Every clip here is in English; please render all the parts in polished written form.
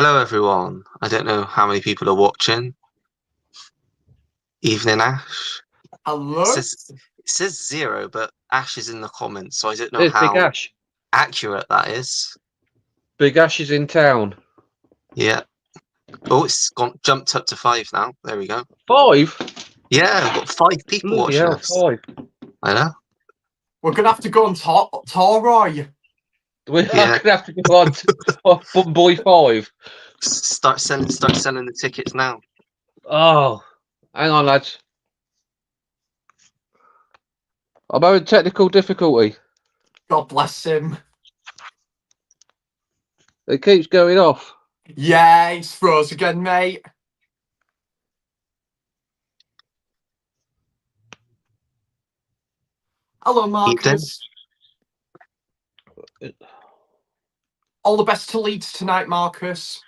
Hello, everyone. I don't know how many people are watching. Evening, Ash. Hello? It says 0, but Ash is in the comments, so I don't know There's Big how Ash. accurate that is. Big Ash is in town. Yeah. Oh, it's jumped up to 5 now. There we go. 5? Yeah, we've got 5 people Bloody watching hell, us. 5. I know. We're going to have to go on tour, Roy. We're Yeah. going to have to go on to Boy 5. Start selling the tickets now. Oh, hang on, lads. I'm having technical difficulty. God bless him. It keeps going off. Yeah, it's froze again, mate. Hello, Marcus. All the best to Leeds tonight, Marcus.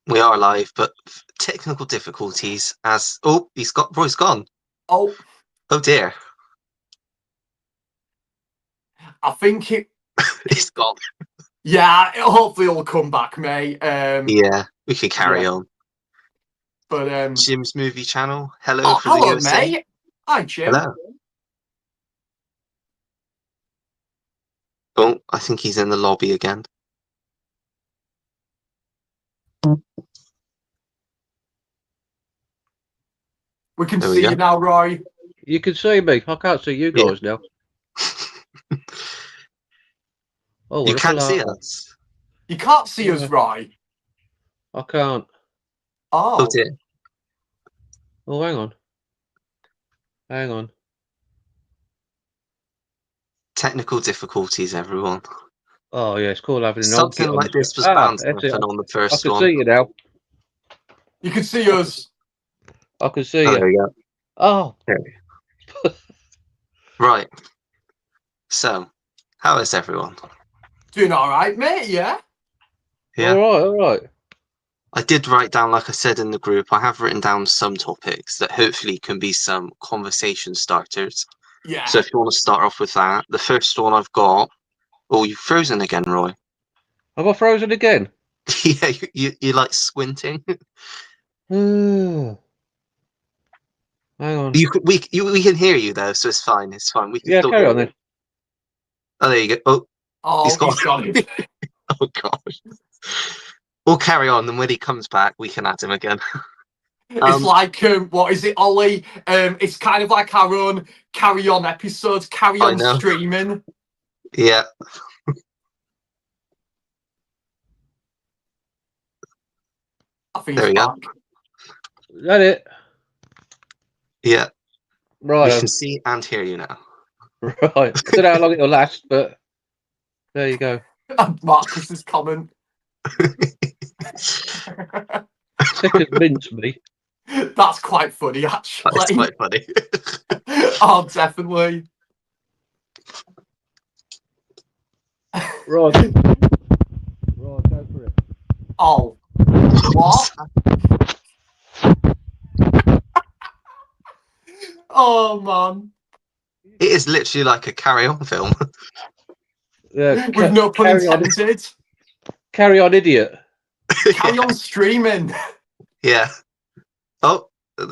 We are live, but technical difficulties as... Oh, Roy's gone. Oh. Oh, dear. I think It's gone. Yeah, hopefully it'll come back, mate. Yeah, we can carry on. But Jim's movie channel. Hello oh, from the hello, USA. mate. Hi, Jim. Hello. Oh, I think he's in the lobby again. We can see you now, Roy. You can see me. I can't see you guys now. Oh, you can't see us. You can't see us, Roy. I can't. Oh. Oh dear. Oh, hang on. Hang on. Technical difficulties, everyone. Oh, yeah, it's cool having an Something old like this was bound to happen on the first one. I can see you now. You can see us. I can see you. There we go. Oh. There we go. Right. So, how is everyone? Doing all right, mate, yeah? Yeah. All right. I did write down, like I said in the group, I have written down some topics that hopefully can be some conversation starters. Yeah. So if you want to start off with that, the first one I've got... Oh, you've frozen again, Roy. Have I frozen again? Yeah, you like squinting. Hang on. We can hear you though, so it's fine. It's fine. We can still carry hear on then. Oh, there you go. Oh, he's gone. Oh gosh. We'll carry on, and when he comes back, we can add him again. It's like what is it, Ollie? It's kind of like our own carry on episodes, carry on streaming. Yeah. I think there we go. Is that it? Yeah. Right. We can see and hear you now. Right. I don't know how long it'll last, but there you go. And Marcus's comment. Thick as mincemeat. That's quite funny, actually. That's quite funny. Oh, definitely. Right. Right, go for it. Oh. What? Oh, man. It is literally like a carry-on film. Yeah, with no pun intended. Carry on, idiot. Carry on streaming. Yeah. Oh. Do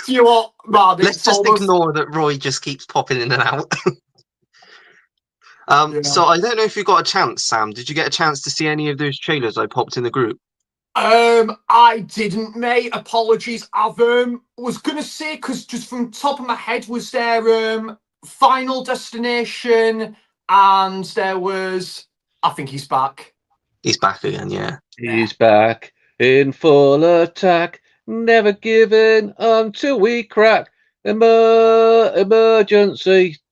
you know what, man? Let's just ignore that Roy just keeps popping in and out. So I don't know if you got a chance, Sam. Did you get a chance to see any of those trailers I popped in the group? I didn't, mate. Apologies. I was gonna say, because just from top of my head was there Final Destination, and there was, I think he's back. He's back again, yeah. He's back in full attack, never giving until we crack. Emergency.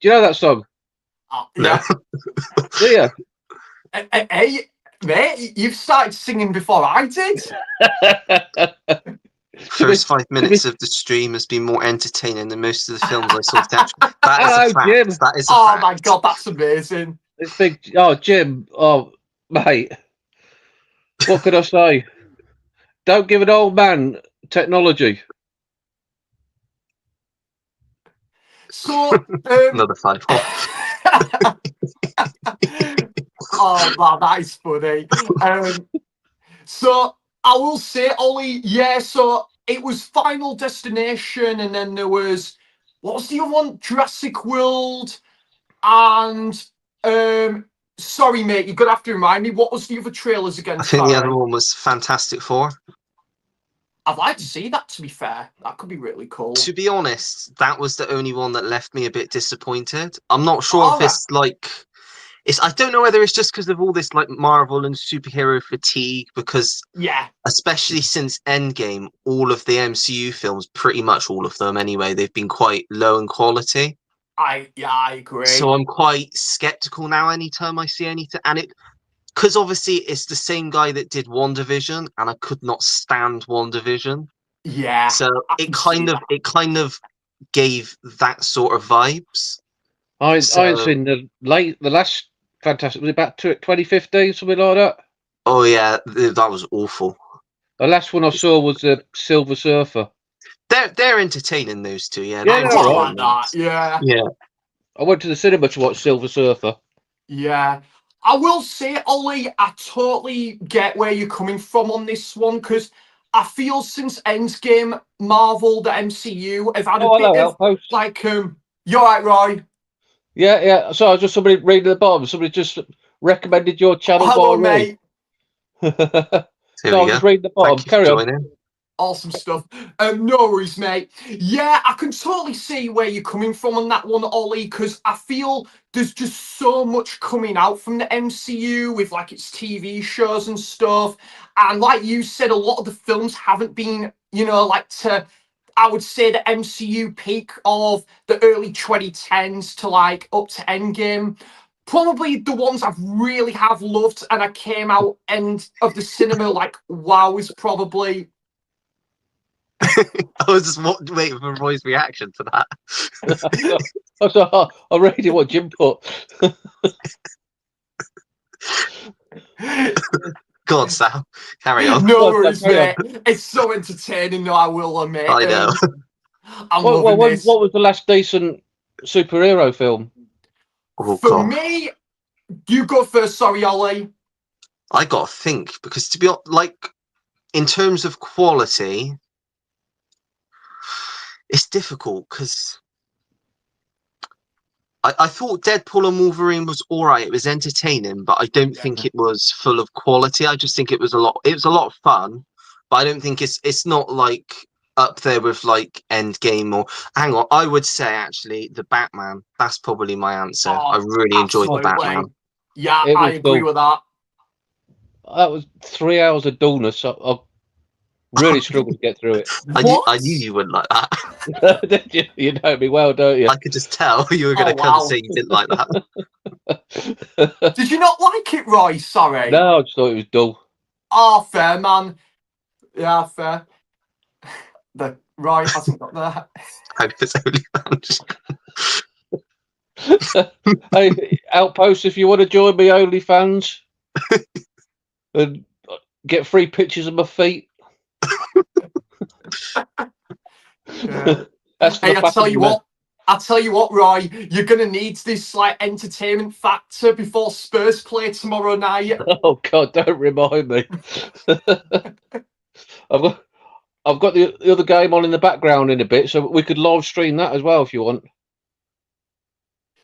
Do you know that song? No. Do you? Hey, mate, you've started singing before I did. First 5 minutes of the stream has been more entertaining than most of the films I saw. That is a fact. Jim. That is a fact. Oh my God, that's amazing. It's big. Oh, Jim. Oh, mate. What could I say? Don't give an old man technology. So, another 5. Oh, man, that is funny. So I will say, Ollie, yeah, so it was Final Destination, and then there was, what was the other one? Jurassic World, and sorry, mate, you're gonna have to remind me, what was the other trailers again? I think the Sorry. other one was Fantastic Four. I'd like to see that, to be fair. That could be really cool. To be honest, that was the only one that left me a bit disappointed. I'm not sure if Alright. it's like I don't know whether it's just because of all this like Marvel and superhero fatigue, because Yeah, especially since Endgame, all of the MCU films, pretty much all of them anyway, they've been quite low in quality. I agree. So I'm quite skeptical now anytime I see anything. And because obviously it's the same guy that did WandaVision, and I could not stand WandaVision. Yeah. So I it can see kind of gave that sort of vibes. I So- ain't seen the last Fantastic, was it about 2015, something like that? Oh yeah, that was awful. The last one I saw was the Silver Surfer. They're entertaining, those two. Yeah, Yeah, I they're quite alright. like that. Yeah. Yeah. I went to the cinema to watch Silver Surfer. Yeah. I will say, Ollie, I totally get where you're coming from on this one, because I feel since Endgame, Marvel, the MCU, have had a Oh, bit hello, of, Outpost. like, you're right, Roy. Yeah. So I was just somebody reading at the bottom. Somebody just recommended your channel. Hello, by mate. Ray. There So I we was go. just reading the bottom. Thank you for Carry on. joining. Awesome stuff. No worries, mate. Yeah, I can totally see where you're coming from on that one, Ollie, because I feel there's just so much coming out from the MCU with like its TV shows and stuff. And like you said, a lot of the films haven't been, like I would say the MCU peak of the early 2010s to like up to Endgame. Probably the ones I've really have loved and I came out end of the cinema like, wow, is probably I was just waiting for Roy's reaction to that. I read what Jim put. Go on, Sam. Carry on. No Go on, worries, Sam, carry mate. It's so entertaining, though, I will admit. I know. I'm What loving this. was the last decent superhero film? Oh For god, me, you go first. Sorry, Ollie. I gotta think, because to be like, in terms of quality, it's difficult because I thought Deadpool and Wolverine was alright. It was entertaining, but I don't think it was full of quality. I just think it was a lot. It was a lot of fun, but I don't think it's not like up there with like Endgame or. Hang on, I would say actually the Batman. That's probably my answer. Oh, I really enjoyed the absolutely. Batman. Yeah, It I was agree cool. with that. That was 3 hours of dullness. I really struggled to get through it. I knew you wouldn't like that. You know me well, don't you? I could just tell you were going to Oh, come wow. and say you didn't like that. Did you not like it, Roy? Sorry. No, I just thought it was dull. Oh, fair, man. Yeah, fair. The Roy hasn't got that. I was only Hey, Outpost, if you want to join me, OnlyFans, and get free pictures of my feet. Yeah. That's for Hey, the I'll tell fact you that- what. I'll tell you what, Roy. You're gonna need this like entertainment factor before Spurs play tomorrow night. Oh God, don't remind me. I've got the other game on in the background in a bit, so we could live stream that as well if you want.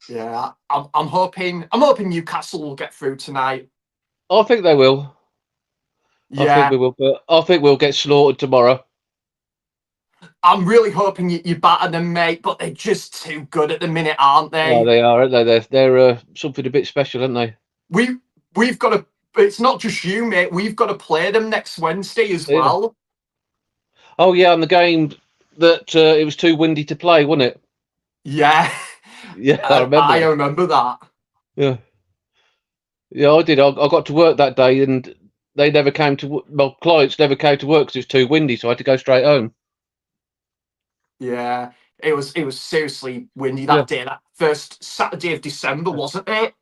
Yeah, I'm hoping Newcastle will get through tonight. I think they will. I think Yeah, we will, but I think we'll get slaughtered tomorrow. I'm really hoping you batter them, mate. But they're just too good at the minute, aren't they? Oh, they are, aren't they? They're something a bit special, aren't they? We've got to. It's not just you, mate. We've got to play them next Wednesday as Yeah. well. Oh yeah, on the game that it was too windy to play, wasn't it? Yeah, Yeah, I remember. I remember that. Yeah, yeah, I did. I got to work that day, and they never came to. My clients never came to work because it was too windy, so I had to go straight home. Yeah, it was seriously windy that day. That first Saturday of December, wasn't it?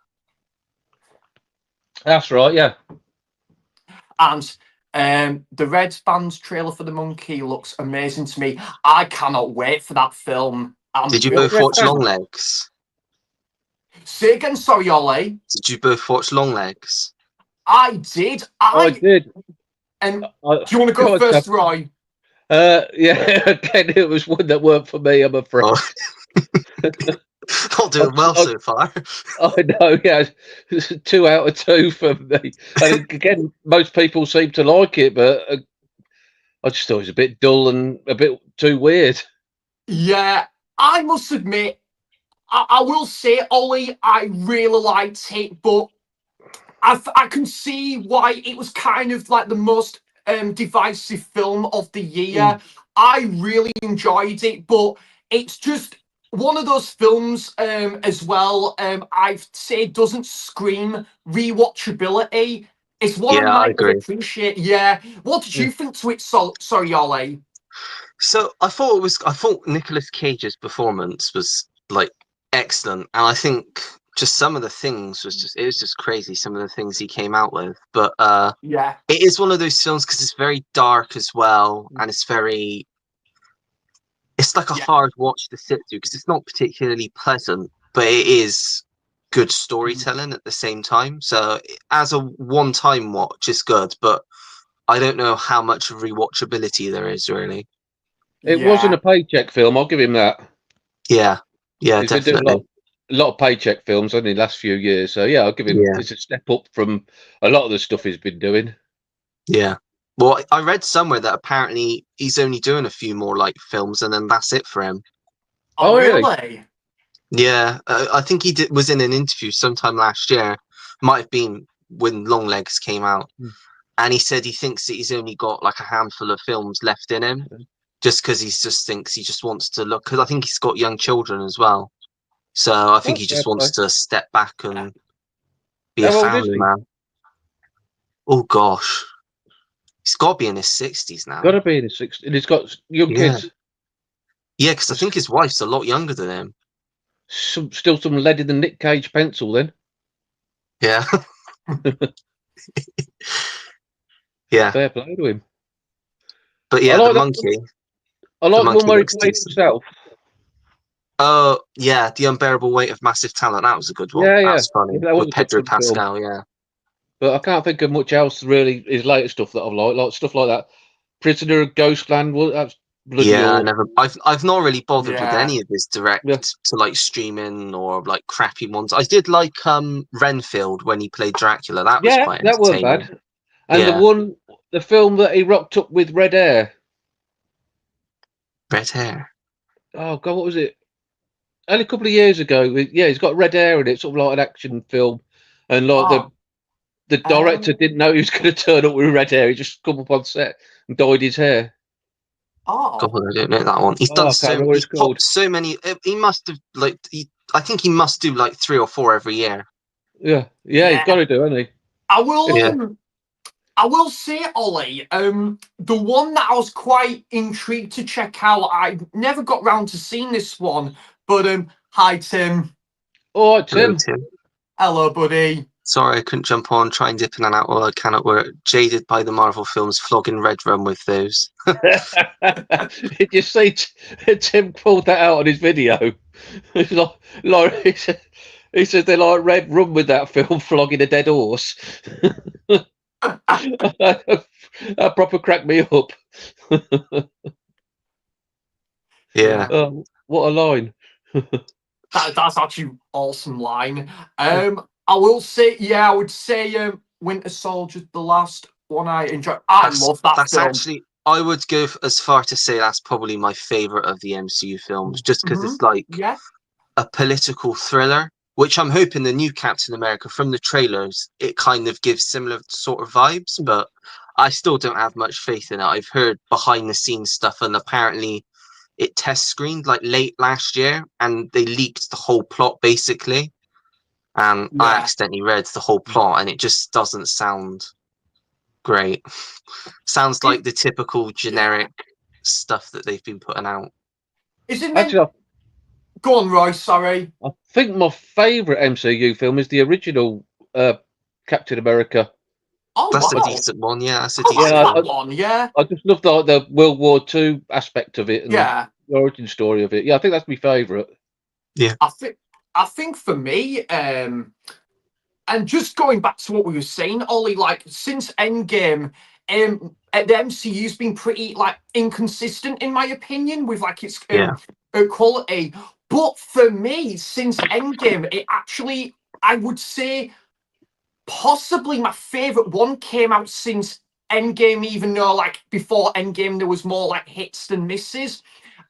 That's right. Yeah. And the Red Band's trailer for The Monkey looks amazing to me. I cannot wait for that film. Did you both watch Longlegs? Say again, sorry, Ollie. Did you both watch Longlegs? I did. I did. And I, do you want to go first, Roy? Yeah, again, it was one that worked for me, I'm afraid. Oh. Not doing well so far. I know, yeah. 2 out of 2 for me. And again, most people seem to like it, but I just thought it was a bit dull and a bit too weird. Yeah, I must admit, I will say, Ollie, I really liked it, but I can see why it was kind of like the most divisive film of the year. I really enjoyed it, but it's just one of those films as well. I'd say doesn't scream rewatchability. It's one I might appreciate. Yeah. What did you think to it? Sorry, Ollie. So I thought Nicolas Cage's performance was like excellent, and I think just some of the things it was just crazy. Some of the things he came out with, but yeah, it is one of those films because it's very dark as well, and it's like a hard watch to sit through because it's not particularly pleasant, but it is good storytelling at the same time. So as a one-time watch, it's good, but I don't know how much rewatchability there is really. It wasn't a paycheck film, I'll give him that. Yeah, He's definitely. been doing a lot of paycheck films only the last few years, so yeah, I'll give him. It's a step up from a lot of the stuff he's been doing. Yeah. Well, I read somewhere that apparently he's only doing a few more like films, and then that's it for him. Oh, really? Yeah, I think was in an interview sometime last year. Might have been when Longlegs came out, and he said he thinks that he's only got like a handful of films left in him, just because he just wants to look. Because I think he's got young children as well, so I think he just wants to step back and be a family man. Oh gosh. He's got to be in his 60s now. Got to be in his 60s. And he's got young kids. Yeah, because I think his wife's a lot younger than him. Still some lead in the Nick Cage pencil then. Yeah. Yeah. Fair play to him. But yeah, the monkey. I like the one where he played himself. Oh, yeah, The Unbearable Weight of Massive Talent. That was a good one. Yeah, that was funny. With Pedro Pascal, yeah. But I can't think of much else really, his later stuff that I've liked. Like stuff like that. Prisoner of Ghostland, that's bloody I've not really bothered with any of his direct to like streaming or like crappy ones. I did like Renfield when he played Dracula. That was quite entertaining. That wasn't bad. And the film that he rocked up with red hair. Red hair. Oh god, what was it? Only a couple of years ago. Yeah, he's got red hair in it, sort of like an action film, and like the director didn't know he was going to turn up with red hair. He just come up on set and dyed his hair. Oh, God, I don't know that one. He's done so many. He must have I think he must do like 3 or 4 every year. Yeah, he's got to do, hasn't he? I will say, Ollie, the one that I was quite intrigued to check out. I never got round to seeing this one, but hi Tim. Oh, Tim. Hello, Tim. Hello, buddy. Sorry, I couldn't jump on. Try and dip in and out while I cannot work. Jaded by the Marvel films, flogging Red Rum with those. Did you see Tim pulled that out on his video? He said they like Red Rum with that film, flogging a dead horse. That proper cracked me up. Yeah. What a line. That's actually an awesome line. I will say, I would say Winter Soldier, the last one I enjoyed. I love that film. Actually, I would go as far to say that's probably my favourite of the MCU films, just because it's like a political thriller, which I'm hoping the new Captain America, from the trailers, it kind of gives similar sort of vibes, but I still don't have much faith in it. I've heard behind the scenes stuff, and apparently it test screened like late last year, and they leaked the whole plot basically. And I accidentally read the whole plot, and it just doesn't sound great. Sounds like the typical generic stuff that they've been putting out. Is it meant... Go on, Roy, sorry. I think my favourite MCU film is the original Captain America. Oh, that's a decent one, that's a decent one. I just love the World War II aspect of it and the origin story of it. Yeah, I think that's my favourite. Yeah. I think for me, and just going back to what we were saying, Ollie, like since Endgame, the MCU's been pretty like inconsistent in my opinion with like its Yeah. quality. But for me, since Endgame, it actually, I would say, possibly my favorite one came out since Endgame. Even though like before Endgame there was more like hits than misses.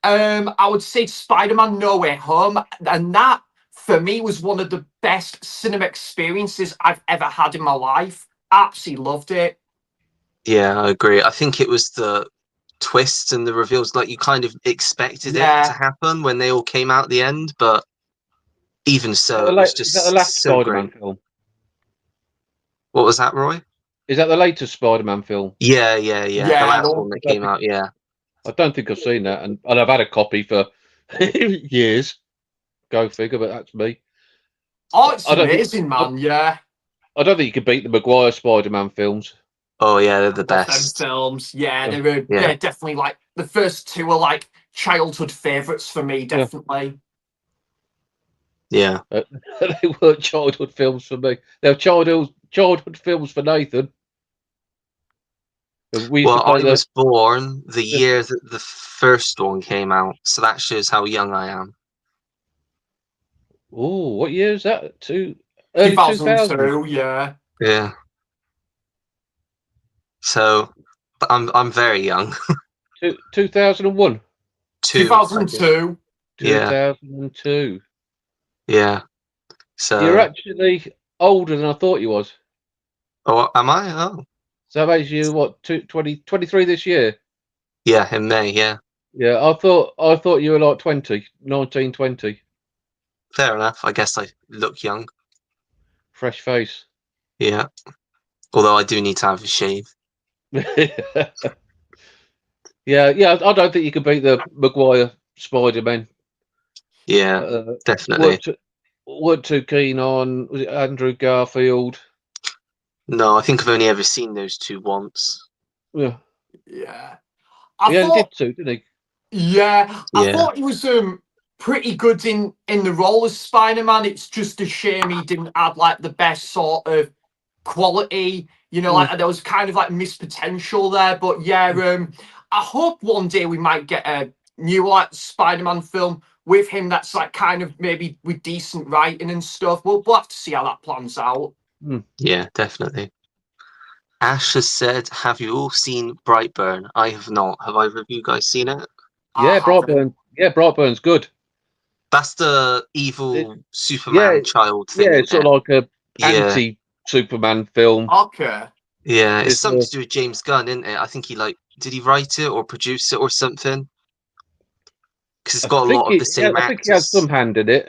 I would say Spider-Man No Way Home, and that for me was one of the best cinema experiences I've ever had in my life. Absolutely loved it. Yeah, I agree. I think it was the twists and the reveals, like you kind of expected it Yeah. to happen when they all came out at the end, but even so, it was Is that the just last so Spider-Man great. film? What was that, Roy? Is that the latest Spider-Man film? Yeah. The Yeah, last no, one that came out, yeah. I don't think I've seen that, and I've had a copy for years. Go figure, but that's me. oh, it's I don't think amazing, man. Yeah, I don't think you can beat the Maguire Spider-Man films. Oh yeah, they're the love them best. films. Yeah, Yeah. they're definitely like the first two are like childhood favorites for me. Yeah. Definitely. Yeah. They weren't childhood films for me. They were childhood films for Nathan. We used to Well, play I was born the year that the first one came out, so that shows how young I am. Oh, what year is that? Early 2000s. 2002. Yeah. Yeah. So, but I'm very young. 2001. Two, I think. 2002. Yeah. 2002. Yeah. You're So, actually older than I thought you was. oh, am I? Oh, So that makes you what, 23 this year? yeah, in May. Yeah, Yeah, I thought you were like 19, 20. fair enough. I guess I look young. Fresh face. Yeah. Although I do need to have a shave. Yeah, I don't think you can beat the Maguire Spider-Man. Yeah, definitely. Weren't too keen on, was it Andrew Garfield? No, I think I've only ever seen those two once. Yeah, Yeah. he only did two, didn't he? Yeah, I Yeah. thought he was pretty good in the role as Spider-Man. It's just a shame he didn't have like the best sort of quality. You know, like there was kind of like missed potential there. But yeah, I hope one day we might get a new like Spider-Man film with him that's like kind of maybe with decent writing and stuff. We'll have to see how that plans out. Yeah, definitely. Ash has said, "Have you all seen Brightburn?" I have not. Have either of you guys seen it? Yeah, Brightburn. Yeah, Brightburn's good. That's the evil Yeah, Superman child thing. yeah, Isn't it's sort it? of like a Yeah, anti-Superman film. Okay. yeah. It's It's something to do with James Gunn, isn't it? I think he did he write it or produce it or something? Because it's got a lot of the same I think he has actors. some hand in it.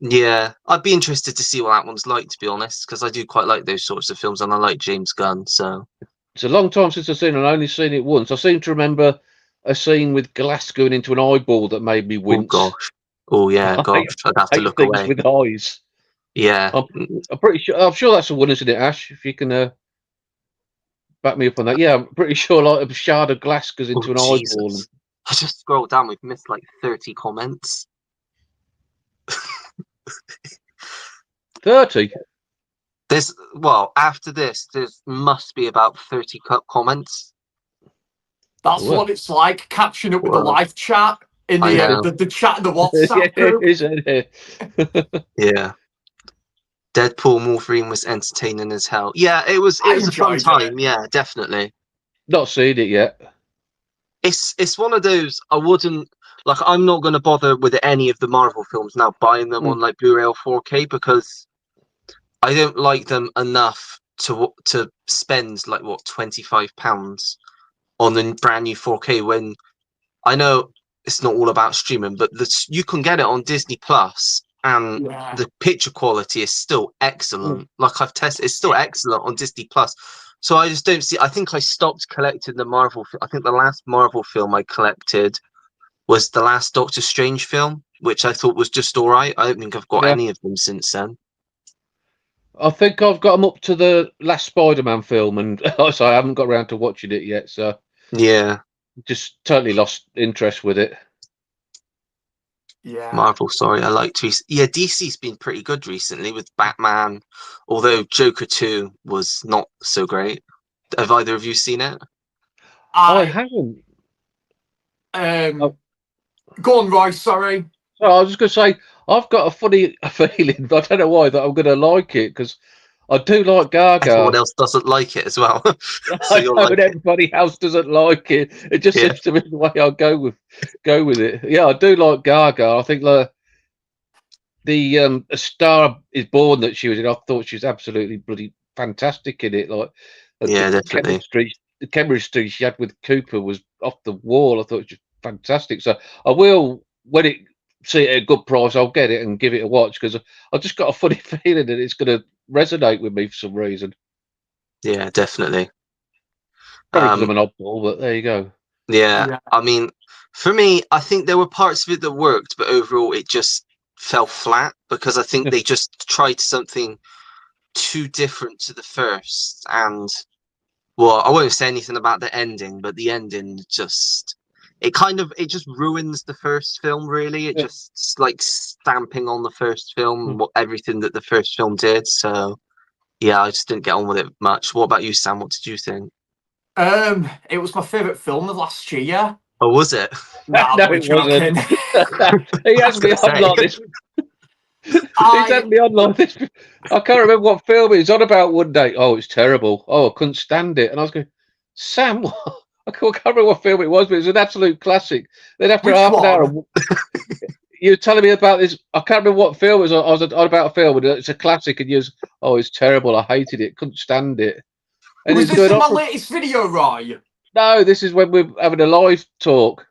Yeah, I'd be interested to see what that one's like, to be honest, because I do quite like those sorts of films, and I like James Gunn. So It's a long time since I've seen it. I've only seen it once. I seem to remember a scene with glass going into an eyeball that made me oh wince. gosh, oh yeah, I gosh, I'd have to hate look things away. with eyes. Yeah, I'm pretty sure. I'm sure that's the one, isn't it, Ash? If you can back me up on that. Yeah, I'm pretty sure like a shard of glass goes into oh an eyeball. Jesus. I just scrolled down. We've missed like 30 comments. 30. After this, there must be about 30 comments. That's Well, what it's like catching up with the well, live chat in I know. the chat in the WhatsApp group. Isn't it? Yeah. Deadpool Wolverine was entertaining as hell. Yeah, it was I a fun enjoyed time. it. Yeah, definitely. Not seen it yet. It's one of those I wouldn't like. I'm not going to bother with any of the Marvel films now, buying them on like Blu-ray or 4K because I don't like them enough to spend like what £25 on the brand new 4K when I know it's not all about streaming, but you can get it on Disney Plus and Yeah. the picture quality is still excellent. Like I've tested, it's still excellent on Disney Plus. So I just don't see. I think I stopped collecting the Marvel. I think the last Marvel film I collected was the last Doctor Strange film, which I thought was just all right. I don't think I've got Yeah. any of them since then. I think I've got them up to the last Spider-Man film, and so I haven't got around to watching it yet. So Yeah, just totally lost interest with it. Yeah. Marvel, sorry, I like to. Yeah, DC's been pretty good recently with Batman, although Joker 2 was not so great. Have either of you seen it? I I haven't. go on, Roy. Sorry. No, I was just going to say, I've got a funny feeling, but I don't know why, that I'm going to like it because I do like Everyone Gaga. else doesn't like it as well, so I you'll know, like and it. everybody else doesn't like it. It just Yeah, seems to be the way I go with it. Yeah, I do like Gaga. I think the A Star Is Born that she was in, I thought she was absolutely bloody fantastic in it. Like yeah, definitely. the chemistry she had with Cooper was off the wall. I thought she was fantastic. So I will, when it see it at a good price, I'll get it and give it a watch because I just got a funny feeling that it's going to resonate with me for some reason. Yeah, definitely. Probably because I'm Um, an oddball, but there you go. yeah, Yeah. I mean, for me, I think there were parts of it that worked, but overall it just fell flat because I think they just tried something too different to the first. And well, I won't say anything about the ending, but the ending just it just ruins the first film. Really, it Yeah. just it's like stamping on the first film, what everything that the first film did. So yeah, I just didn't get on with it much. What about you, Sam? What did you think? It was my favorite film of last year. Oh, was it? Nah, I'm No, only it wasn't. joking. He I has was me gonna on say. like this. He's I had me on like this. I can't remember what film it's on about one day. Oh, it's terrible. Oh, I couldn't stand it. And I was going, Sam, what? I can't remember what film it was, but it was an absolute classic. Then after which half an hour, one? you were telling me about this. I can't remember what film it was. I was on about a film, and it's a classic, and you was, oh, it's terrible. I hated it. Couldn't stand it. And Was it's this going in on my for, latest video, Roy? no, this is when we're having a live talk.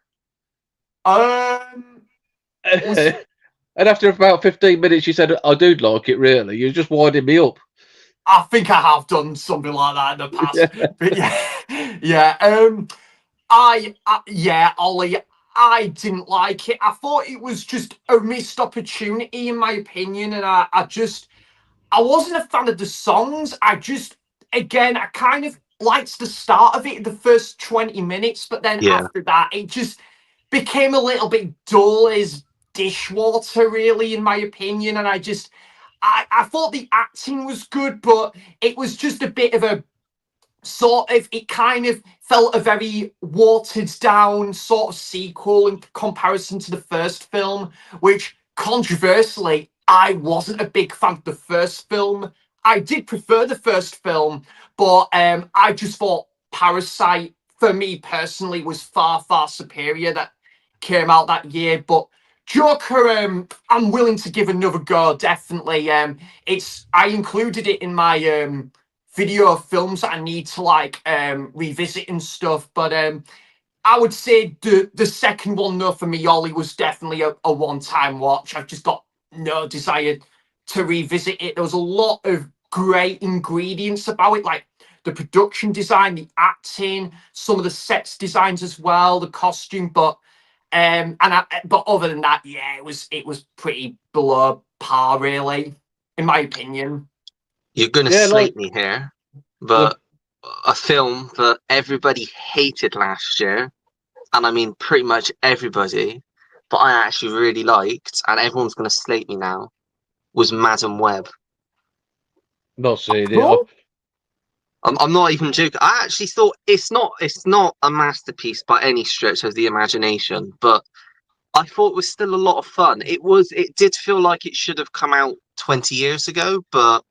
Was And after about 15 minutes, you said, I do like it, really. You're just winding me up. I think I have done something like that in the past, but yeah, yeah. Yeah, Ollie, I didn't like it. I thought it was just a missed opportunity, in my opinion, and I wasn't a fan of the songs. Again, I kind of liked the start of it, the first 20 minutes, but then Yeah, after that, it just became a little bit dull as dishwater, really, in my opinion. And I thought the acting was good, but it was just a bit of a it kind of felt a very watered down sort of sequel in comparison to the first film, which controversially, I wasn't a big fan of the first film. I did prefer the first film, but I just thought Parasite, for me personally, was far, far superior. That came out that year. But Joker, I'm willing to give another go, definitely. I included it in my video of films that I need to like revisit and stuff. But I would say the second one though for me, Ollie, was definitely a one-time watch. I've just got no desire to revisit it. There was a lot of great ingredients about it, like the production design, the acting, some of the sets designs as well, the costume. But but other than that, yeah, it was pretty below par, really, in my opinion. you're gonna Yeah, like, slate me here, well, but a film that everybody hated last year, and I mean pretty much everybody, but I actually really liked, and everyone's gonna slate me now, was Madam Web. not seeing it. Cool. I'm not even joking. I actually thought it's not a masterpiece by any stretch of the imagination, but I thought it was still a lot of fun. It did feel like it should have come out 20 years ago, but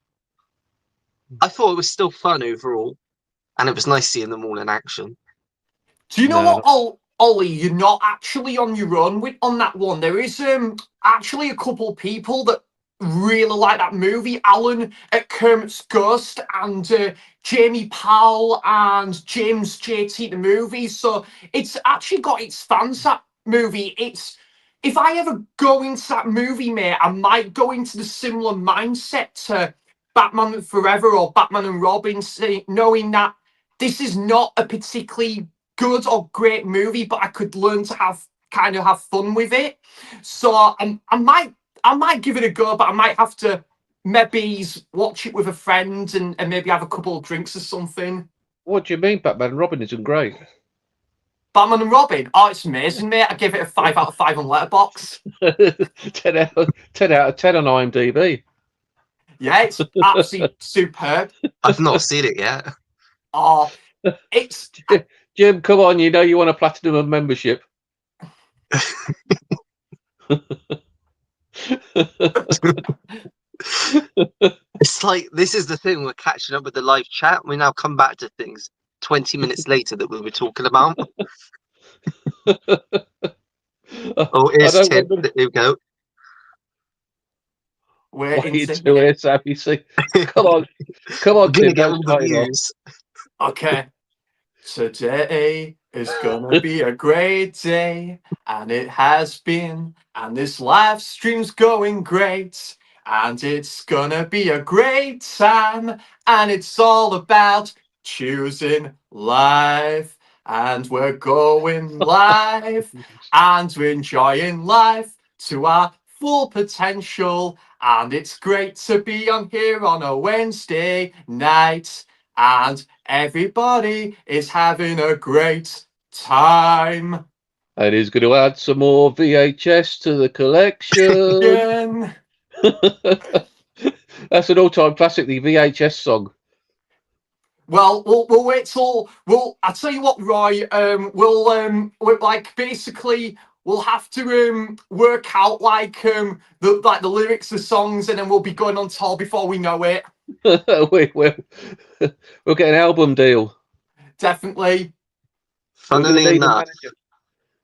I thought it was still fun overall, and it was nice seeing them all in action. Do you know No, what, not, Ollie? You're not actually on your own with on that one. There is actually a couple people that really like that movie. Alan at Kermit's Ghost and Jamie Powell and James JT the movie. So it's actually got its fans. That movie. It's if I ever go into that movie, mate, I might go into the similar mindset to Batman Forever or Batman and Robin, knowing that this is not a particularly good or great movie, but I could learn to have fun with it. So I might give it a go, but I might have to maybe watch it with a friend and maybe have a couple of drinks or something. what do you mean, Batman and Robin isn't great? Batman and Robin. Oh, it's amazing, mate. I give it a 5 out of 5 on Letterboxd. 10 out of 10 on IMDb. Yeah, it's absolutely superb. I've not seen it yet. Oh, it's Jim, come on, you know you want a platinum membership. It's like, this is the thing, we're catching up with the live chat. We now come back to things 20 minutes later that we were talking about. Oh, I here's don't Tim. remember. There you go. we're Wait into till it's happy. See, come on, We're gonna Tim, get don't all the start it off. views. Okay. Today is gonna be a great day, and it has been, and this live stream's going great, and it's gonna be a great time, and it's all about choosing life, and we're going live, and we're enjoying life to our full potential, and it's great to be on here on a Wednesday night, and everybody is having a great time. And he's going to add some more VHS to the collection. Again. That's an all-time classic, the VHS song. Well, we'll wait till I'll tell you what, Roy. We'll like basically we'll have to work out like the lyrics of songs, and then we'll be going on tour before we know it. We'll get an album deal. Definitely. Funnily enough,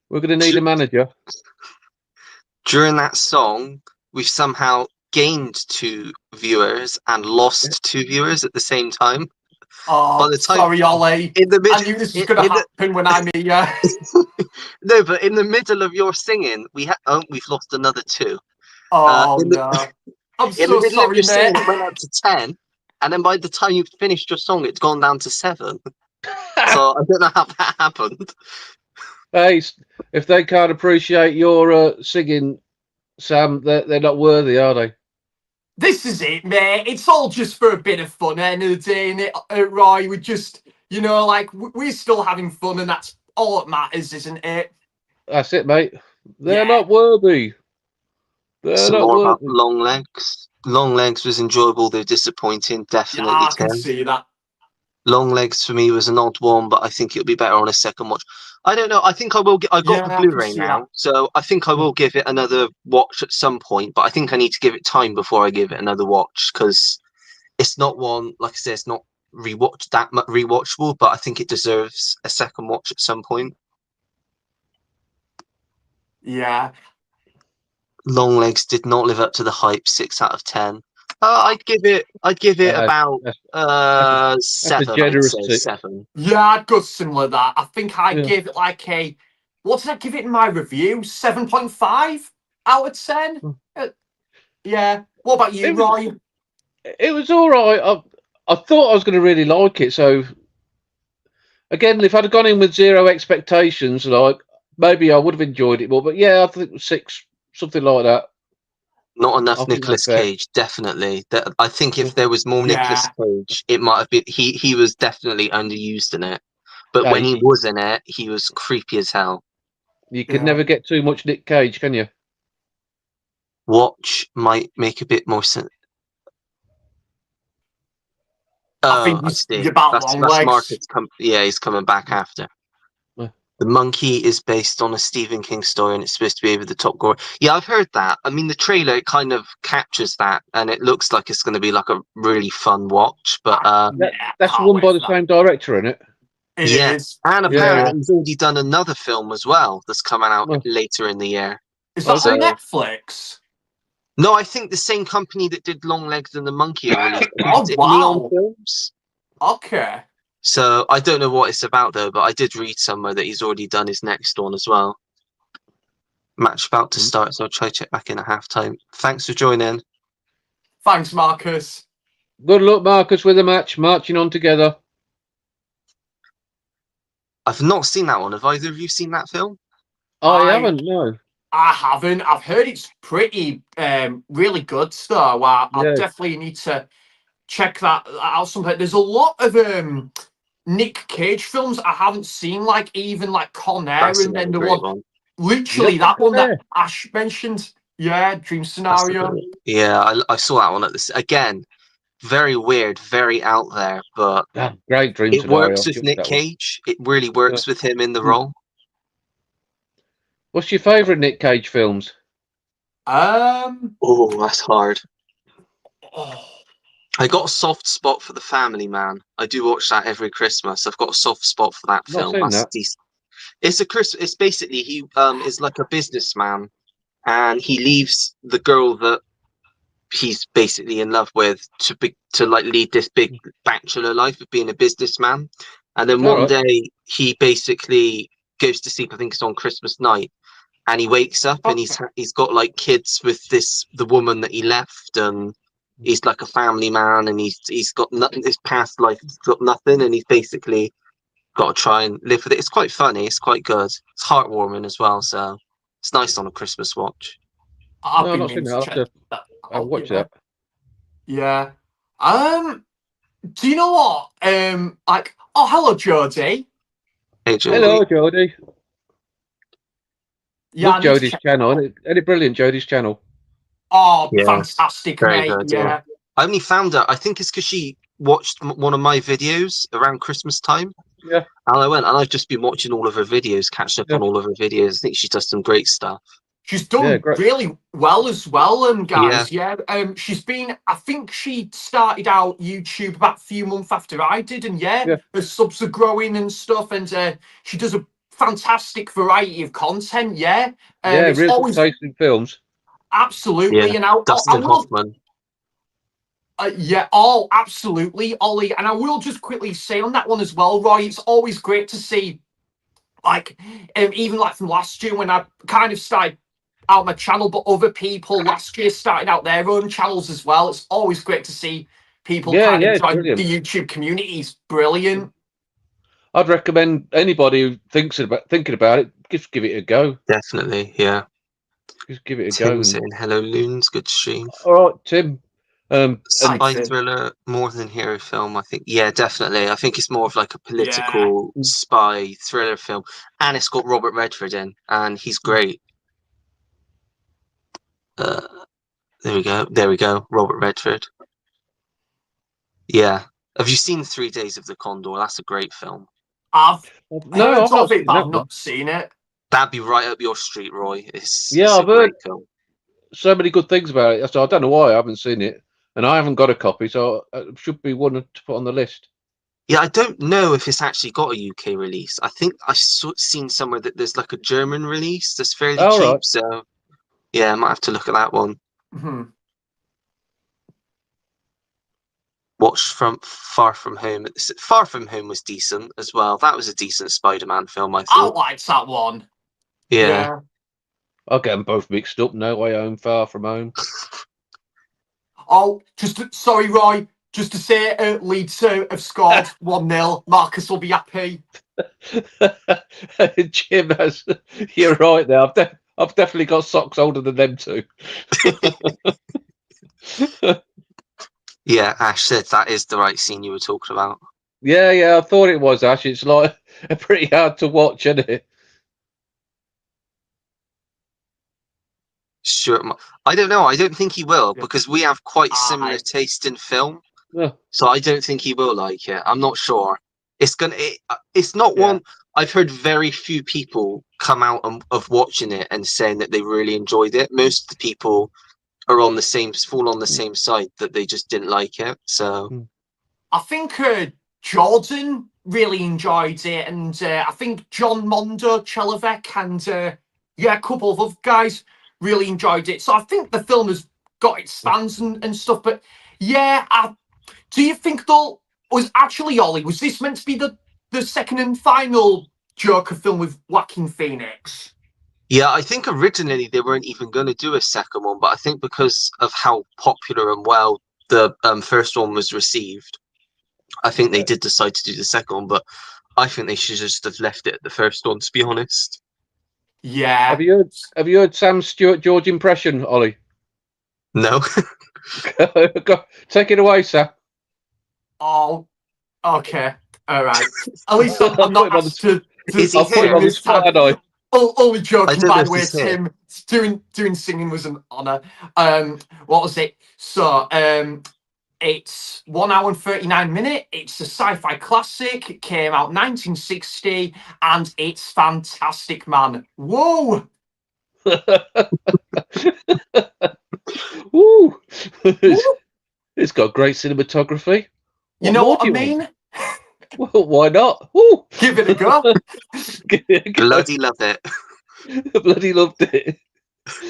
we're going to need a manager. During that song, we've somehow gained 2 viewers and lost 2 viewers at the same time. Oh, By the time, sorry, Ollie. in the I knew this was going to happen when I'm here. No, but in the middle of your singing, we've lost another 2. Oh no! I'm in the so middle sorry, of your singing, mate. it went up to 10, and then by the time you finished your song, it's gone down to 7. So I don't know how that happened. Hey, if they can't appreciate your singing, Sam, they're not worthy, are they? This is it, mate. It's all just for a bit of fun, end of the day, and Roy, we just, like we're still having fun, and that's all that matters, isn't it? That's it, mate. They're not worthy. Some more about Longlegs. Longlegs was enjoyable, though disappointing. Definitely. Yeah, I can see that. Longlegs for me was an odd one, but I think it'll be better on a second watch. I don't know. I think I will get. I got the Blu-ray now, so I think I will give it another watch at some point. But I think I need to give it time before I give it another watch, because it's not one, like I said, it's not rewatchable. But I think it deserves a second watch at some point. Yeah. Longlegs did not live up to the hype. 6 out of 10. I'd give it about 7. I'd say 7. Yeah, I'd go similar to that. I think I gave it like a. What did I give it in my review? 7.5 out of 10. Yeah. What about you, Roy? It was all right. I thought I was going to really like it. So again, if I'd have gone in with 0 expectations, like maybe I would have enjoyed it more. But yeah, I think it was 6, something like that. Not enough Nicolas Cage, definitely. I think if there was more Nicolas Cage, it might have been. He was definitely underused in it, but when he was in it, he was creepy as hell. You could never get too much Nick Cage, can you? Watch might make a bit more sense. I see. That's Marcus. Yeah, he's coming back after. The Monkey is based on a Stephen King story, and it's supposed to be over the top gore. Yeah, I've heard that. I mean, the trailer kind of captures that, and it looks like it's going to be like a really fun watch. But that's one by the same director, isn't it? It is. And apparently he's already done another film as well that's coming out later in the year. Is that on Netflix? No, I think the same company that did Longlegs and the Monkey are releasing it. Wow. Neon Films. Okay. So I don't know what it's about though, but I did read somewhere that he's already done his next one as well. Match about to start, so I'll try to check back in at halftime. Thanks for joining. Thanks, Marcus. Good luck, Marcus, with the match. Marching on together. I've not seen that one. Have either of you seen that film? I haven't, no. I haven't. I've heard it's pretty, really good. So I definitely need to check that out sometime. There's a lot of Nick Cage films I haven't seen, like even like Con Air, That's and then another the great one, one. literally Yeah, that one that yeah. Ash mentioned. Yeah, Dream That's Scenario. yeah, I saw that one at this again. Very weird, very out there, but Ah, great dream it scenario. works with Just Nick that one. Cage. It really Yeah. works with him in the Mm. role. What's your favourite Nick Cage films? Oh, that's hard. Oh, I got a soft spot for The Family Man. I do watch that every Christmas. I've got a soft spot for that Not film. seen That's that. decent. It's a Chris. It's basically he is like a businessman, and he leaves the girl that he's basically in love with to like lead this big bachelor life of being a businessman. And then All one right. day he basically goes to sleep. I think it's on Christmas night, and he wakes up and he's got like kids with the woman that he left, and he's like a family man, and he's got nothing. His past life, he's got nothing, and he's basically got to try and live with it. It's quite funny. It's quite good. It's heartwarming as well. So it's nice on a Christmas watch. I've No, been not seen meaning that. to I'll have check to that I'll out. watch Yeah. that. Yeah. Do you know what? Like, oh, hello, Jodie. Hey, Hello, Jodie. Jodie. Yeah, Love I need to Jodie's check that channel. out. Isn't it brilliant, Jodie's channel? Oh, Yeah, fantastic, very mate. good. Yeah. Yeah. I only found out. I think it's because she watched one of my videos around Christmas time, Yeah, and I went and I've just been watching all of her videos, catching up yeah, on all of her videos. I think she does some great stuff. She's yeah. done Great. really well as well, Yeah, guys. Yeah. She's been. I think she started out YouTube about a few months after I did, and yeah, Yeah, her subs are growing and stuff, and she does a fantastic variety of content. Yeah. yeah. It's Real good always taste in films. yeah. absolutely, and I Dustin will. Hoffman. Yeah, oh, absolutely, Ollie. And I will just quickly say on that one as well, Roy, it's always great to see, like, even like from last year when I kind of started out my channel, but other people last year started out their own channels as well. It's always great to see people Yeah, kind of yeah. It's join the brilliant. YouTube community. It's brilliant. I'd recommend anybody who thinking about it, just give it a go. Definitely. Yeah. Just give it a go. Tim And saying hello, Loons. Good stream. all right, Tim. And Thanks, Spy Tim. thriller, more than hero film. I think. Yeah, definitely. I think it's more of like a Yeah. political spy thriller film, and it's got Robert Redford in, and he's great. Uh, there we go. There we go. Robert Redford. Yeah. Have you seen 3 Days of the Condor? That's a great film. I've no, heard I've not of it, seen but that I've one. not seen it. That'd be right up your street, Roy. Yeah, It's a I've heard great film. so many good things about it. So I don't know why I haven't seen it, and I haven't got a copy, so it should be one to put on the list. Yeah, I don't know if it's actually got a UK release. I think I've seen somewhere that there's like a German release that's fairly All cheap. right. So yeah, I might have to look at that one. Mhm. Watch from Far From Home. Far From Home was decent as well. That was a decent Spider-Man film, I I thought. liked that one. Yeah. Yeah. I'll get them both mixed up. No Way Home, Far From Home. Oh, sorry, Roy. Just to say, Leeds have scored 1-0. Marcus will be happy. Jim has. You're right there. I've definitely got socks older than them two. Yeah, Ash said that is the right scene you were talking about. Yeah. I thought it was Ash. It's like pretty hard to watch, isn't it? Sure. I don't know. I don't think he will Yeah. because we have quite similar taste in film. Yeah. So I don't think he will like it. I'm not sure. It's not Yeah. one. I've heard very few people come out of watching it and saying that they really enjoyed it. Most of the people are on the same side that they just didn't like it. So I think Jordan really enjoyed it, and I think John Mondo, Chelovek, and a couple of other guys really enjoyed it. So I think the film has got its fans and stuff. But yeah, do you think though was actually Ollie? Was this meant to be the second and final Joker film with Joaquin Phoenix? yeah, I think originally they weren't even going to do a second one, but I think because of how popular and well the first one was received, I think they did decide to do the second one. But I think they should just have left it at the first one, to be honest. Yeah. Have you heard Sam Stewart George impression, Ollie? No. Take it away, Sam. Oh, okay. All right. At least I'm not asked to Is he sing here? this time. Only joking, don't know by if the way, he's here. Tim. Doing singing was an honour. What was it? So, it's 1 hour and 39 minutes. It's a sci-fi classic. It came out 1960, and it's fantastic, man. Whoa! Woo! It's got great cinematography. You know what I mean? Well, why not? Woo! Give it a go. Bloody love it. Bloody loved it.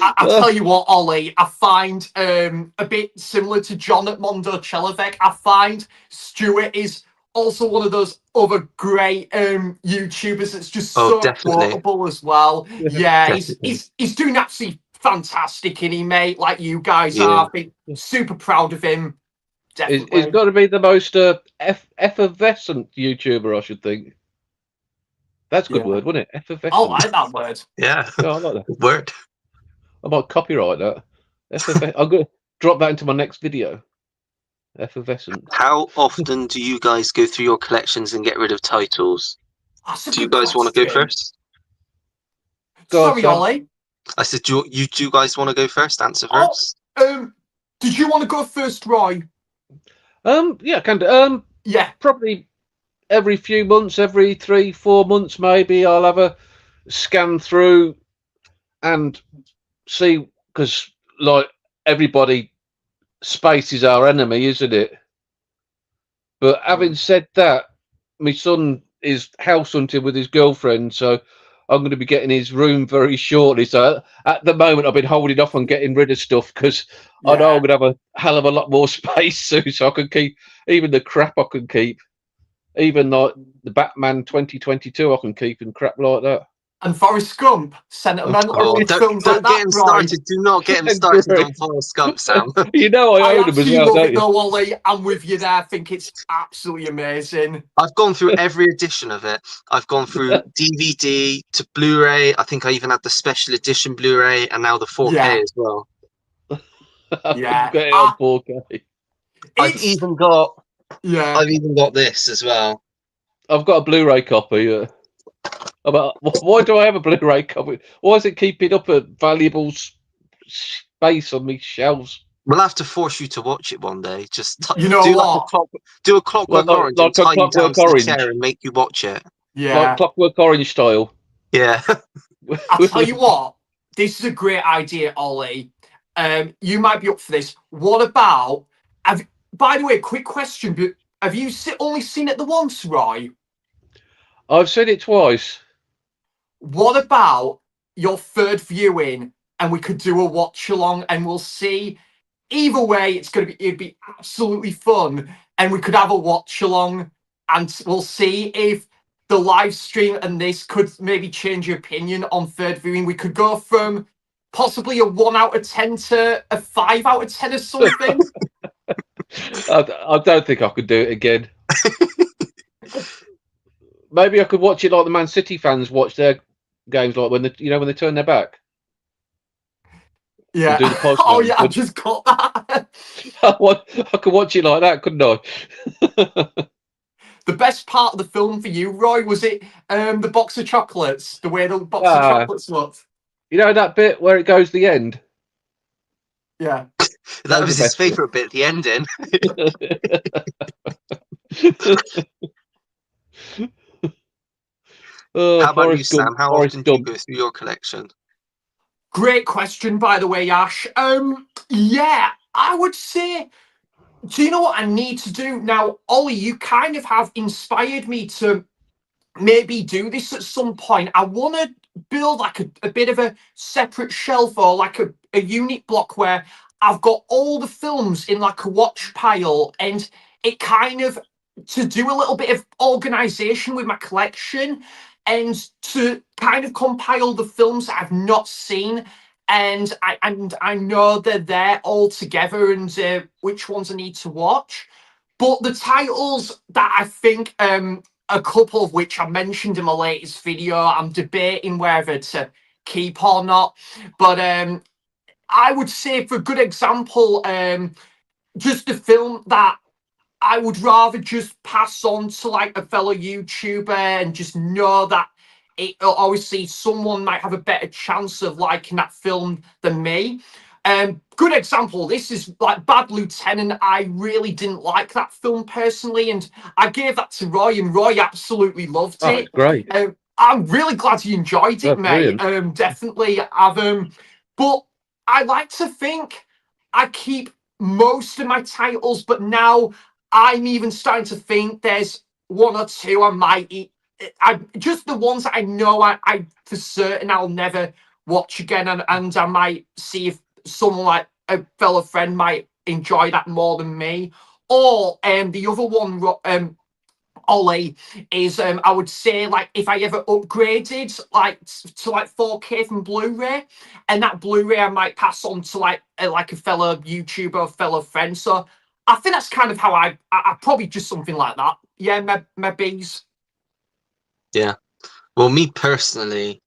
I tell you what, Ollie, I find a bit similar to John at Mondo Chelovek. I find Stuart is also one of those other great YouTubers that's just so definitely. quotable as well. Yeah, Definitely. he's doing absolutely fantastic, isn't he, mate? Like you guys Yeah. are. I've been super proud of him. Definitely. He's got to be the most effervescent YouTuber, I should think. That's a good word, wasn't it? Effervescent. I like that word. Yeah. Yeah, I like that. Word. I might copyright that. I'm going to drop that into my next video. Effervescent. How often do you guys go through your collections and get rid of titles? Do you guys want to go first? Sorry, Ollie. I said, do you guys want to go first? Answer first. Did you want to go first, Roy? Yeah, can do. Yeah. Probably every few months, every 3-4 months, maybe I'll have a scan through and see, because like everybody, space is our enemy, isn't it? But having said that, my son is house hunting with his girlfriend, so I'm going to be getting his room very shortly. So at the moment, I've been holding off on getting rid of stuff because I know I'm going to have a hell of a lot more space soon, so I can keep even the crap I can keep, even like the Batman 2022 I can keep and crap like that. And Forrest Gump, sentimental films like that. Don't get him started. Do not get him started on Forrest Gump, Sam. You know I own him as well, love don't it you? though, Ollie. I'm with you there. I think it's absolutely amazing. I've gone through every edition of it. I've gone through DVD to Blu-ray. I think I even had the special edition Blu-ray and now the 4K as well. Yeah. Get it on 4K. I've even got this as well. I've got a Blu-ray copy. Why do I have a Blu-ray copy? Why is it keeping up a valuable space on my shelves? We'll have to force you to watch it one day. Just you know do what? Do a Clockwork Orange and tie you down to the chair and make you watch it. Yeah, like Clockwork Orange style. Yeah. I'll tell you what. This is a great idea, Ollie. You might be up for this. What about? By the way, quick question: but have you only seen it the once, Roy? I've seen it twice. What about your third viewing, and we could do a watch along, and we'll see. Either way, it'd be absolutely fun, and we could have a watch along, and we'll see if the live stream and this could maybe change your opinion on third viewing. We could go from possibly a 1 out of 10 to a 5 out of 10 or something. I don't think I could do it again. Maybe I could watch it like the Man City fans watch their games, like when they turn their back. Yeah. Do the post oh yeah, I just got that. I could watch it like that, couldn't I? The best part of the film for you, Roy, was it the box of chocolates? The way the box of chocolates looked. You know that bit where it goes the end? Yeah. That was his favourite bit, the ending. How about you, Sam? How often do you go through your collection? Great question, by the way, Ash. Yeah, I would say, do you know what I need to do? Now, Ollie, you kind of have inspired me to maybe do this at some point. I want to build like a bit of a separate shelf or like a unit block where I've got all the films in like a watch pile, and it kind of to do a little bit of organization with my collection and to kind of compile the films that I've not seen, and I know they're there all together and which ones I need to watch. But the titles that I think a couple of which I mentioned in my latest video, I'm debating whether to keep or not. But I would say, for a good example, just a film that I would rather just pass on to like a fellow YouTuber and just know that it obviously someone might have a better chance of liking that film than me. Good example. This is like Bad Lieutenant. I really didn't like that film personally, and I gave that to Roy, and Roy absolutely loved Oh, it. it's great. I'm really glad you enjoyed it, That's mate. brilliant. Definitely. But I like to think I keep most of my titles, but now I'm even starting to think there's one or two I might eat. I just the ones that I know I for certain I'll never watch again, and I might see if someone like a fellow friend might enjoy that more than me. Or the other one, Ollie, is I would say like if I ever upgraded like to like 4K from Blu-ray, and that Blu-ray I might pass on to like a fellow YouTuber or fellow friend. So I think that's kind of how I probably just something like that. Yeah, my bees. Yeah. Well, me personally,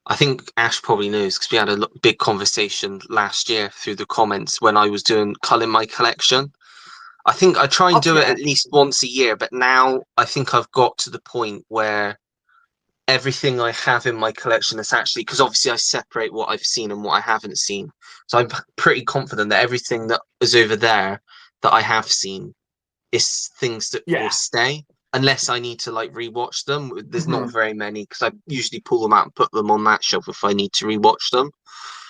I think Ash probably knows because we had a big conversation last year through the comments when I was doing culling my collection. I think I try and do it Okay. at least once a year, but now I think I've got to the point where everything I have in my collection is actually, because obviously I separate what I've seen and what I haven't seen. So I'm pretty confident that everything that is over there that I have seen is things that will Yeah. stay unless I need to like rewatch them. There's not Mhm. very many because I usually pull them out and put them on that shelf if I need to rewatch them.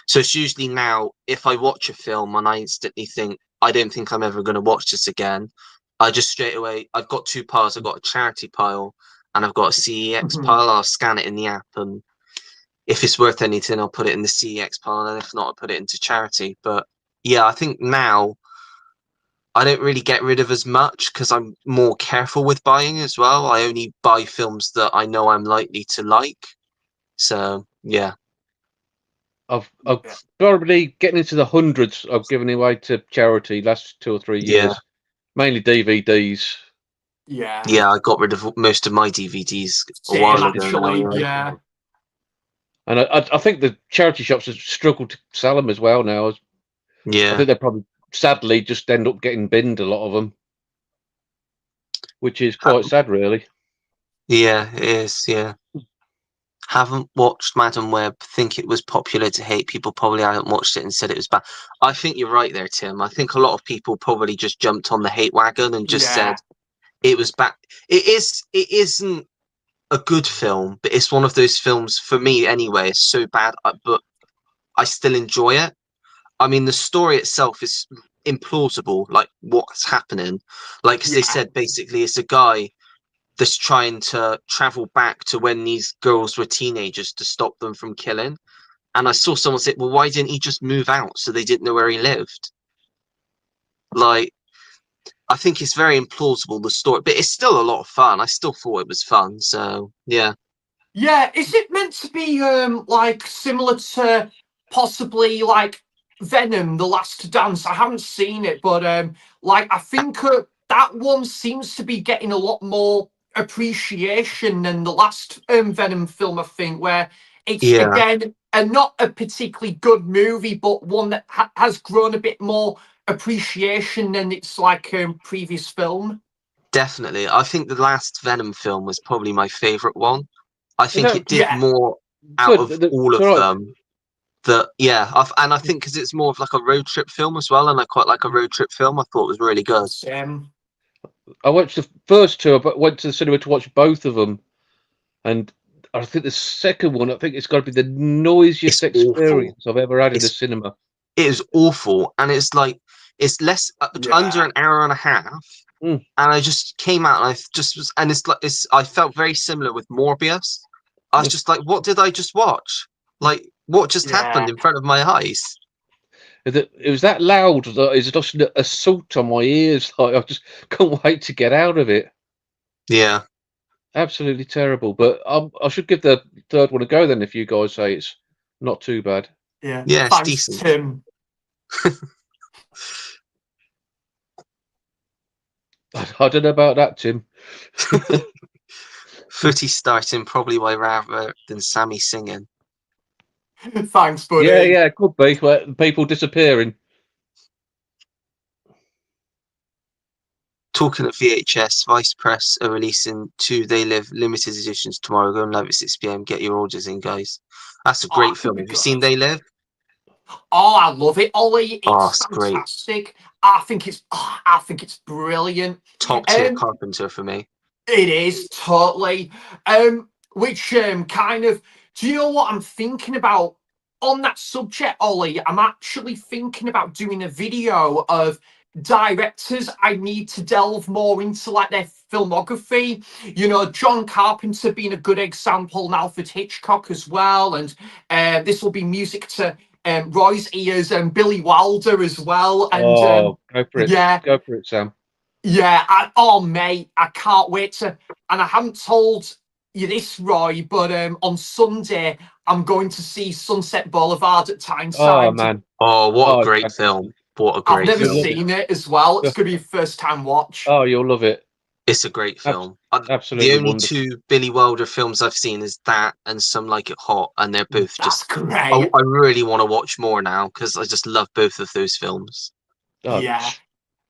So it's usually now if I watch a film and I instantly think I don't think I'm ever going to watch this again, I just straight away I've got two piles. I've got a charity pile and I've got a CEX Mhm. pile. I'll scan it in the app and if it's worth anything, I'll put it in the CEX pile, and if not, I'll put it into charity. But yeah, I think now I don't really get rid of as much because I'm more careful with buying as well. I only buy films that I know I'm likely to like. So yeah, I've Yeah. probably getting into the hundreds I've given away to charity last 2 or 3 yeah, years, mainly DVDs. Yeah. yeah. I got rid of most of my DVDs a Same while ago now. actually. Yeah, Yeah. And I think the charity shops have struggled to sell them as well now. I yeah, think they probably sadly just end up getting binned, a lot of them, which is quite sad, really. yeah. It is. Yeah. Haven't watched Madam Web. Think it was popular to hate. People probably haven't watched it and said it was bad. I think you're right there, Tim. I think a lot of people probably just jumped on the hate wagon and just said Yeah. it was bad. It is. It isn't a good film, but it's one of those films for me anyway. It's so bad, but I still enjoy it. I mean, the story itself is implausible. Like what's happening? Like 'cause they Yeah. said, basically, it's a guy that's trying to travel back to when these girls were teenagers to stop them from killing. And I saw someone say, "Well, why didn't he just move out so they didn't know where he lived?" Like, I think it's very implausible, the story, but it's still a lot of fun. I still thought it was fun. So yeah. Yeah, is it meant to be like similar to possibly like Venom, The Last Dance? I haven't seen it, but like I think that one seems to be getting a lot more appreciation than the last Venom film, I think, where it's Yeah, again not a particularly good movie, but one that has grown a bit more appreciation than its like previous film. definitely. I think the last Venom film was probably my favorite one. I You think know, it did Yeah, more out good. of all of Right. them. And I think because it's more of like a road trip film as well, and I quite like a road trip film. I thought it was really good. same. I watched the first two, but went to the cinema to watch both of them, and I think the second one, I think it's got to be the noisiest It's awful. experience I've ever had in the It's cinema. it is awful, and it's like it's less under Yeah. an hour and a half. Mm. And I just came out and I just was, and it's like it's. I felt very similar with Morbius. I was Yeah. just like, what did I just watch? Like, what just Yeah. happened in front of my eyes? It was that loud that it's just an assault on my ears. Like, I just can't wait to get out of it. Yeah, Absolutely terrible. But I should give the third one a go then, if you guys say it's not too bad. Yeah. yeah, it's Thanks, decent. Tim. I don't know about that, Tim. Footy starting probably way rather than Sammy singing. Thanks, Yeah, buddy. yeah, it could be. Where people disappearing. Talking of VHS, Vice Press are releasing 2 They Live limited editions tomorrow. Go and live at 6 p.m. Get your orders in, guys. That's a great That could film. be Have you seen good. They Live? Oh, I love it, Ollie. Oh, It's it's great. fantastic. I think it's brilliant. Top tier Um, Carpenter for me. it is totally. Which kind of, do you know what I'm thinking about on that subject, Ollie? I'm actually thinking about doing a video of directors I need to delve more into, like their filmography. You know, John Carpenter being a good example, and Alfred Hitchcock as well, and this will be music to Roy's ears and Billy Wilder as well. And Go for it. yeah, Go for it, Sam. yeah, oh mate, I can't wait to. And I haven't told you this, Roy, but on Sunday I'm going to see Sunset Boulevard at Oh Tyneside. man. Oh, what a Oh, great fantastic. film. What a I've great never You'll film. love it. seen it as well. It's Yeah. going to be a first time watch. Oh, you'll love it. It's a great film. The Absolutely only wonderful. 2 Billy Wilder films I've seen is that and Some Like It Hot, and they're both That's just. I great. really want to watch more now because I just love both of those films. Oh, Yeah,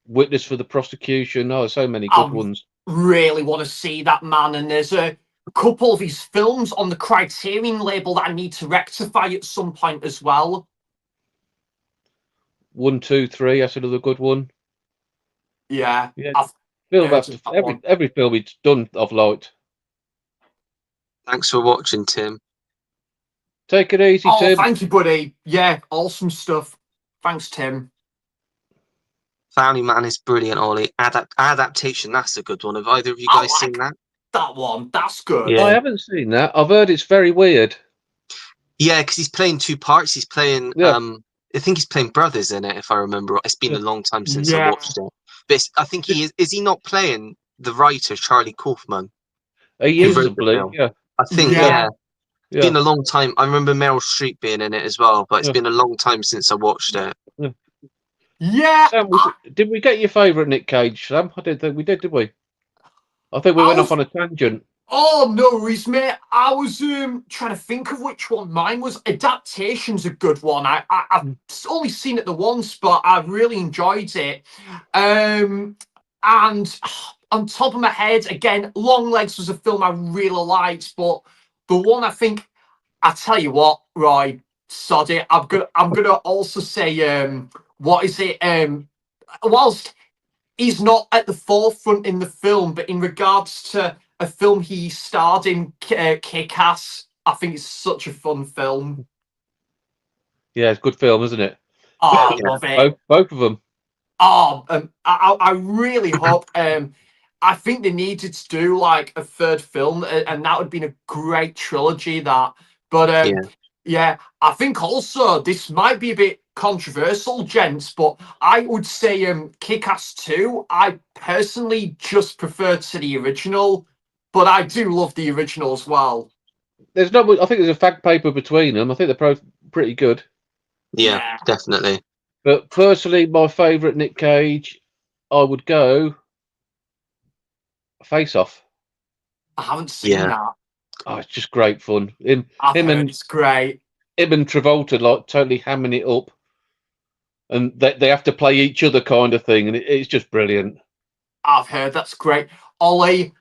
Witness for the Prosecution. Oh, so many good I ones. really want to see that, man. And there's a couple of his films on the Criterion label that I need to rectify at some point as well. 1, 2, 3. That's another good one. Yeah, Yeah. I've Film heard after of that one. every film he's done, I've liked. Thanks for watching, Tim. Take it easy, Oh, Tim. thank you, buddy. Yeah, awesome stuff. Thanks, Tim. Family Man is brilliant, Ollie. Adaptation, that's a good one. Have either of you I guys seen like that? that one. That's good. Yeah. I haven't seen that. I've heard it's very weird. Yeah, because he's playing 2 parts. He's playing, Yeah. I think he's playing brothers in it, if I remember. It's been Yeah. a long time since I Yeah. watched it. But I think he is he not playing the writer, Charlie Kaufman? He Who is, wrote I the believe. film? Yeah. I think, Yeah. yeah. It's Yeah. been a long time. I remember Meryl Streep being in it as well, but it's Yeah. been a long time since I watched it. Yeah. Sam, did we get your favourite Nick Cage, Sam? I didn't think we did we? I think we I went was- off on a tangent. Oh, no worries, mate. I was trying to think of which one mine was. Adaptation's a good one. I've only seen it the once, but I really enjoyed it. And on top of my head, again, Longlegs was a film I really liked, but the one I think, I tell you what, Roy, sod it. I'm gonna also say what is it? Whilst he's not at the forefront in the film, but in regards to a film he starred in, Kick-Ass, I think it's such a fun film. Yeah, it's a good film, isn't it? Oh, I love it. Both of them. Oh, I really hope. I think they needed to do like a third film, and that would have been a great trilogy. That, but yeah, I think also this might be a bit controversial, gents, but I would say Kick-Ass 2. I personally just prefer to the original, but I do love the original as well. There's no. I think there's a fact paper between them. I think they're both pretty good. Yeah, definitely. But personally, my favourite Nick Cage, I would go Face Off. I haven't seen that. Oh, it's just great fun. I've heard it's great. Him and Travolta like totally hamming it up, and they have to play each other kind of thing, and it's just brilliant. I've heard that's great. Ollie,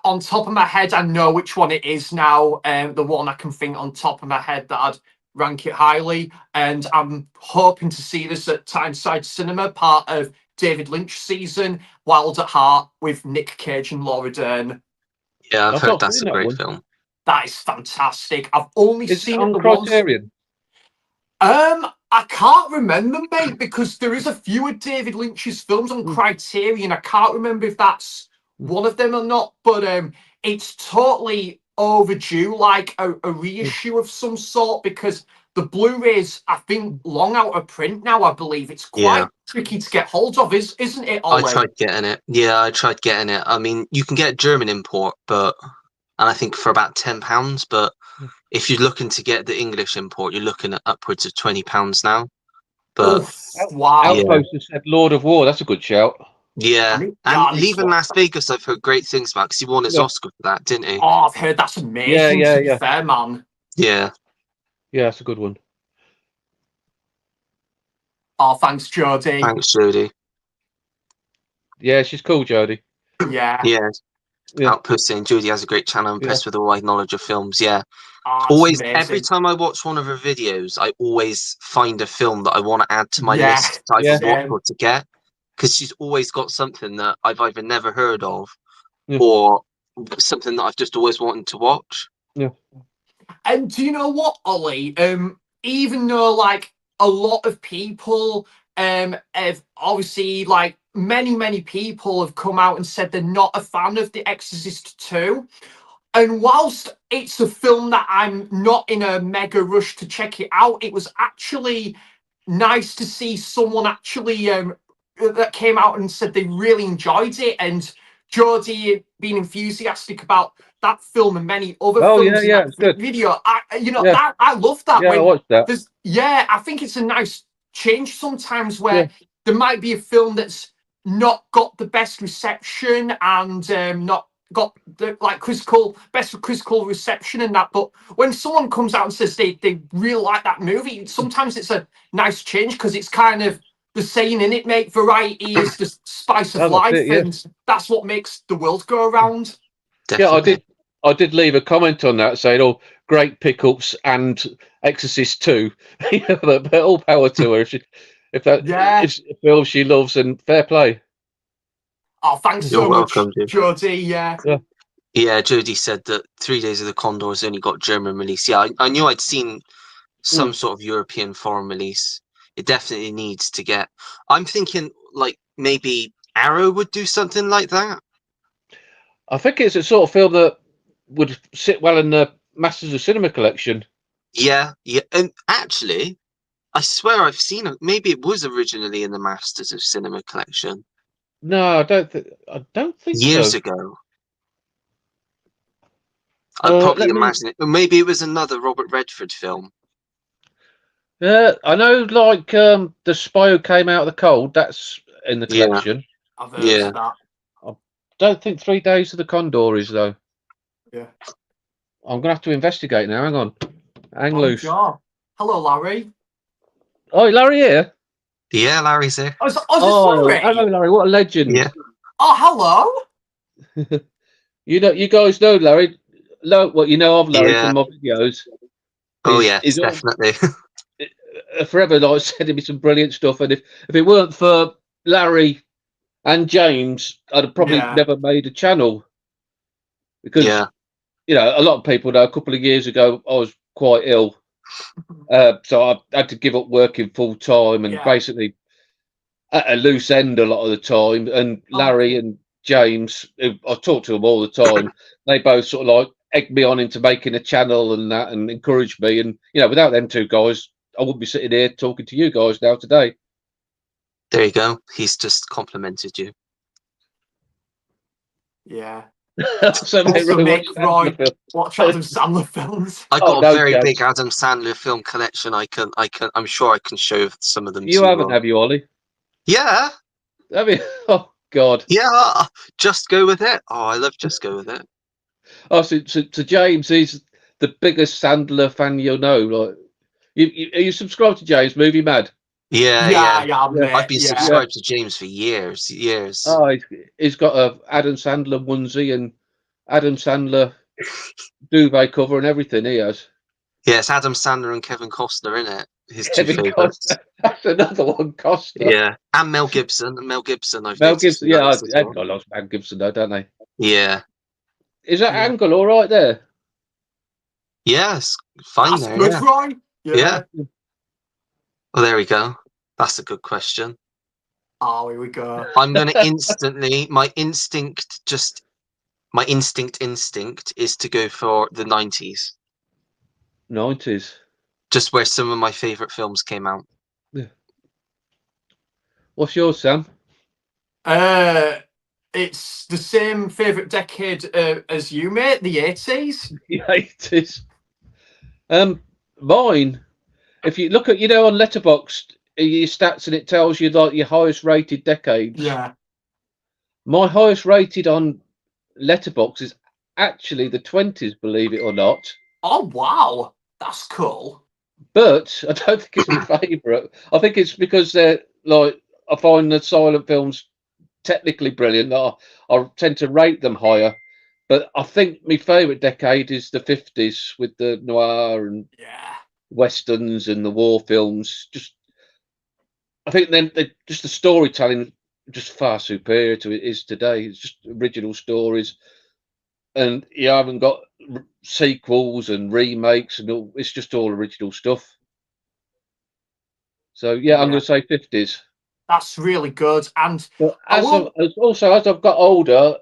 on top of my head, I know which one it is now. The one I can think on top of my head that I'd rank it highly, and I'm hoping to see this at Tyneside Cinema, part of David Lynch season, Wild at Heart with Nick Cage and Laura Dern. Yeah, I've I've heard not that's seen a that great one. film. That is fantastic. I've only Is it seen it on the once. Criterion? I can't remember, mate, because there is a few of David Lynch's films on Criterion. I can't remember if that's one of them or not, but it's totally overdue, like a reissue of some sort, because the Blu-ray's, I think, long out of print now. I believe it's quite tricky to get hold of, isn't it, Ollie? I tried getting it. Yeah, I tried getting it. I mean, you can get German import, and I think for about £10, but if you're looking to get the English import, you're looking at upwards of £20 now. But wow. Outpost has said Lord of War. That's a good shout. Yeah, and Leaving Las Vegas, I've heard great things about because he won his Oscar for that, didn't he? Oh, I've heard that's amazing. To be fair, man. Yeah, that's a good one. Oh, thanks, Jody. Thanks, Jody. Yeah, she's cool, Jodie. Yeah. Yeah. Yeah. Outpost saying Judy has a great channel, impressed with a wide knowledge of films. Yeah. Oh, it's Always, amazing. every time I watch one of her videos, I always find a film that I want to add to my Yeah, list to either yeah. watch or to get, because she's always got something that I've either never heard of Yeah. or something that I've just always wanted to watch. Yeah. And do you know what, Ollie? Even though like a lot of people have obviously like many people have come out and said they're not a fan of The Exorcist 2. And whilst it's a film that I'm not in a mega rush to check it out, it was actually nice to see someone actually that came out and said they really enjoyed it. And Geordie being enthusiastic about that film and many other Oh, films yeah, in it's that good. video. Yeah. That I love that. Yeah, I watched that. I think it's a nice change sometimes where there might be a film that's not got the best reception and not got the like critical reception and that, but when someone comes out and says they really like that movie, sometimes it's a nice change because it's kind of the saying in it, mate, variety is the spice of life, and that's what makes the world go around. Definitely. Yeah, I did leave a comment on that saying, "Oh, great pickups and Exorcist 2." but all power to her if it's a film she loves, and fair play. Oh, thanks You're so welcome, much, Jodie. Yeah, Jodie said that 3 Days of the Condor has only got German release. Yeah, I knew I'd seen some sort of European foreign release. It definitely needs to get. I'm thinking like maybe Arrow would do something like that. I think it's a sort of film that would sit well in the Masters of Cinema collection. Yeah, and actually, I swear I've seen it. Maybe it was originally in the Masters of Cinema collection. No, I don't think years so. ago. I'd probably imagine it. Maybe it was another Robert Redford film. I know, like The Spy Who Came Out of the Cold. That's in the collection. I've heard of that. I don't think 3 Days of the Condor is though. Yeah. I'm gonna have to investigate now. Hang on. Hang loose. Sure. Hello, Larry. Oh, Larry here? Yeah, Larry's here. Larry. Hello, Larry. What a legend. Yeah. Oh, hello. You guys know Larry. What you know of Larry from my videos. Oh yeah, definitely. Forever like sending me some brilliant stuff, and if it weren't for Larry and James, I'd have probably never made a channel. Because you know, a lot of people know a couple of years ago I was quite ill. So I had to give up working full time and basically at a loose end a lot of the time. And Larry and James, who I talk to them all the time, they both sort of like egged me on into making a channel and that, and encouraged me. And you know, without them two guys, I wouldn't be sitting here talking to you guys now today. There you go. He's just complimented you. Yeah. So Mick Roy, watch Adam Sandler films. I got a very big Adam Sandler film collection. I'm sure I can show some of them. You haven't, have you, Ollie? Yeah. I mean, oh God. Yeah, Just Go With It. Oh, I love Just Go With It. Oh, so James, he's the biggest Sandler fan you'll know. Like, are you subscribed to James Movie Mad? Yeah. Mate, I've been subscribed to James for years. Oh, he's got a Adam Sandler onesie and Adam Sandler duvet cover and everything. He has. Yeah, it's Adam Sandler and Kevin Costner in it. His two favourites. That's another one, Costner. Yeah, and Mel Gibson. Mel Gibson. Yeah, everyone loves Mel Gibson though, don't they? Yeah. Is that angle all right there? Yes, fine. That's good, Roy. Yeah. Well, there we go. That's a good question. Oh, here we go. I'm going to instantly. My instinct is to go for the 90s. 90s. Just where some of my favourite films came out. Yeah. What's yours, Sam? It's the same favourite decade as you, mate. The 80s. The 80s. Mine. If you look at, on Letterboxd, your stats, and it tells you like your highest rated decades. Yeah. My highest rated on Letterboxd is actually the 20s, believe it or not. Oh wow, that's cool. But I don't think it's my favourite. I think it's because they're like, I find the silent films technically brilliant. I tend to rate them higher, but I think my favourite decade is the 50s with the noir and westerns and the war films. Just, I think then just the storytelling just far superior to it is today. It's just original stories, and you haven't got sequels and remakes and all. It's just all original stuff. So yeah, I'm going to say 50s. That's really good. And but as I've got older,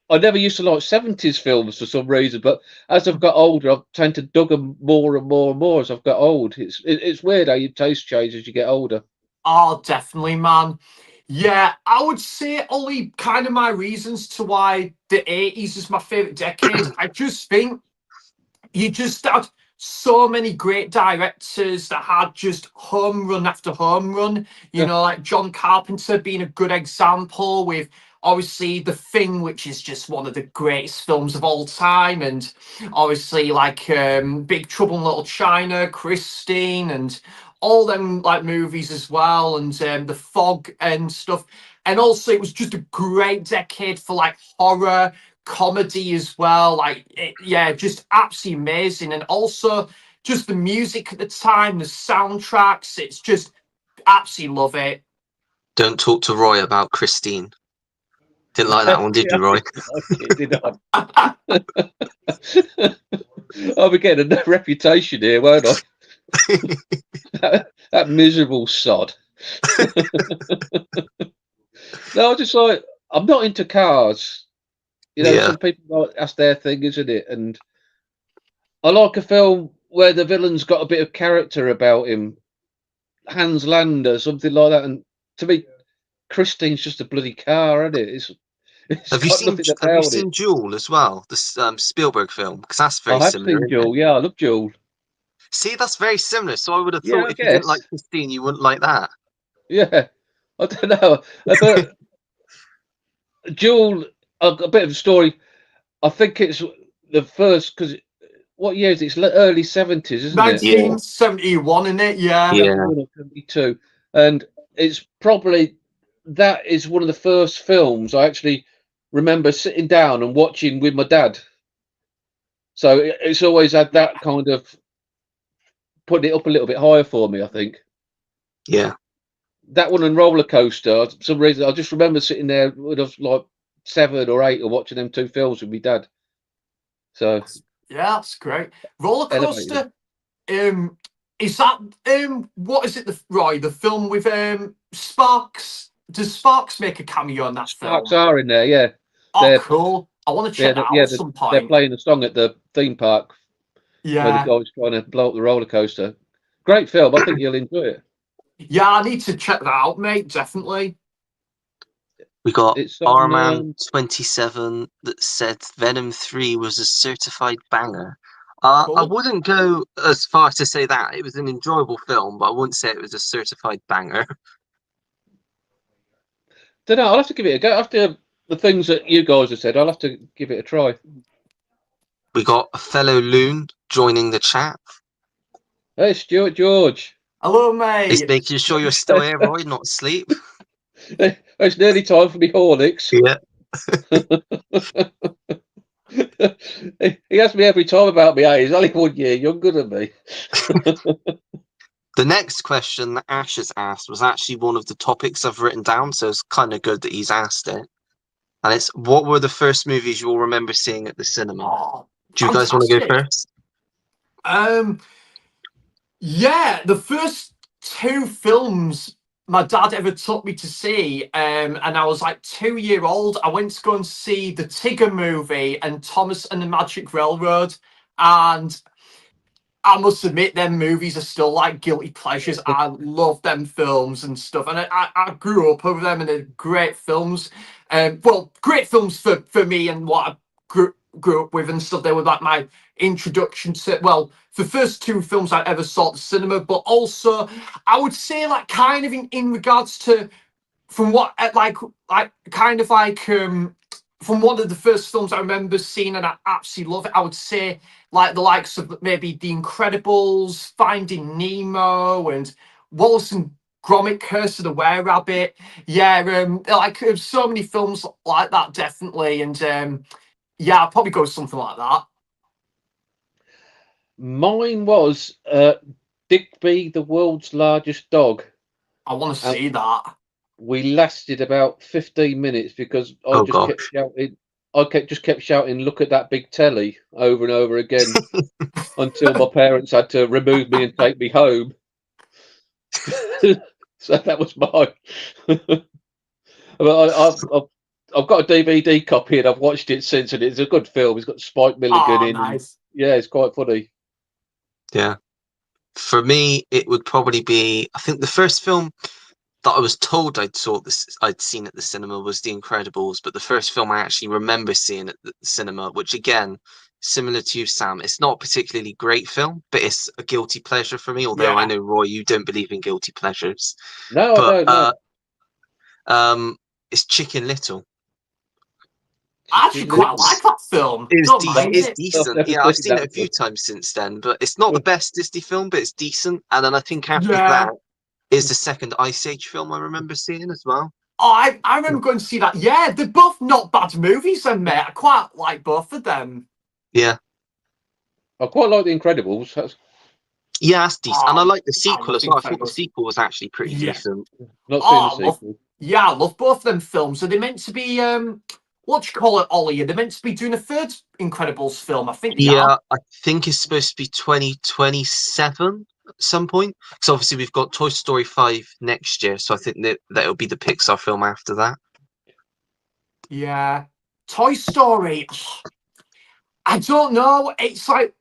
I never used to like 70s films for some reason, but as I've got older, I've tend to dug them more and more and more as I've got old. It's weird how your taste changes as you get older. Oh, definitely, man. Yeah, I would say only kind of my reasons to why the 80s is my favorite decade. I just think you just had so many great directors that had just home run after home run. You know, like John Carpenter being a good example, with obviously The Thing, which is just one of the greatest films of all time, and obviously like Big Trouble in Little China, Christine, and all them like movies as well, and The Fog and stuff. And also it was just a great decade for like horror, comedy as well. Like yeah, just absolutely amazing. And also just the music at the time, the soundtracks, it's just absolutely love it. Don't talk to Roy about Christine. Didn't like that one, did you, Roy? Did I? I'll be getting a reputation here, won't I? that miserable sod. No, I just like, I'm not into cars. You know, some people like, that's their thing, isn't it? And I like a film where the villain's got a bit of character about him. Hans Lander, something like that. And to me, Christine's just a bloody car, isn't it? Have you seen Duel as well? The Spielberg film? Because that's very similar. I have seen Duel, yeah, I love Duel. See, that's very similar. So I would have thought if you didn't like Christine, you wouldn't like that. Yeah, I don't know. But Duel, a bit of a story. I think it's the first, because what year is it? It's early 70s, isn't it? 1971, isn't it? Yeah. 72. And it's probably, that is one of the first films I actually remember sitting down and watching with my dad. So it's always had that kind of putting it up a little bit higher for me, I think. Yeah. That one and Roller Coaster, for some reason, I just remember sitting there when I was like 7 or 8 and watching them two films with my dad. So yeah, that's great. Roller Coaster. Is that what is it? The film with Sparks. Does Sparks make a cameo in that film? Sparks are in there, yeah. Oh, cool. I want to check that out at some point. They're playing a song at the theme park. Yeah. Where the guy's trying to blow up the roller coaster. Great film. I think you'll enjoy it. Yeah, I need to check that out, mate. Definitely. We got Barman 27 that said Venom 3 was a certified banger. Cool. I wouldn't go as far to say that. It was an enjoyable film, but I wouldn't say it was a certified banger. Don't know. I'll have to give it a go. After the things that you guys have said, I'll have to give it a try. We got a fellow Loon joining the chat. Hey, Stuart George. Hello, mate. He's making sure you're still here, Roy, not asleep. It's nearly time for me Horlicks. Yeah. He asks me every time about me. He's only 1 year younger than me. The next question that Ash has asked was actually one of the topics I've written down, so it's kind of good that he's asked it. And it's, what were the first movies you all remember seeing at the cinema? Oh, do you guys want to go first? Yeah, the first 2 films my dad ever took me to see, and I was like 2 years old. I went to go and see the Tigger movie and Thomas and the Magic Railroad, and I must admit, them movies are still like guilty pleasures. I love them films and stuff, and I grew up over them, and they're great films. Well, great films for me and what I grew up with and stuff. They were like my introduction to, well, the first 2 films I ever saw at the cinema, but also I would say like kind of in regards to, from what like kind of like from one of the first films I remember seeing and I absolutely love it, I would say like the likes of maybe The Incredibles, Finding Nemo, and Wallace and Gromit, Curse of the Were-Rabbit. Yeah, like so many films like that, definitely. And yeah, I'd probably go with something like that. Mine was Digby, the world's largest dog. I want to see that. We lasted about 15 minutes because I Oh just kept gosh. shouting. Just kept shouting, "Look at that big telly!" over and over again until my parents had to remove me and take me home. So that was mine. I've got a DVD copy and I've watched it since, and it's a good film. It's got Spike Milligan Oh, in. nice. Yeah, it's quite funny. Yeah. For me, it would probably be. I think the first film that I was told I'd seen at the cinema was The Incredibles, but the first film I actually remember seeing at the cinema, which again, similar to you, Sam, it's not a particularly great film, but it's a guilty pleasure for me. Although I Yeah. know, Roy, you don't believe in guilty pleasures, No, I but don't know. it's Chicken Little. I actually quite like that film. Don't mind It's it. decent. Yeah, I've seen it a few times since then, but it's not the best Disney film, but it's decent. And then I think after Yeah. that is the second Ice Age film I remember seeing as well. Oh, I remember going to see that. Yeah, they're both not bad movies, then, mate. I quite like both of them. Yeah. I quite like The Incredibles. Yeah, that's decent. And I like the I sequel love as The well. I thought the Incredibles. sequel was actually pretty Yeah. decent. Not seen the Oh, sequel. yeah, I love both of them films. Are they meant to be what do you call it, Ollie? Are they meant to be doing a third Incredibles film? I think they Yeah, are. I think it's supposed to be 2027 at some point. Because obviously we've got Toy Story 5 next year, so I think that'll be the Pixar film after that. Yeah. Toy Story. I don't know. It's like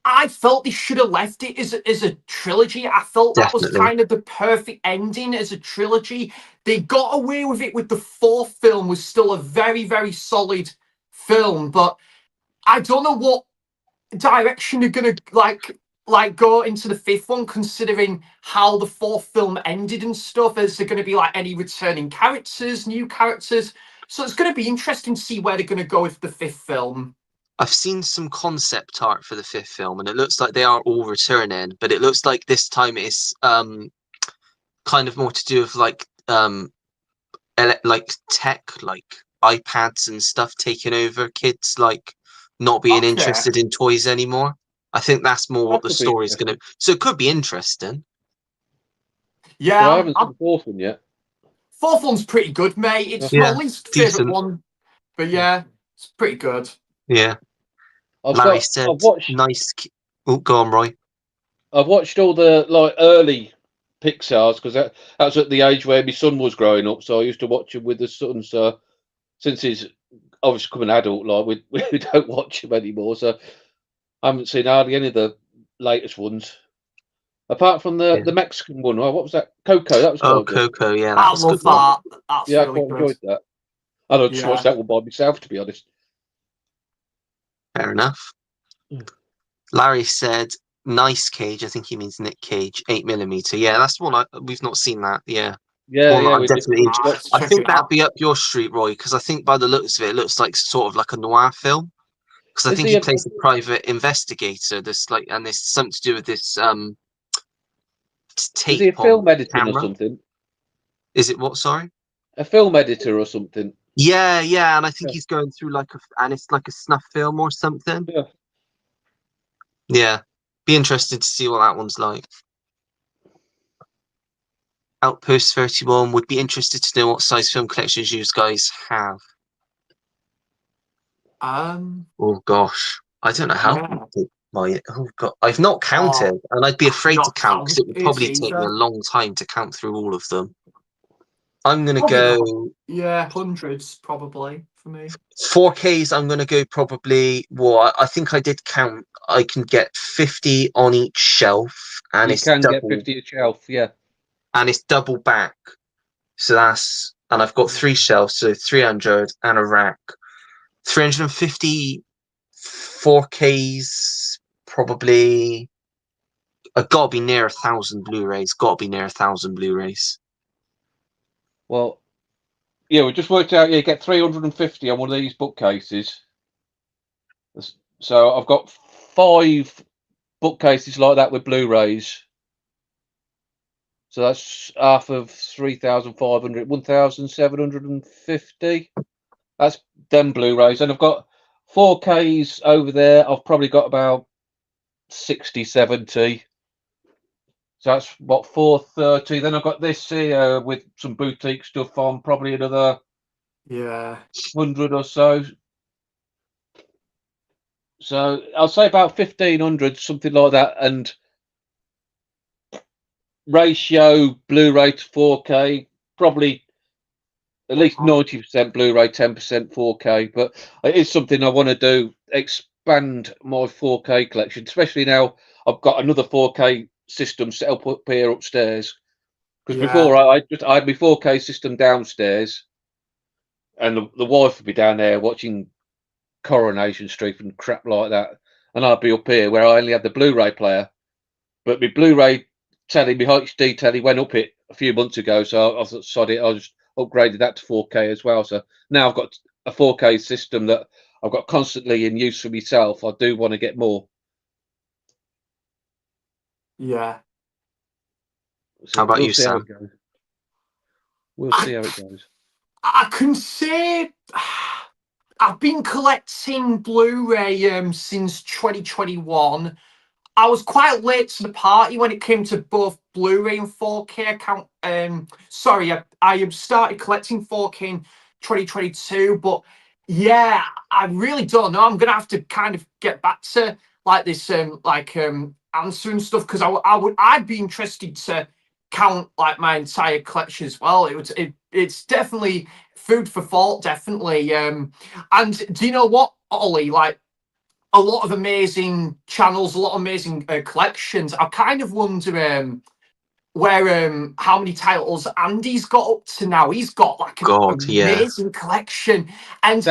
I felt they should have left it as a trilogy. I felt that was Definitely. kind of the perfect ending as a trilogy. They got away with it with the fourth film, was still a very, very solid film, but I don't know what direction they're gonna like go into the fifth one, considering how the fourth film ended and stuff. Is there gonna be like any returning characters, new characters? So it's gonna be interesting to see where they're gonna go with the fifth film. I've seen some concept art for the fifth film, and it looks like they are all returning, but it looks like this time it's kind of more to do with like tech, like iPads and stuff taking over kids, like not being Okay. interested in toys anymore. I think that's more what That the could be story's going to. So it could be interesting. Well, I Yeah, haven't seen the fourth one yet. fourth one's pretty good, mate. It's my Yeah, least favorite decent. one, but yeah, it's pretty good. Yeah. Larry said, "Nice." Oh, go on, Roy. I've watched all the like early Pixar's because that was at the age where my son was growing up. So I used to watch him with the son. So since he's obviously become an adult, like we don't watch him anymore. So I haven't seen hardly any of the latest ones, apart from the Mexican one. Oh, what was that? Coco. That was Oh, quite good. Coco. Yeah, that I was a love good one. that. That's Yeah, I really quite good. enjoyed that. I don't just Yeah. watch that one by myself, to be honest. Fair enough. Larry said, "Nice Cage." I think he means Nick Cage, 8mm. Yeah, that's the one we've not seen that. Yeah. Yeah, yeah. I'm definitely Let's I check think it that'd out. be up your street, Roy, because I think by the looks of it, it looks like sort of like a noir film. Because I Is think he he a, plays a private investigator. This like, and there's something to do with this is he a tape on film editor or camera. something? Is it what? Sorry. A film editor or something? Yeah, yeah, and I think Yeah. he's going through and it's like a snuff film or something. Yeah. Yeah, be interested to see what that one's like. Outpost 31 would be interested to know what size film collections you guys have. Oh gosh, I don't know how. Oh god, I've not counted, and I'd be afraid to not count because it would probably take me a either. long time to count through all of them. I'm gonna Probably go. not. Yeah, hundreds probably for me. 4Ks. I'm gonna go probably. Well, I think I did count. I can get 50 on each shelf, and You it's can get double. 50 a shelf, yeah. And it's double back. So that's, and I've got 3 shelves, so 300 and a rack. 350 4Ks, probably. I've got to be near 1,000 Blu-rays. Got to be near 1,000 Blu-rays. Well, yeah, we just worked out. You get 350 on one of these bookcases. So I've got 5 bookcases like that with Blu-rays. So that's half of 3,500, 1,750. That's them Blu-rays. And I've got 4Ks over there. I've probably got about 60, 70. So that's what, 430. Then I've got this here with some boutique stuff on, probably another 100 or so. So I'll say about 1,500, something like that. And ratio Blu-ray to 4K, probably at least 90% Blu-ray, 10% 4K. But it is something I want to do, expand my 4K collection, especially now I've got another 4K system set up here upstairs. Because before I had my 4K system downstairs, and the wife would be down there watching Coronation Street and crap like that, and I'd be up here where I only had the Blu-ray player. But my Blu-ray telly, my HD telly went up it a few months ago, so I thought, sod it, I just upgraded that to 4K as well. So now I've got a 4K system that I've got constantly in use for myself. I do want to get more. Yeah. So how about you, Sam? We'll see how it goes. I can say I've been collecting Blu-ray since 2021. I was quite late to the party when it came to both Blu-ray and 4K. Sorry, I started collecting 4K in 2022, but yeah, I really don't know. I'm gonna have to kind of get back to like this answer and stuff, because I'd be interested to count like my entire collection as well. It's definitely food for thought, definitely. And do you know what, Ollie? Like, a lot of amazing channels, a lot of amazing collections. I kind of wonder where how many titles Andy's got up to now. He's got like an amazing collection, and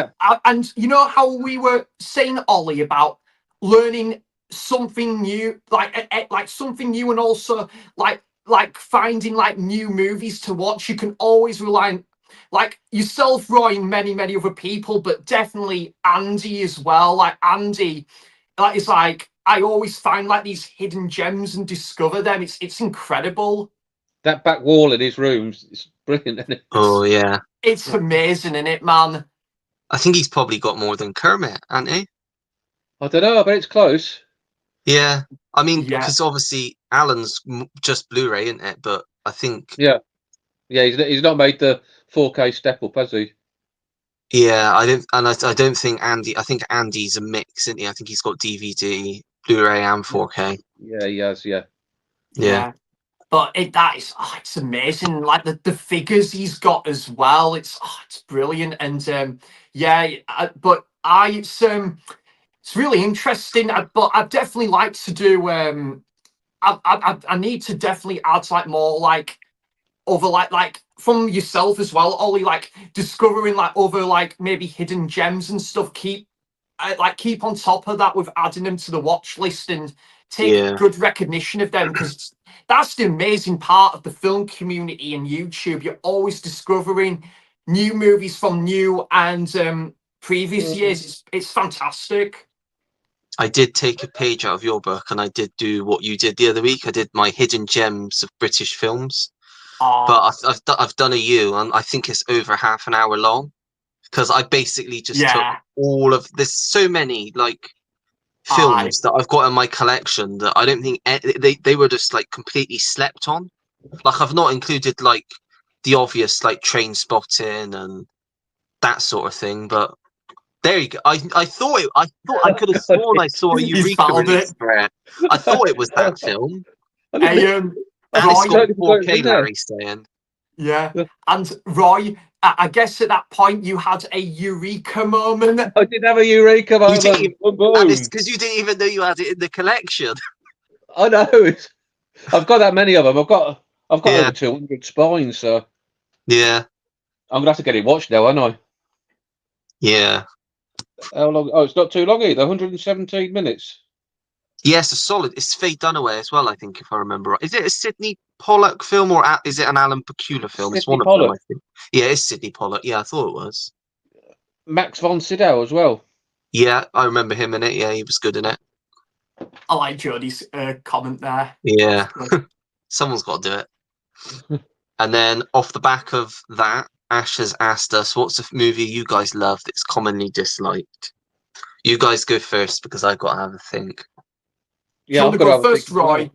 you know how we were saying, Ollie, about learning something new, like something new, and also like finding like new movies to watch. You can always rely on like yourself, Roy, and many other people, but definitely Andy as well. Like Andy, like it's like I always find like these hidden gems and discover them. It's incredible. That back wall in his rooms is brilliant, isn't it? Oh yeah, it's amazing, isn't it, man? I think he's probably got more than Kermit, hasn't he? I don't know, but it's close. Yeah, I mean, because obviously Alan's just Blu-ray, isn't it? But I think he's not made the 4K step up, has he? Yeah, I don't think Andy. I think Andy's a mix, isn't he? I think he's got DVD, Blu-ray, and 4K. Yeah, he has. Yeah. But it's amazing. Like the figures he's got as well. It's brilliant. And it's really interesting. But I'd definitely like to do. I need to definitely add like more like other like from yourself as well, Ollie, like discovering like other like maybe hidden gems and stuff. Keep on top of that with adding them to the watch list and take good recognition of them, because that's the amazing part of the film community and YouTube. You're always discovering new movies from new and previous years. It's fantastic. I did take a page out of your book, and I did do what you did the other week. I did my hidden gems of British films, but I've done a and I think it's over half an hour long, because I basically just took all of there's so many like films that I've got in my collection that I don't think they were just like completely slept on. Like I've not included like the obvious like Train Spotting and that sort of thing, but there you go. I thought I could have sworn I saw a Eureka release for it. I thought it was that film. And it's got 4K, Larry's saying. Yeah. And Roy, I guess at that point you had a Eureka moment. I did have a Eureka moment. And it's because you didn't even know you had it in the collection. I know. I've got that many of them. I've got over 200 spines, so yeah. I'm gonna have to get it watched now, aren't I? Yeah. How long? Oh, it's not too long either. 117 minutes. Yes, a solid. It's Faye Dunaway as well, I think, if I remember right. Is it a Sidney Pollack film or is it an Alan Pakula film? It's one of them, I think. Yeah, it's Sidney Pollack. Yeah, I thought it was. Max von Sydow as well. Yeah, I remember him in it. Yeah, he was good in it. I like Jodie's comment there. Yeah. Someone's got to do it. And then off the back of that, Ash has asked us, what's a movie you guys love that's commonly disliked? You guys go first because I've got to have a think. Do you want to go first, Roy?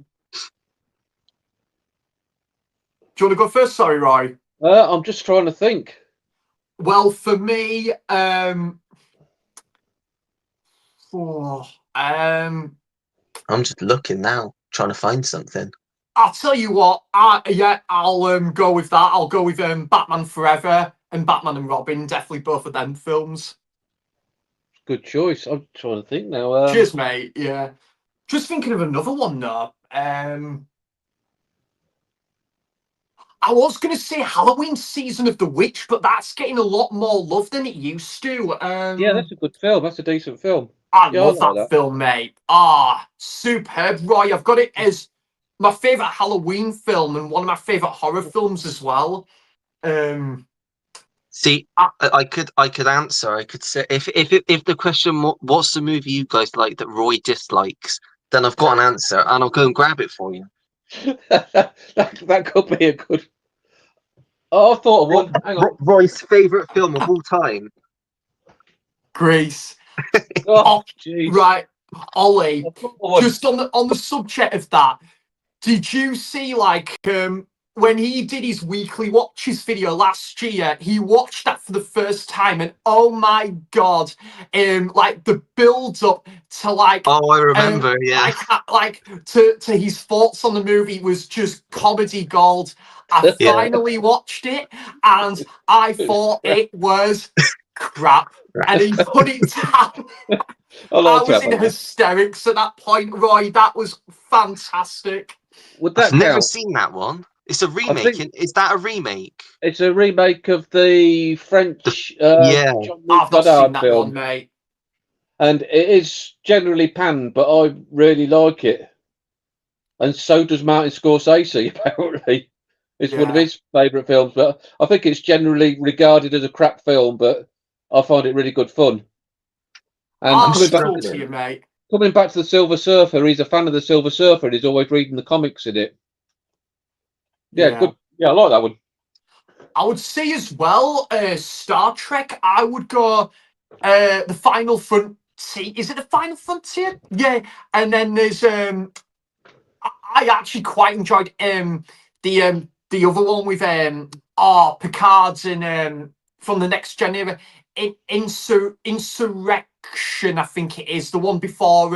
Do you want to go first? Sorry, Roy. I'm just trying to think. Well, for me, I'm just looking now, trying to find something. I'll tell you what. I'll go with that. I'll go with Batman Forever and Batman and Robin. Definitely both of them films. Good choice. I'm trying to think now. Cheers, mate. Yeah. Just thinking of another one now. I was going to say Halloween Season of the Witch, but that's getting a lot more love than it used to. Yeah, that's a good film. That's a decent film. I love that film, mate. Superb. Roy, I've got it as my favourite Halloween film and one of my favourite horror films as well. See, I could answer. I could say if the question what's the movie you guys like that Roy dislikes, then I've got an answer and I'll go and grab it for you. that could be a good. Oh, I thought of one. Hang on. Roy's favourite film of all time. Grease. Oh, right, Ollie. Just on the subject of that, did you see when he did his weekly watches video last year? He watched that for the first time, and oh my god, the build up to oh, I remember, yeah, to his thoughts on the movie was just comedy gold. I finally watched it, and I thought it was crap, and he put it down. I was in hysterics at that point, Roy. That was fantastic. I've never seen that one. It's a remake. Is that a remake? It's a remake of the French I've not seen that one, mate. And it is generally panned, but I really like it. And so does Martin Scorsese, apparently. It's one of his favourite films, but I think it's generally regarded as a crap film, but I find it really good fun. And coming back to the Silver Surfer, he's a fan of the Silver Surfer and he's always reading the comics in it. Yeah, good. Yeah, I like that one. I would say as well, Star Trek, I would go The Final Frontier. Is it The Final Frontier? Yeah. And then there's I actually quite enjoyed the other one with Picard's and from the Next Gen era. Insurrection, I think it is. The one before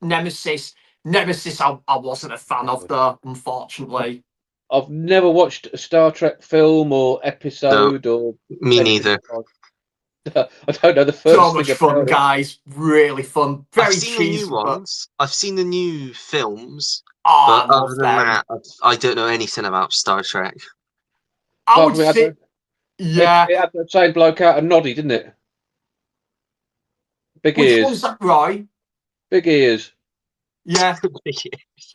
Nemesis. Nemesis I wasn't a fan of though, unfortunately. I've never watched a Star Trek film or episode or me neither. I don't know the first so much fun, guys. Really fun. Very I've seen the new ones. I've seen the new films. But other than that, I don't know anything about Star Trek. I would say, it had the same bloke out and Noddy, didn't it? Big ears. Which one's that, Roy? Big ears. Yeah. Big ears.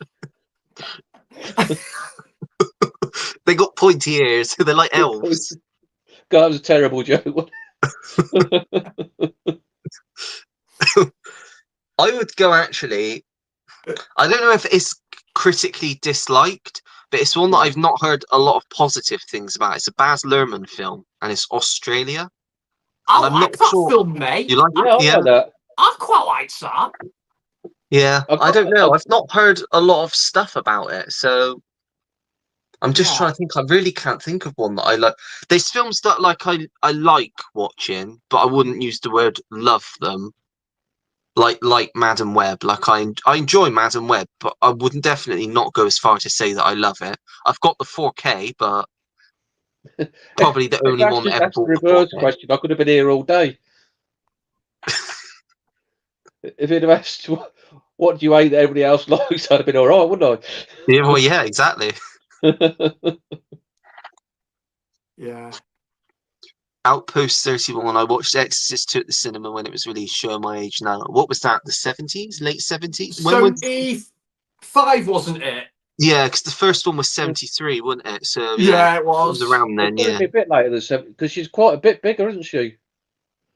They got pointy ears. They're like elves. God, that was a terrible joke. I would go actually. I don't know if it's critically disliked, but it's one that I've not heard a lot of positive things about. It's a Baz Luhrmann film, and it's Australia. I like that film, mate. You like that? Yeah, I like that. I quite like that. Yeah, I don't know. I've not heard a lot of stuff about it, so I'm just trying to think. I really can't think of one that I like. There's films that I like watching, but I wouldn't use the word love them. Like Madam Web. Like I enjoy Madam Web, but I wouldn't definitely not go as far to say that I love it. I've got the 4K, but probably the only one that ever bought the 4K. Question. I could have been here all day. If he'd have asked what do you hate that everybody else likes, I'd have been all right, wouldn't I? Yeah, well, yeah, exactly. Yeah. Outpost 31. I watched Exorcist 2 at the cinema when it was released. Showing my age now. What was that? The 70s? Late 70s? 75, wasn't it? Yeah, because the first one was 73, wasn't it? So yeah, it was. It was around then. Yeah, a bit later than 70 because she's quite a bit bigger, isn't she?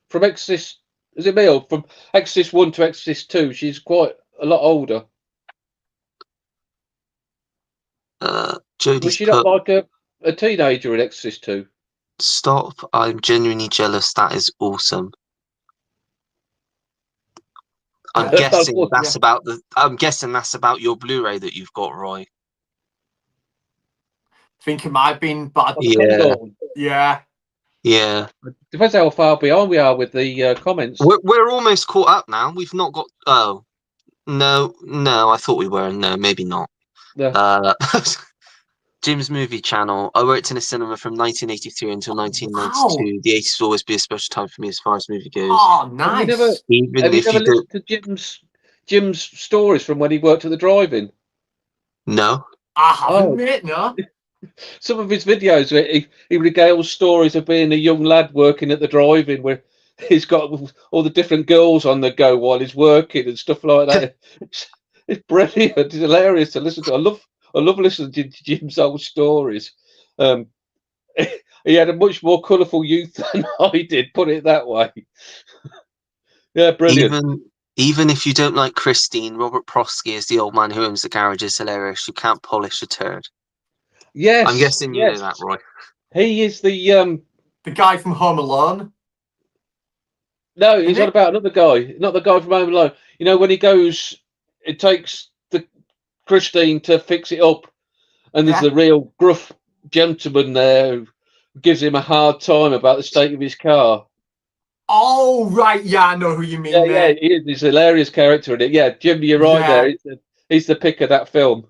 From Exorcist, is it me or from Exorcist 1 to Exorcist 2? She's quite a lot older. Jodie's Was she not put, like a teenager in Exorcist 2? stop. I'm genuinely jealous. That is awesome. I'm Yeah. guessing that's Yeah. about the. I'm guessing that's about your Blu-ray that you've got, Roy. I think it might have been, but Yeah. yeah. Yeah. Depends how far behind we are with the comments. We're almost caught up now. We've not got. Oh no, I thought we were. No, maybe not. No. Jim's Movie Channel. I worked in a cinema from 1983 until 1992. Wow. The 80s will always be a special time for me as far as movie goes. Oh, nice. Even Have you if never you don't. listened to Jim's stories from when he worked at the drive-in? No. I haven't, mate, no. Some of his videos where he regales stories of being a young lad working at the drive-in, where he's got all the different girls on the go while he's working and stuff like that. It's brilliant. It's hilarious to listen to. I love listening to Jim's old stories. He had a much more colourful youth than I did, put it that way. Yeah, brilliant. Even if you don't like Christine, Robert Prosky is the old man who owns the garage is hilarious. You can't polish a turd. Yes. I'm guessing you know that, Roy. He is the guy from Home Alone. No, he's on about another guy, not the guy from Home Alone. You know, when he goes, it takes the Christine to fix it up, and there's a real gruff gentleman there who gives him a hard time about the state of his car. Oh, right. Yeah, I know who you mean, mate. Yeah, he's a hilarious character in it. Yeah, Jim, you're right there. He's the pick of that film.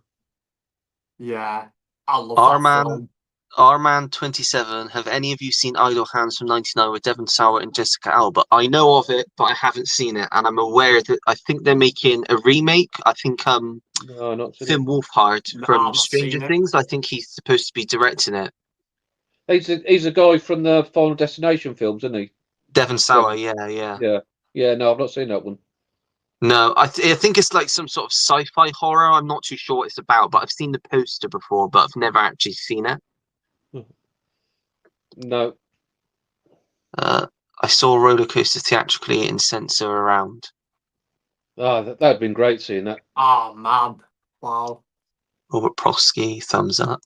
Yeah, I love that film. Arman 27. Have any of you seen Idle Hands from '99 with Devon Sawa and Jessica Alba? I know of it, but I haven't seen it, and I'm aware that I think they're making a remake. I think No, not Finn Wolfhard from I've Stranger seen Things. I think he's supposed to be directing it. He's a guy from the Final Destination films, isn't he? Devon Sawa, yeah. No, I've not seen that one. No, I think it's like some sort of sci-fi horror. I'm not too sure what it's about, but I've seen the poster before, but I've never actually seen it. No. I saw Roller Coaster theatrically in Censor Around. Oh, that'd have been great seeing that. Oh, man. Wow. Robert Prosky, thumbs up.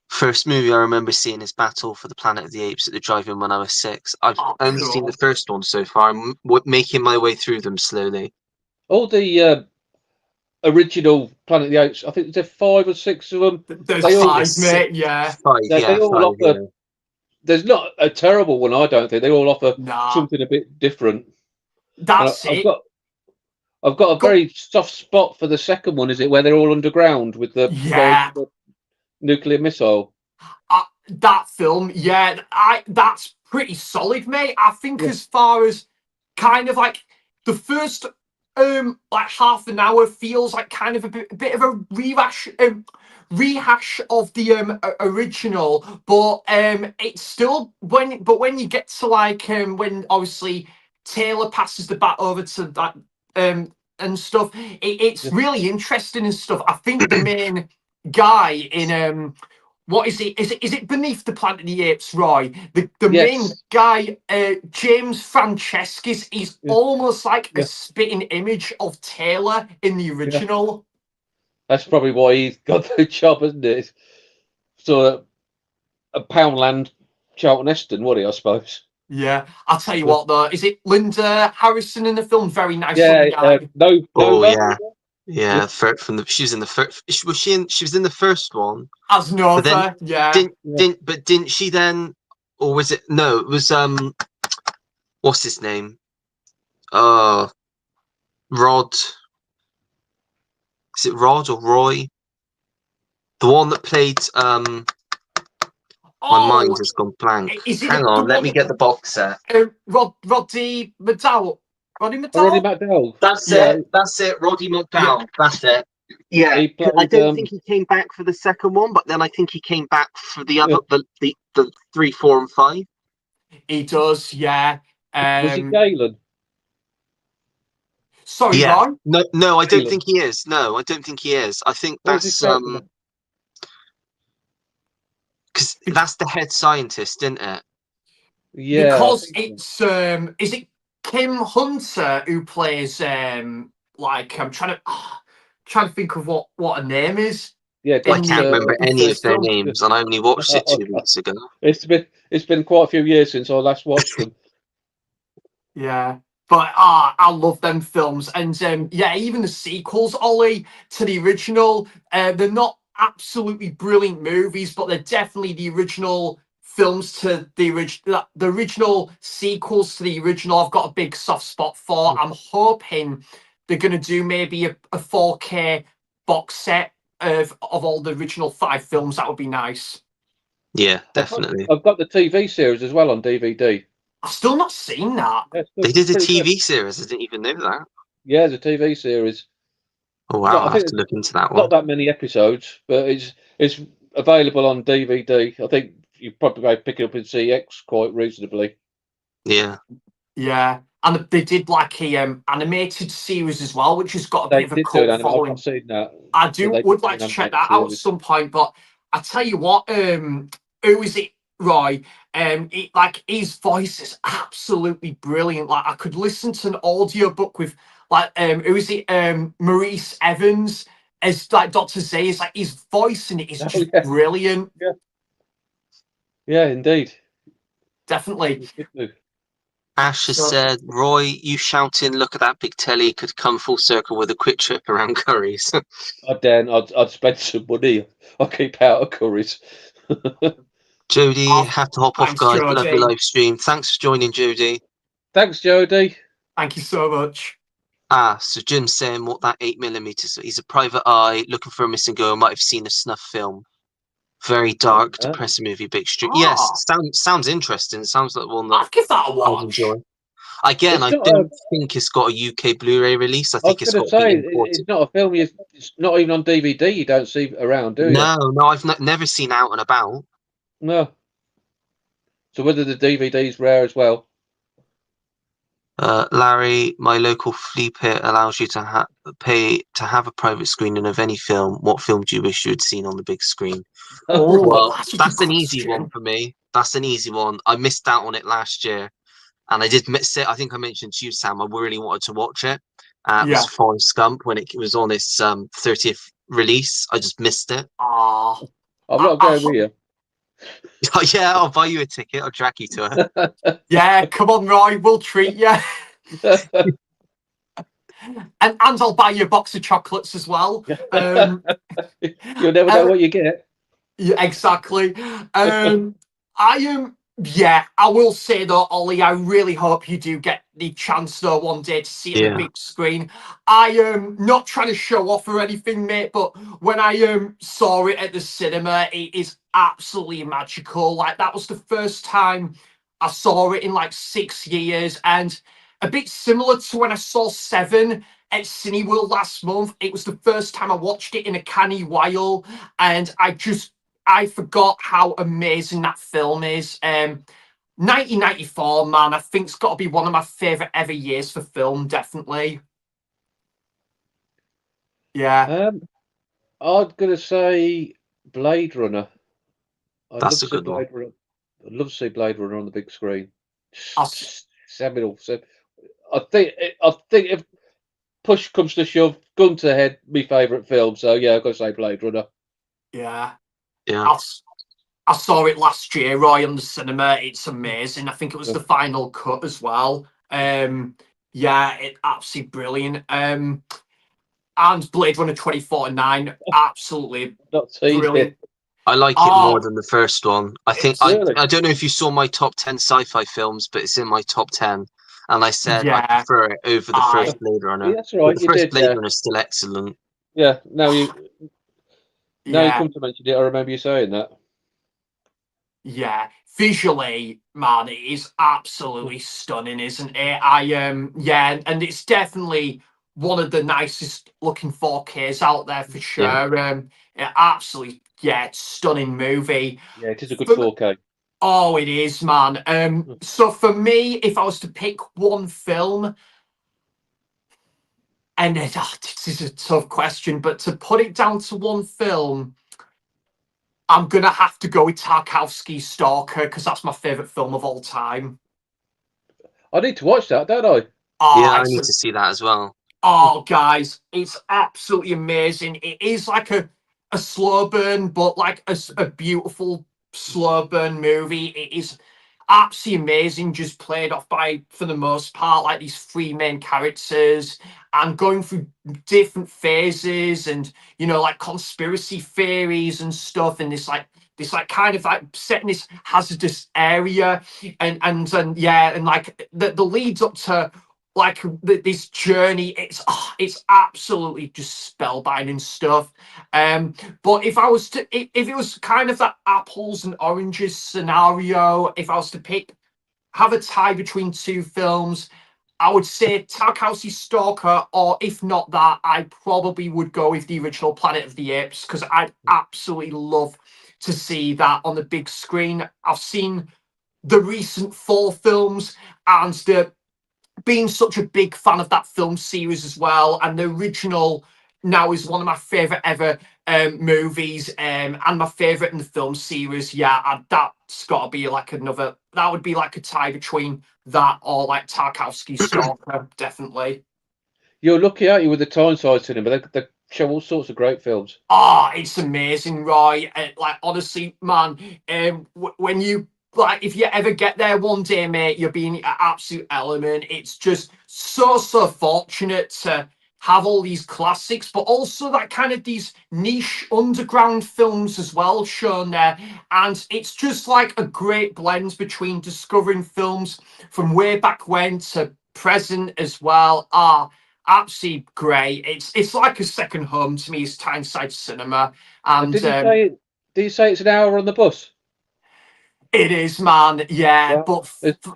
First movie I remember seeing is Battle for the Planet of the Apes at the drive-in when I was 6. I've only seen the first one so far. I'm making my way through them slowly. All the original Planet of the Apes, I think there's 5 or 6 of them. There's 5, mate, yeah. 5, they all offer. There's not a terrible one, I don't think. They all offer something a bit different. That's it. I've got a very soft spot for the second one. Is it where they're all underground with the nuclear missile? That film, that's pretty solid, mate. I think as far as kind of like the first like half an hour feels like kind of a bit of a rehash of the original, but it's still when you get to like when obviously Taylor passes the bat over to that and stuff, it's really interesting and stuff. I think the main guy in what is it? Is it Beneath the Planet of the Apes, Roy? The main guy, James Franceschis, is almost like a spitting image of Taylor in the original. That's probably why he's got the job, isn't it? So a Poundland, Charlton Heston, would he? I suppose. Yeah, I'll tell you what though. Is it Linda Harrison in the film? Very nice. Yeah, she was in the first. She was in the first one as Nova. Didn't she then, or was it? No, it was what's his name? Rod. Is it Rod or Roy? The one that played my mind has gone blank. Hang on, let me get the box set. Roddy McDowell. Roddy McDowell. That's it. Roddy McDowell. Yeah. That's it. Yeah, I don't think he came back for the second one, but then I think he came back for the other, the 3, 4, and 5. He does, yeah. Was he Galen? Sorry, Ron? No, I don't think he is. No, I don't think he is. I think that's because that's the head scientist, isn't it? Yeah. Because it's is it Kim Hunter who plays like I'm trying to think of what her name is. Yeah, I can't remember the any of first their film. names, and I only watched it 2 weeks ago. It's been quite a few years since I last watched them. Yeah. But I love them films, and yeah, even the sequels, Ollie, to the original, they're not absolutely brilliant movies, but they're definitely the original films to the original sequels to the original. I've got a big soft spot for. I'm hoping they're going to do maybe a 4K box set of all the original 5 films. That would be nice. Yeah, definitely. I've got the TV series as well on DVD. I've still not seen that. Yeah, They did a pretty TV good. series. I didn't even know that. Yeah, it's a TV series. Oh wow, I'll I have think to look into that not one. that many episodes, but it's available on DVD. I think you probably pick it up in CX quite reasonably. Yeah. Yeah, and they did like a animated series as well, which has got a They bit of a did do an cult anime. I've following. not seen that. I But they would did do like an to check animated that out at series. some point, but I tell you what, who is it, Roy? Like his voice is absolutely brilliant. Like I could listen to an audiobook with like who is it? Maurice Evans as like Dr. Zayas. Like his voice in it is just Yeah. brilliant. Yeah. Yeah, indeed. Definitely. Ash has said, Roy, you shouting, look at that big telly could come full circle with a quick trip around Curry's. I'd spend some money. I'll keep out of curries. Jody, have to hop off, Thanks, guys. Love your Jody. live stream. Thanks for joining, Jody. Thanks, Jody. Thank you so much. So Jim's saying what that 8mm. So he's a private eye looking for a missing girl. Might have seen a snuff film. Very dark, depressing movie. Big street. Yes, sounds interesting. Sounds like one that I'd give that a I would enjoy. watch. Again, I don't think it's got a UK Blu-ray release. I think I was it's going to got to be say imported. it's not a film. It's not even on DVD. You don't see around, do you? No, I've never seen Out and About. No. So whether the DVD's rare as well. Larry, my local flea pit allows you to pay to have a private screening of any film. What film do you wish you had seen on the big screen? Well, that's an easy one for me. That's an easy one. I missed out on it last year, and I did miss it. I think I mentioned to you, Sam. I really wanted to watch it. It was Forrest Gump when it was on its 30th release. I just missed it. I'm not going with you. Yeah, I'll buy you a ticket. I'll drag you to it. Yeah, come on, Roy. We'll treat you. and I'll buy you a box of chocolates as well. You'll never know what you get. Yeah, exactly. Yeah, I will say though, Ollie, I really hope you do get the chance though one day to see it on the big screen. I am not trying to show off or anything, mate, but when I saw it at the cinema, it is absolutely magical. Like that was the first time I saw it in like 6 years, and a bit similar to when I saw Seven at Cineworld last month. It was the first time I watched it in a canny while, and I forgot how amazing that film is. 1994, man, I think it's got to be one of my favourite ever years for film, definitely. Yeah. I'm going to say Blade Runner. That's a good one. I'd love to see Blade Runner on the big screen. Seminal. So I think if push comes to shove, gun to head, my favourite film. So yeah, I've got to say Blade Runner. Yeah. Yeah. I saw it last year, Roy, on the cinema. It's amazing. I think it was the final cut as well. Yeah, it absolutely brilliant. And Blade Runner 2049, absolutely brilliant. I like it more than the first one. I think really? I don't know if you saw my top 10 sci-fi films, but it's in my top 10. And I said I prefer it over the first Blade Runner. Yeah, that's right. But the first Blade Runner is still excellent. Yeah. Now you come to mention it. I remember you saying that. Yeah, visually, man, it is absolutely stunning, isn't it? Yeah, and it's definitely one of the nicest looking 4Ks out there for sure. Absolutely, stunning movie. Yeah, it is a good 4K. Oh, it is, man. So for me, if I was to pick one film, and this is a tough question, but to put it down to one film, I'm going to have to go with Tarkovsky's Stalker, because that's my favourite film of all time. I need to watch that, don't I? I need to see that as well. Oh, guys, it's absolutely amazing. It is like a a slow burn, but like a beautiful slow burn movie. It is absolutely amazing, just played off by, for the most part, like these three main characters and going through different phases and, you know, like conspiracy theories and stuff, and this like kind of like set in this hazardous area, and yeah, and like the leads up to like this journey, it's absolutely just spellbinding stuff. But if I was to, if it was kind of that apples and oranges scenario, if I was to pick, have a tie between two films, I would say Tarkowski's Stalker, or if not that, I probably would go with the original Planet of the Apes, because I'd absolutely love to see that on the big screen. I've seen the recent 4 films, and being such a big fan of that film series as well, and the original now is one of my favorite ever movies, and my favorite in the film series. Yeah, that's got to be like another, that would be like a tie between that or like Tarkowski's Stalker, definitely. You're lucky, aren't you, with the Tyneside cinema? They show all sorts of great films. Oh, it's amazing, Roy. Like, honestly, man, when you, like, if you ever get there one day, mate, you're being an absolute element. It's just so fortunate to have all these classics, but also that kind of these niche underground films as well shown there. And it's just like a great blend between discovering films from way back when to present as well. Absolutely great. It's like a second home to me. It's Tyneside Cinema, and Did you say it's an hour on the bus? it is, man. Yeah, Wow. but It's a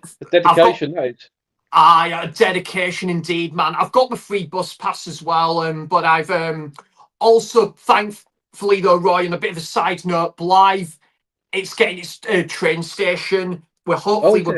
I've got dedication, that is. dedication indeed, man. I've got the free bus pass as well, but I've also, thankfully though, Roy, on a bit of a side note, Blythe, it's getting its train station. We're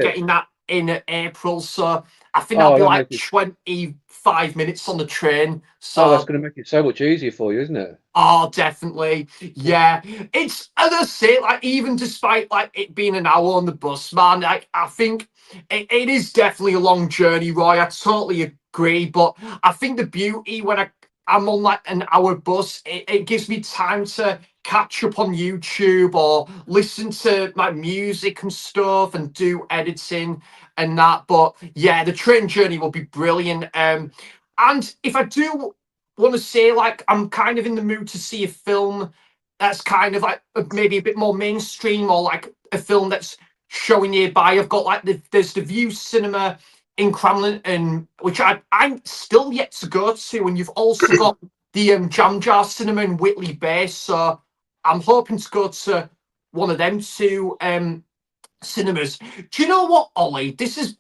getting that in April, so I think that'll be like 25 minutes on the train. So that's going to make it so much easier for you, isn't it? oh, definitely. Yeah. It's, as I say, like, even despite like it being an hour on the bus, man, like, I think it is definitely a long journey, Roy. I totally agree. But I think the beauty when I'm on like an hour bus, it gives me time to catch up on YouTube or listen to my music and stuff and do editing and that. But yeah, the train journey will be brilliant. And if I do want to say, like, I'm kind of in the mood to see a film that's kind of like maybe a bit more mainstream, or like a film that's showing nearby, I've got like there's the View Cinema in Cramlin, and which I'm still yet to go to, and you've also got the Jam Jar Cinema in Whitley Bay, so I'm hoping to go to one of them two cinemas. Do you know what, Ollie? This has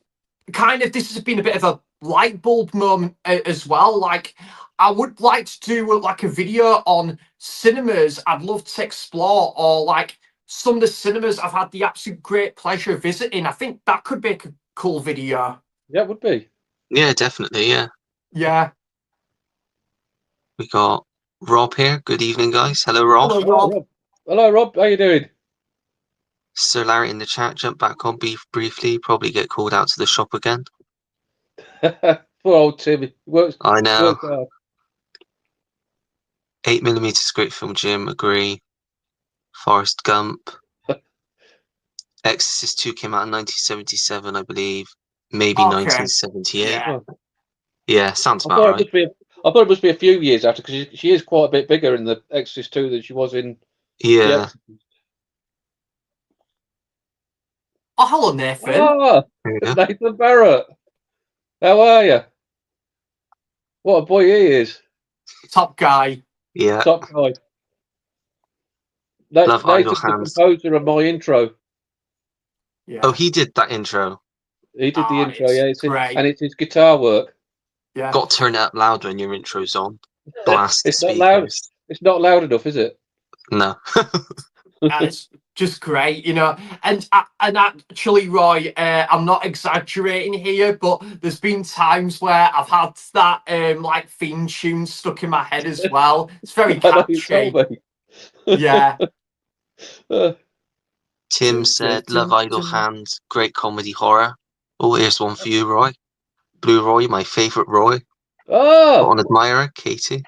been a bit of a light bulb moment as well. Like, I would like to do like a video on cinemas I'd love to explore, or like some of the cinemas I've had the absolute great pleasure of visiting. I think that could be a cool video. Yeah, it would be. Yeah, definitely. Yeah. Yeah. We got Rob here. Good evening, guys. Hello, Rob. Hello, Rob. Hello, Rob. How you doing? Sir Larry in the chat. Jump back on briefly. Probably get called out to the shop again. Poor old Tim. I know. Works hard. 8mm great film, Jim. Agree. Forrest Gump. Exorcist 2 came out in 1977, I believe. Maybe Okay. 1978. Yeah. Yeah, sounds about right. I thought it must be a few years after, because she is quite a bit bigger in the Exorcist 2 than she was in. Yeah. Oh, hello, Nathan. Ah, Yeah. Nathan Barrett. How are you? What a boy he is. Top guy. Yeah. Top guy. Love Idle Nathan's the Hands. composer of my intro. Yeah. Oh, he did that intro. He did the intro, it's yeah. great. And it's his guitar work. Yeah. Got to turn it up loud when your intro's on. Blast It's speakers. not loud. It's not loud enough, is it? No. It's just great, you know. And actually, Roy, I'm not exaggerating here, but there's been times where I've had that like theme tune stuck in my head as well. It's very catchy. You told me. Yeah. Tim said, love Idle Hands, great comedy horror. Oh, here's one for you, Roy. Blue Roy, my favourite Roy. Oh! Got an admirer, Katie.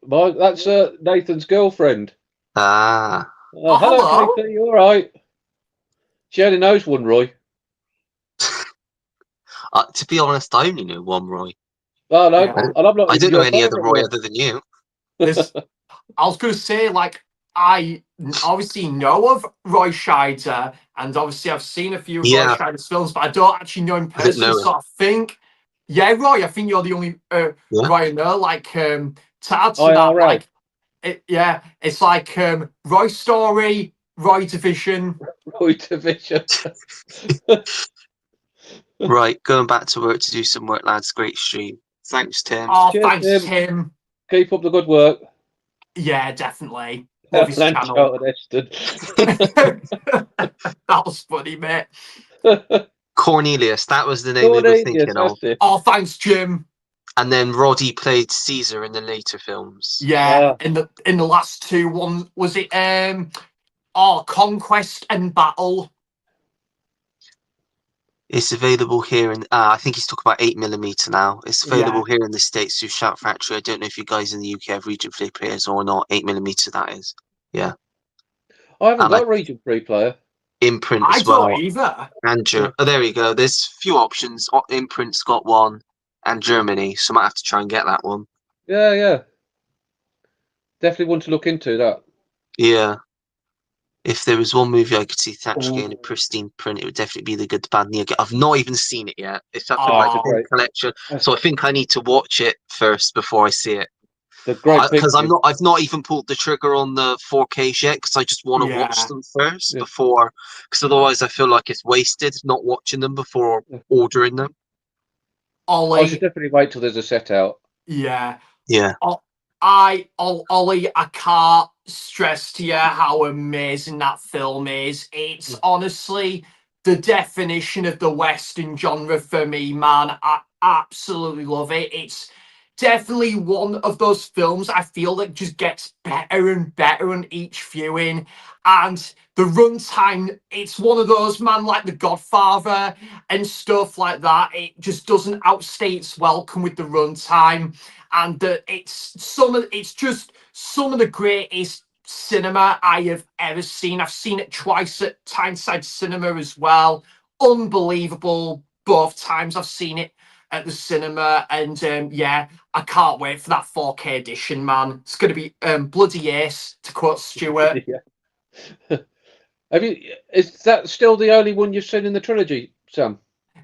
That's Nathan's girlfriend. Ah. Oh, Hello, hello. Katie. You all right? She only knows one Roy. To be honest, I only know one Roy. Oh no, Yeah. and I'm not I even don't know your any other favourite Roy Roy. other than you. This, I was going to say, like, I obviously know of Roy Scheider, and obviously I've seen a few of Roy Yeah, Scheider's films, but I don't actually know him I didn't personally. know So him. I think, yeah, Roy, I think you're the only Yeah. Roy I know. Like, to add to that, IRL. like, it's like Roy Story, Roy Division. Roy Division. Right, going back to work to do some work, lads. Great stream. Thanks, Tim. Oh, Cheers, thanks, Tim. Tim. Keep up the good work. Yeah, definitely. Love his And channel. Charlton Heston. That was funny, mate. Cornelius, that was the name we were thinking of. That's it. Oh, thanks, Jim. And then Roddy played Caesar in the later films. Yeah, in the last two, one was it Conquest and Battle. It's available here in. I think he's talking about 8mm now. It's available here in the States through Shout Factory. I don't know if you guys in the UK have region free players or not. 8mm, that is. Yeah. I haven't And got like a region 3 player. imprint I as well. don't either. And oh, there you go. There's a few options. Imprint's got one, and Germany. So I might have to try and get that one. Yeah. Definitely want to look into that. Yeah. If there was one movie I could see Thatcher getting a pristine print, it would definitely be The Good, the Bad, and the Ugly. I've not even seen it yet. It's up in my film collection, so I think I need to watch it first before I see it. The great Because I've not even pulled the trigger on the 4Ks yet, because I just want to watch them first before. Because otherwise, I feel like it's wasted not watching them before ordering them. I should definitely wait till there's a set out. Yeah. Yeah. Ollie, I can't stress to you how amazing that film is. It's honestly the definition of the Western genre for me, man. I absolutely love it. It's definitely one of those films I feel that just gets better and better on each viewing. And the runtime, it's one of those, man, like The Godfather and stuff like that. It just doesn't outstay its welcome with the runtime. And it's just some of the greatest cinema I have ever seen. I've seen it twice at Tyneside Cinema as well. Unbelievable both times I've seen it at the cinema. And yeah, I can't wait for that 4K edition, man. It's going to be bloody ace, to quote Stuart. Is that still the only one you've seen in the trilogy, Sam?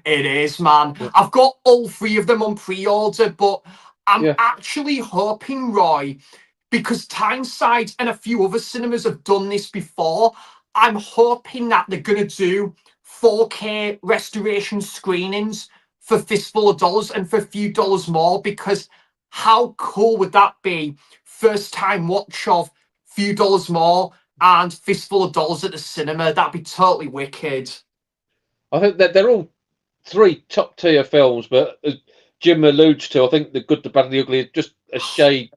It is, man. I've got all three of them on pre-order, but I'm actually hoping, Roy, because Tyneside and a few other cinemas have done this before, I'm hoping that they're going to do 4K restoration screenings for Fistful of Dollars and for a few dollars more, because how cool would that be? First time watch of Few Dollars More and Fistful of Dollars at the cinema. That'd be totally wicked. I think that they're all three top tier films, but as Jim alludes to, I think The Good, the Bad, and the Ugly is just a shade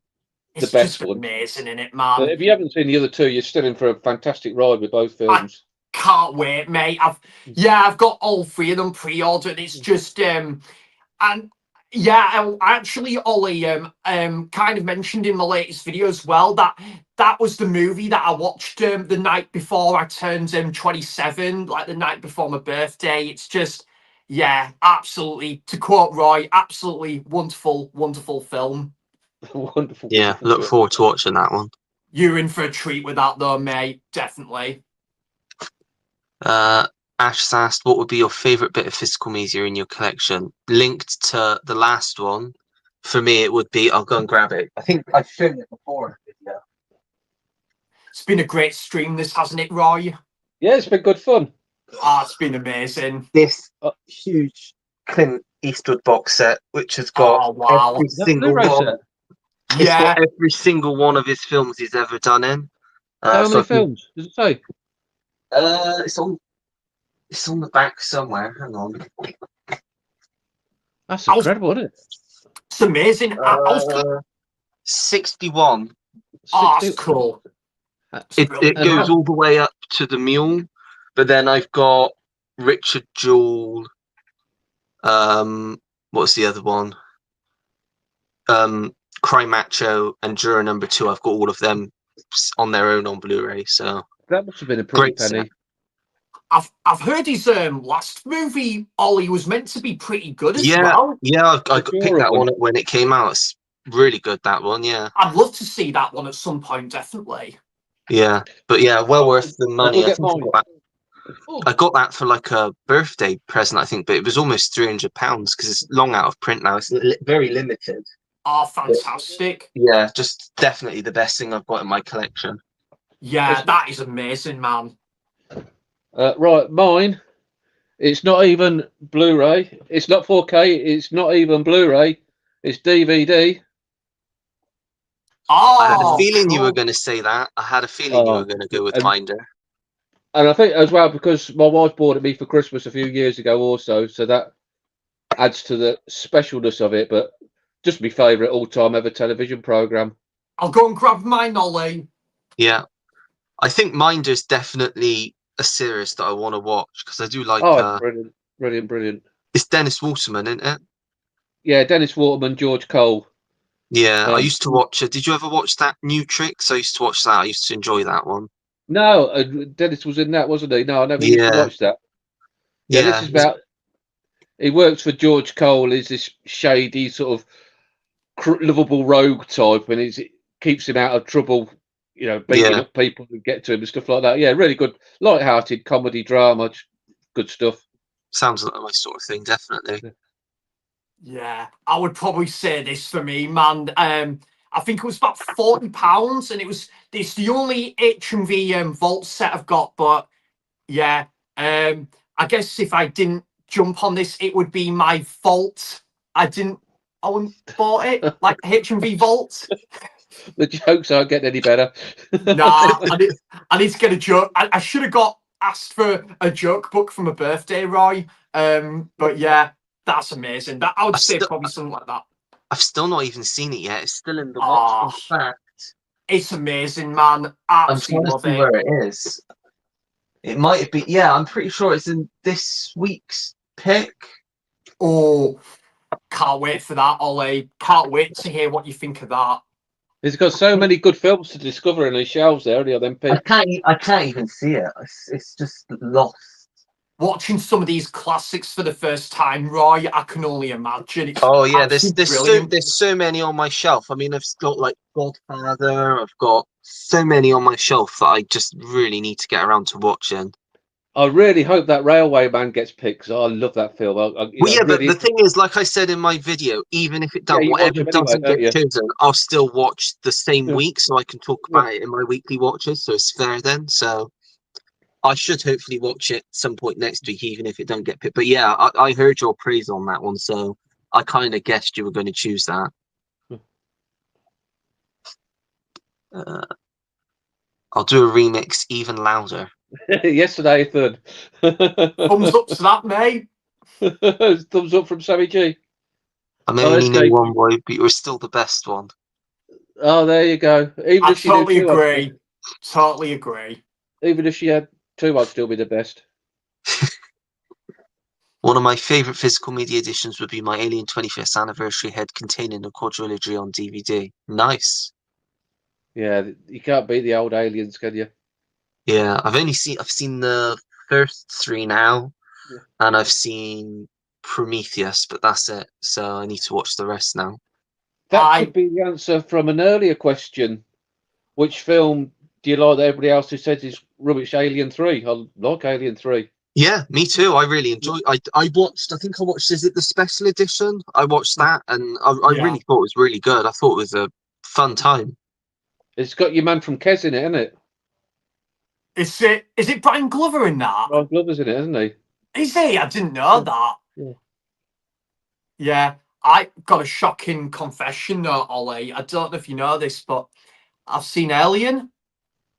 the best one. It's just amazing, innit, man? But if you haven't seen the other two, you're still in for a fantastic ride with both films. Can't wait, mate. I've got all three of them pre-ordered. It's just and yeah, I actually, Ollie, kind of mentioned in my latest video as well that was the movie that I watched the night before I turned 27, like the night before my birthday. It's just, yeah, absolutely, to quote Roy, absolutely wonderful, wonderful film. Wonderful. Yeah, look forward to watching that one. You're in for a treat with that, though, mate. Definitely. Ash asked, what would be your favourite bit of physical media in your collection? Linked to the last one, for me, it would be, I'll go and grab it. I think I've shown it before in the video. It's been a great stream, this, hasn't it, Roy? Yeah, it's been good fun. It's been amazing. This huge Clint Eastwood box set, which has got every single one. It's got every single one of his films he's ever done in. How many films does it say? It's on the back somewhere. Hang on. That's incredible, isn't it? It's amazing. 61. Oh, that's cool. It goes all the way up to the Mule, but then I've got Richard Jewell. What's the other one? Cry Macho and Juror Number 2. I've got all of them on their own on Blu-ray. So That must have been a pretty great set. penny. I've heard his last movie, Ollie, was meant to be pretty good as Yeah, well. yeah, I The picked that Dora one up when it came out. It's really good, that one. Yeah, I'd love to see that one at some point, definitely. yeah, but yeah, well worth the I'll money. go I get think mine. I got that for like a birthday present, I think, but it was almost £300 because it's long out of print now. It's very limited. Oh, fantastic. Yeah, just definitely the best thing I've got in my collection. Yeah, that is amazing, man. Right, mine. It's not even Blu-ray. It's not 4K. It's not even Blu-ray. It's DVD. I had a Oh, feeling you were cool. going to say that. I had a feeling you were going to go with Minder. And I think as well, because my wife bought it me for Christmas a few years ago also, so that adds to the specialness of it. But just my favourite all-time ever television programme. I'll go and grab mine, Ollie. Yeah. I think Minder's definitely a series that I want to watch because I do like... Oh, brilliant, brilliant, brilliant. It's Dennis Waterman, isn't it? Yeah, Dennis Waterman, George Cole. Yeah, I used to watch it. Did you ever watch that New Tricks? I used to watch that. I used to enjoy that one. No, Dennis was in that, wasn't he? No, I never used to watch that. Yeah, this is about... He works for George Cole. He's this shady sort of lovable rogue type, and he keeps him out of trouble, you know, beating up people who get to him and stuff like that. Yeah, really good, light-hearted comedy drama, good stuff. Sounds like my sort of thing, definitely. Yeah, I would probably say this for me, man. I think it was about £40, and it's the only HMV vault set I've got. But yeah, I guess if I didn't jump on this, it would be my fault. I wouldn't bought it like HMV Vault. The jokes aren't getting any better. Nah, I need to get a joke. I should have got asked for a joke book for my birthday, Roy. But yeah, that's amazing. That I would say probably something like that. I've still not even seen it yet. It's still in the watch. In fact, it's amazing, man. Absolutely love it. Where it is. It might be. Yeah, I'm pretty sure it's in this week's pick. Oh, can't wait for that, Ollie. Can't wait to hear what you think of that. He's got so many good films to discover in his shelves there. I can't even see it. It's just lost. Watching some of these classics for the first time, Roy, I can only imagine. It's there's so many on my shelf. I mean, I've got like Godfather. I've got so many on my shelf that I just really need to get around to watching. I really hope that Railway Man gets picked. I love that film. But the thing is, like I said in my video, even if it does, whatever doesn't get chosen, I'll still watch the same week, so I can talk about it in my weekly watches. So it's fair then. So I should hopefully watch it some point next week, even if it don't get picked. But yeah, I heard your praise on that one, so I kind of guessed you were going to choose that. I'll do a remix even louder. Yesterday, third. Thumbs up to that, mate. Thumbs up from Sammy G. I may only know one boy, but you're still the best one. Oh, there you go. Even I totally agree. Totally agree. Even if she had two, I'd still be the best. One of my favourite physical media editions would be my Alien 25th anniversary head containing a quadrilogy on DVD. Nice. Yeah, you can't beat the old Aliens, can you? Yeah, I've seen the first three now, and I've seen Prometheus, but that's it. So I need to watch the rest now. That could be the answer from an earlier question. Which film do you like that everybody else who said is rubbish? Alien 3. I like Alien 3. Yeah, me too. I really enjoy. I watched. I think I watched. Is it the special edition? I watched that, and I really thought it was really good. I thought it was a fun time. It's got your man from Kes in it, isn't it? Is it Brian Glover in that? Brian Glover's in it, isn't he? Is he? I didn't know that. Yeah, I got a shocking confession though, Ollie. I don't know if you know this, but I've seen Alien,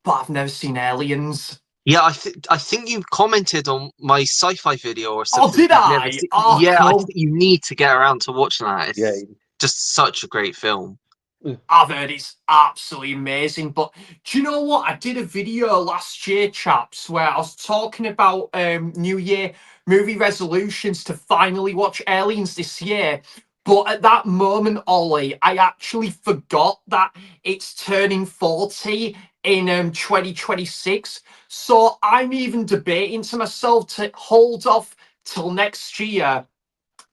but I've never seen Aliens. Yeah, I think you commented on my sci-fi video or something. Oh, did I? Yeah, cool. I think you need to get around to watching that. It's just such a great film. I've heard it's absolutely amazing. But do you know what? I did a video last year, chaps, where I was talking about New Year movie resolutions to finally watch Aliens this year. But at that moment, Ollie, I actually forgot that it's turning 40 in 2026. So I'm even debating to myself to hold off till next year,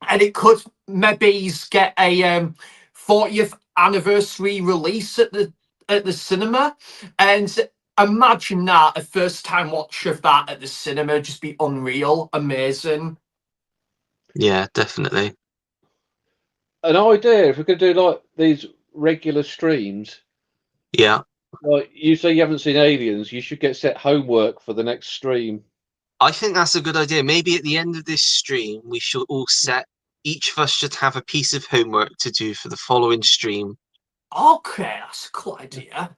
and it could maybe get a 40th anniversary release at the cinema. And imagine that, a first time watch of that at the cinema, just be unreal, amazing. Yeah, definitely. An idea, if we could do like these regular streams. Yeah. Like you say you haven't seen Aliens, you should get set homework for the next stream. I think that's a good idea. Maybe at the end of this stream, we should all set, each of us should have a piece of homework to do for the following stream. Okay, that's a cool idea.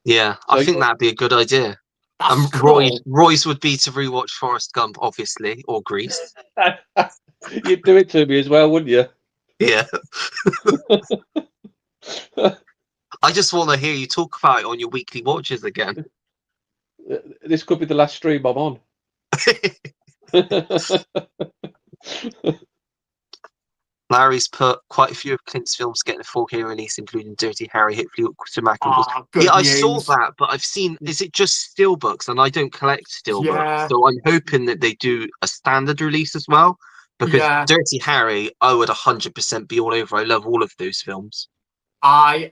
Yeah, I think that'd be a good idea. That's cool. Roy's would be to rewatch Forrest Gump, obviously, or Grease. You'd do it to me as well, wouldn't you? Yeah. I just want to hear you talk about it on your weekly watches again. This could be the last stream I'm on. Larry's put quite a few of Clint's films getting a 4K release, including Dirty Harry, Hopefully to Mac. Yeah, I saw that, but I've seen, is it just steelbooks? And I don't collect steelbooks, so I'm hoping that they do a standard release as well. Because Dirty Harry, I would 100% be all over. I love all of those films. I'm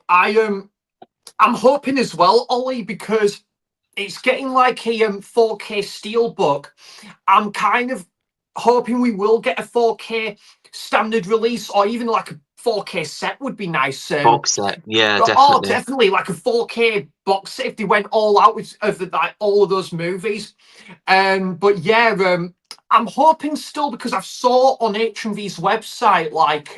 hoping as well, Ollie, because it's getting like a 4K steelbook. I'm kind of hoping we will get a 4K standard release, or even like a 4K set would be nice. Box set, yeah, definitely. Oh, definitely, like a 4K box set if they went all out with all of those movies. But yeah, I'm hoping still, because I've saw on HMV's website like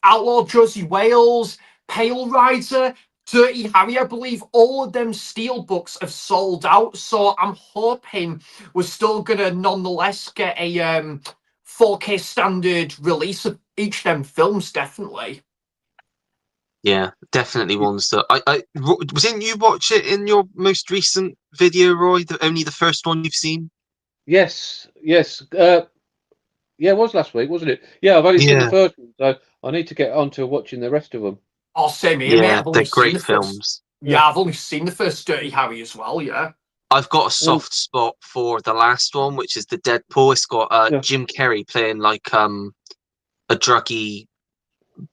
Outlaw Josie Wales, Pale Rider, Dirty Harry, I believe all of them steelbooks have sold out. So I'm hoping we're still gonna nonetheless get a 4K standard release of each of them films, definitely. Yeah, definitely ones that didn't you watch it in your most recent video, Roy? Only the first one you've seen? Yes. Yeah, it was last week, wasn't it? Yeah, I've only seen the first one, so I need to get on to watching the rest of them. Oh, same here, mate. I've only they're great films. Yeah, I've only seen the first Dirty Harry as well, yeah. I've got a soft spot for the last one, which is the Deadpool. It's got Jim Carrey playing like a druggy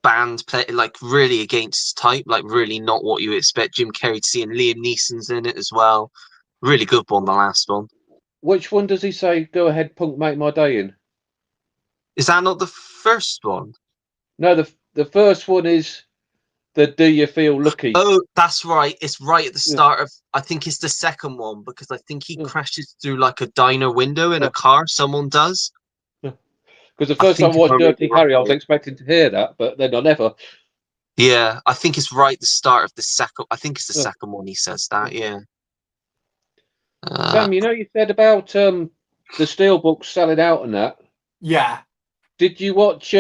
band play, like really against type, like really not what you expect Jim Carrey to see, and Liam Neeson's in it as well. Really good one, the last one. Which one does he say, go ahead, punk, make my day in? Is that not the first one? No, the first one is the Do You Feel Lucky? Oh, that's right. It's right at the start of, I think it's the second one, because I think he crashes through like a diner window in a car, someone does. Because the first time I watched Dirty Harry, I was expecting to hear that, but then I never. Yeah, I think it's right at the start of the second. I think it's the second one he says that. Yeah. Sam, you said about the steelbooks selling out and that. Yeah. Did you watch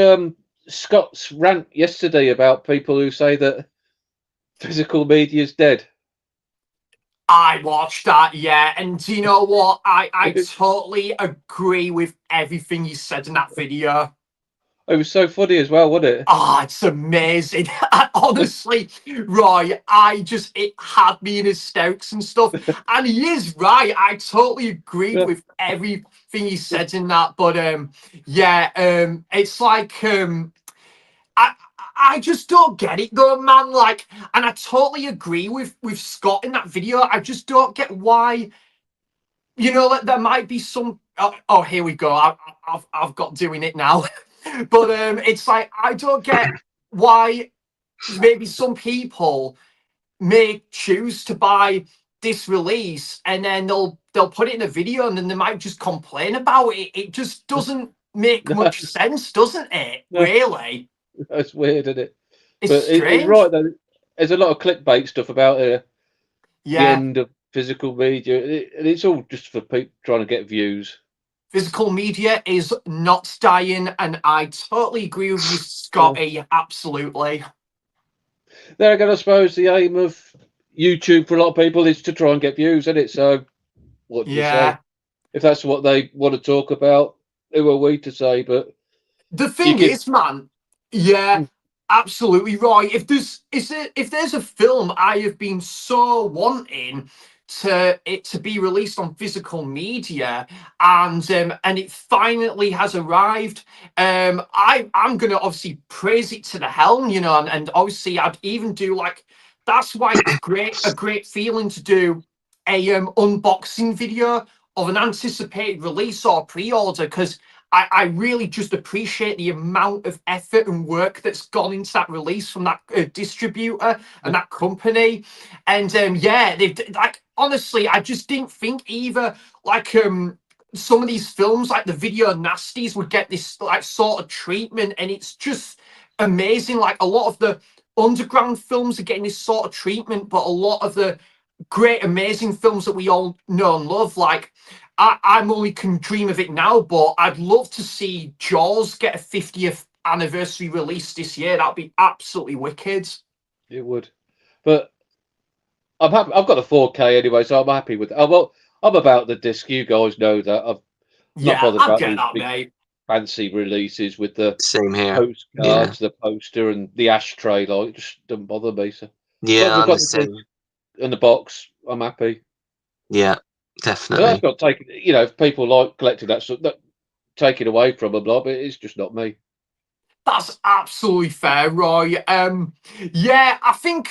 Scott's rant yesterday about people who say that physical media is dead? I watched that, yeah, and do you know what? I totally agree with everything you said in that video. It was so funny as well, wasn't it? Oh, it's amazing. Honestly, Roy, it had me in hysterics and stuff. And he is right. I totally agreed with everything he said in that. But it's like I just don't get it though, man. Like, and I totally agree with Scott in that video. I just don't get why. Like, there might be some. Oh, here we go. I've got doing it now. But it's like, I don't get why maybe some people may choose to buy this release and then they'll put it in a video and then they might just complain about it. It just doesn't make much sense, doesn't it? Really? That's weird, isn't it? It's strange. It's right though. There's a lot of clickbait stuff about the end of physical media, and it's all just for people trying to get views. Physical media is not dying, and I totally agree with you, Scotty. Absolutely. There again, I suppose the aim of YouTube for a lot of people is to try and get views, isn't it? So, what do you say? If that's what they want to talk about, who are we to say? But The You thing give is, man, yeah, absolutely right. If there's a film I have been so wanting to be released on physical media, and it finally has arrived, I'm gonna obviously praise it to the helm, you know, and obviously I'd even do like, that's why it's a great feeling to do a unboxing video of an anticipated release or pre-order, because I really just appreciate the amount of effort and work that's gone into that release from that distributor and that company. And yeah, they've like, honestly, I just didn't think either like some of these films like the Video Nasties would get this like sort of treatment, and it's just amazing. Like a lot of the underground films are getting this sort of treatment, but a lot of the great, amazing films that we all know and love, like I'm only can dream of it now, but I'd love to see Jaws get a 50th anniversary release this year. That'd be absolutely wicked. it would, but I'm happy. I've got a 4K anyway, so I'm happy with it. Oh, well, I'm about the disc. You guys know that. I'm not Yeah, bothered I about get these that, big mate. fancy releases with the Same here. Yeah, postcards, the poster, and the ashtray. Like, it just doesn't bother me. So, as long as yeah, I've I'm the got the disc same. and the box, I'm happy. Yeah, But that's definitely. not taking. You know, if people like collecting that stuff, that take it away from them, like, but it's just not me. That's absolutely fair, Roy. Yeah, I think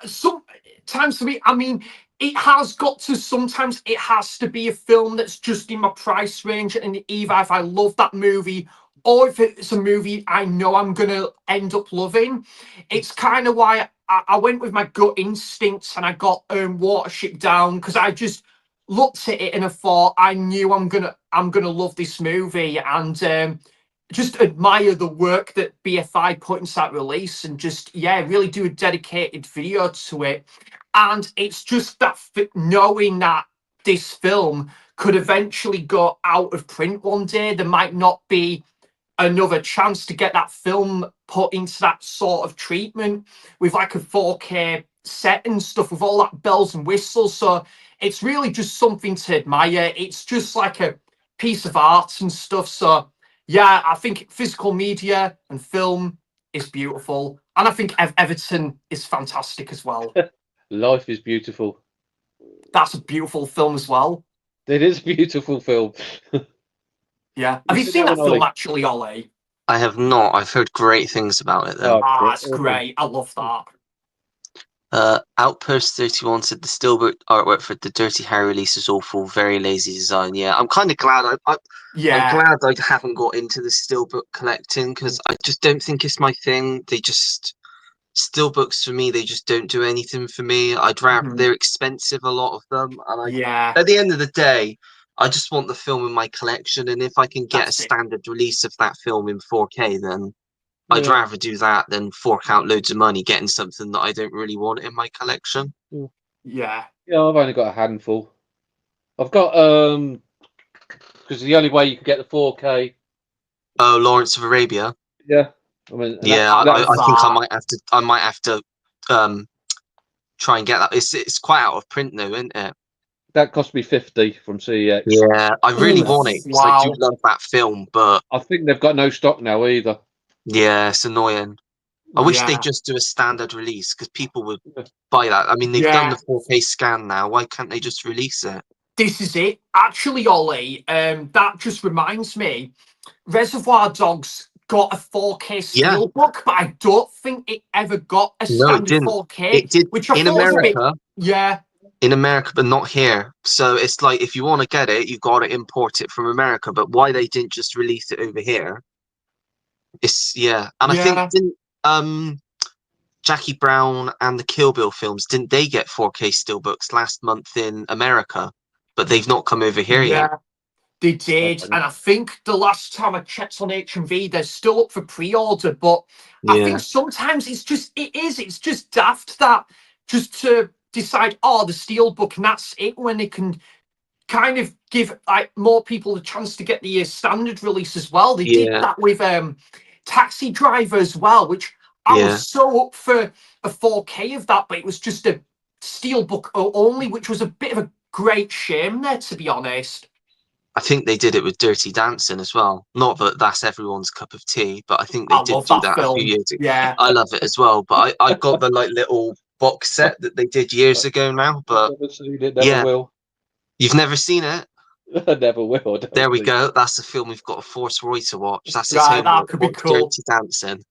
sometimes for me, I mean, it has got to, sometimes it has to be a film that's just in my price range, and either if I love that movie or if it's a movie I know I'm gonna end up loving. It's kind of why I went with my gut instincts and I got Watership Down, because I just looked at it and I thought I knew I'm gonna love this movie, and just admire the work that BFI put into that release, and just, yeah, really do a dedicated video to it. And it's just that knowing that this film could eventually go out of print one day, there might not be another chance to get that film put into that sort of treatment with like a 4K set and stuff, with all that bells and whistles. So it's really just something to admire. It's just like a piece of art and stuff. So yeah, I think physical media and film is beautiful, and I think Everton is fantastic as well. Life is beautiful. That's a beautiful film as well. It is a beautiful film. Yeah, You have you seen seen that one, that film Ollie? actually, Ollie? I have not. I've heard great things about it though. Oh, Ah, great. it's great. I love that. Outpost 31 said the Steelbook artwork for the Dirty Harry release is awful, very lazy design. Yeah, I'm kind of glad I'm Yeah, glad I haven't got into the Steelbook collecting, because I just don't think it's my thing. They just Steelbooks for me, they just don't do anything for me. I'd rather, mhm. they're expensive, a lot of them, and Yeah, at the end of the day, I just want the film in my collection, and if I can get a that's it. standard release of that film in 4K, then I'd Yeah. rather do that than fork out loads of money getting something that I don't really want in my collection. Yeah, Yeah, I've only got a handful. I've got because the only way you can get the 4K. Oh, Lawrence of Arabia. Yeah, I mean, and Yeah, I that love I think I that. might have to. I might have to um try and get that. It's quite out of print though, isn't it? that cost me 50 from CEX. Yeah, I really Oof, want it because I do wow. love that film, but I think they've got no stock now either. yeah, it's annoying. I wish they Yeah, just do a standard release because people would buy that. I mean, they've done yeah. the 4K scan now. Why can't they just release it? This is it. Actually, Ollie, that just reminds me. Reservoir Dogs got a 4K Yeah, steelbook, but I don't think it ever got a no, it standard didn't. 4K, It did which I in thought was a bit. America. Yeah, In America, but not here. So it's like if you want to get it, you got to import it from America. But why they didn't just release it over here? It's yeah, and I think yeah, didn't Jackie Brown and the Kill Bill films, didn't they get 4K steelbooks last month in America? But they've not come over here yet. yeah. They did, and I think the last time I checked on HMV, they're still up for pre-order. But I Yeah, think sometimes it's just daft that just to decide, oh, the steelbook, and that's it, when they can kind of give like more people a chance to get the standard release as well. They did yeah, that with Taxi Driver as well, which I was yeah. so up for a 4K of that, but it was just a steelbook only, which was a bit of a great shame there, to be honest. I think they did it with Dirty Dancing as well. Not that that's everyone's cup of tea, but I think they I did love do that that a few film. years ago. Yeah. I love it as well, but I got the like little box set that they did years ago now. But Never seen it, never yeah, will. you've never seen it. I never will. I don't There we think. go. That's the film we've got to force Roy to watch. That's his Right, that homework. could be Watch cool. Dirty Dancing.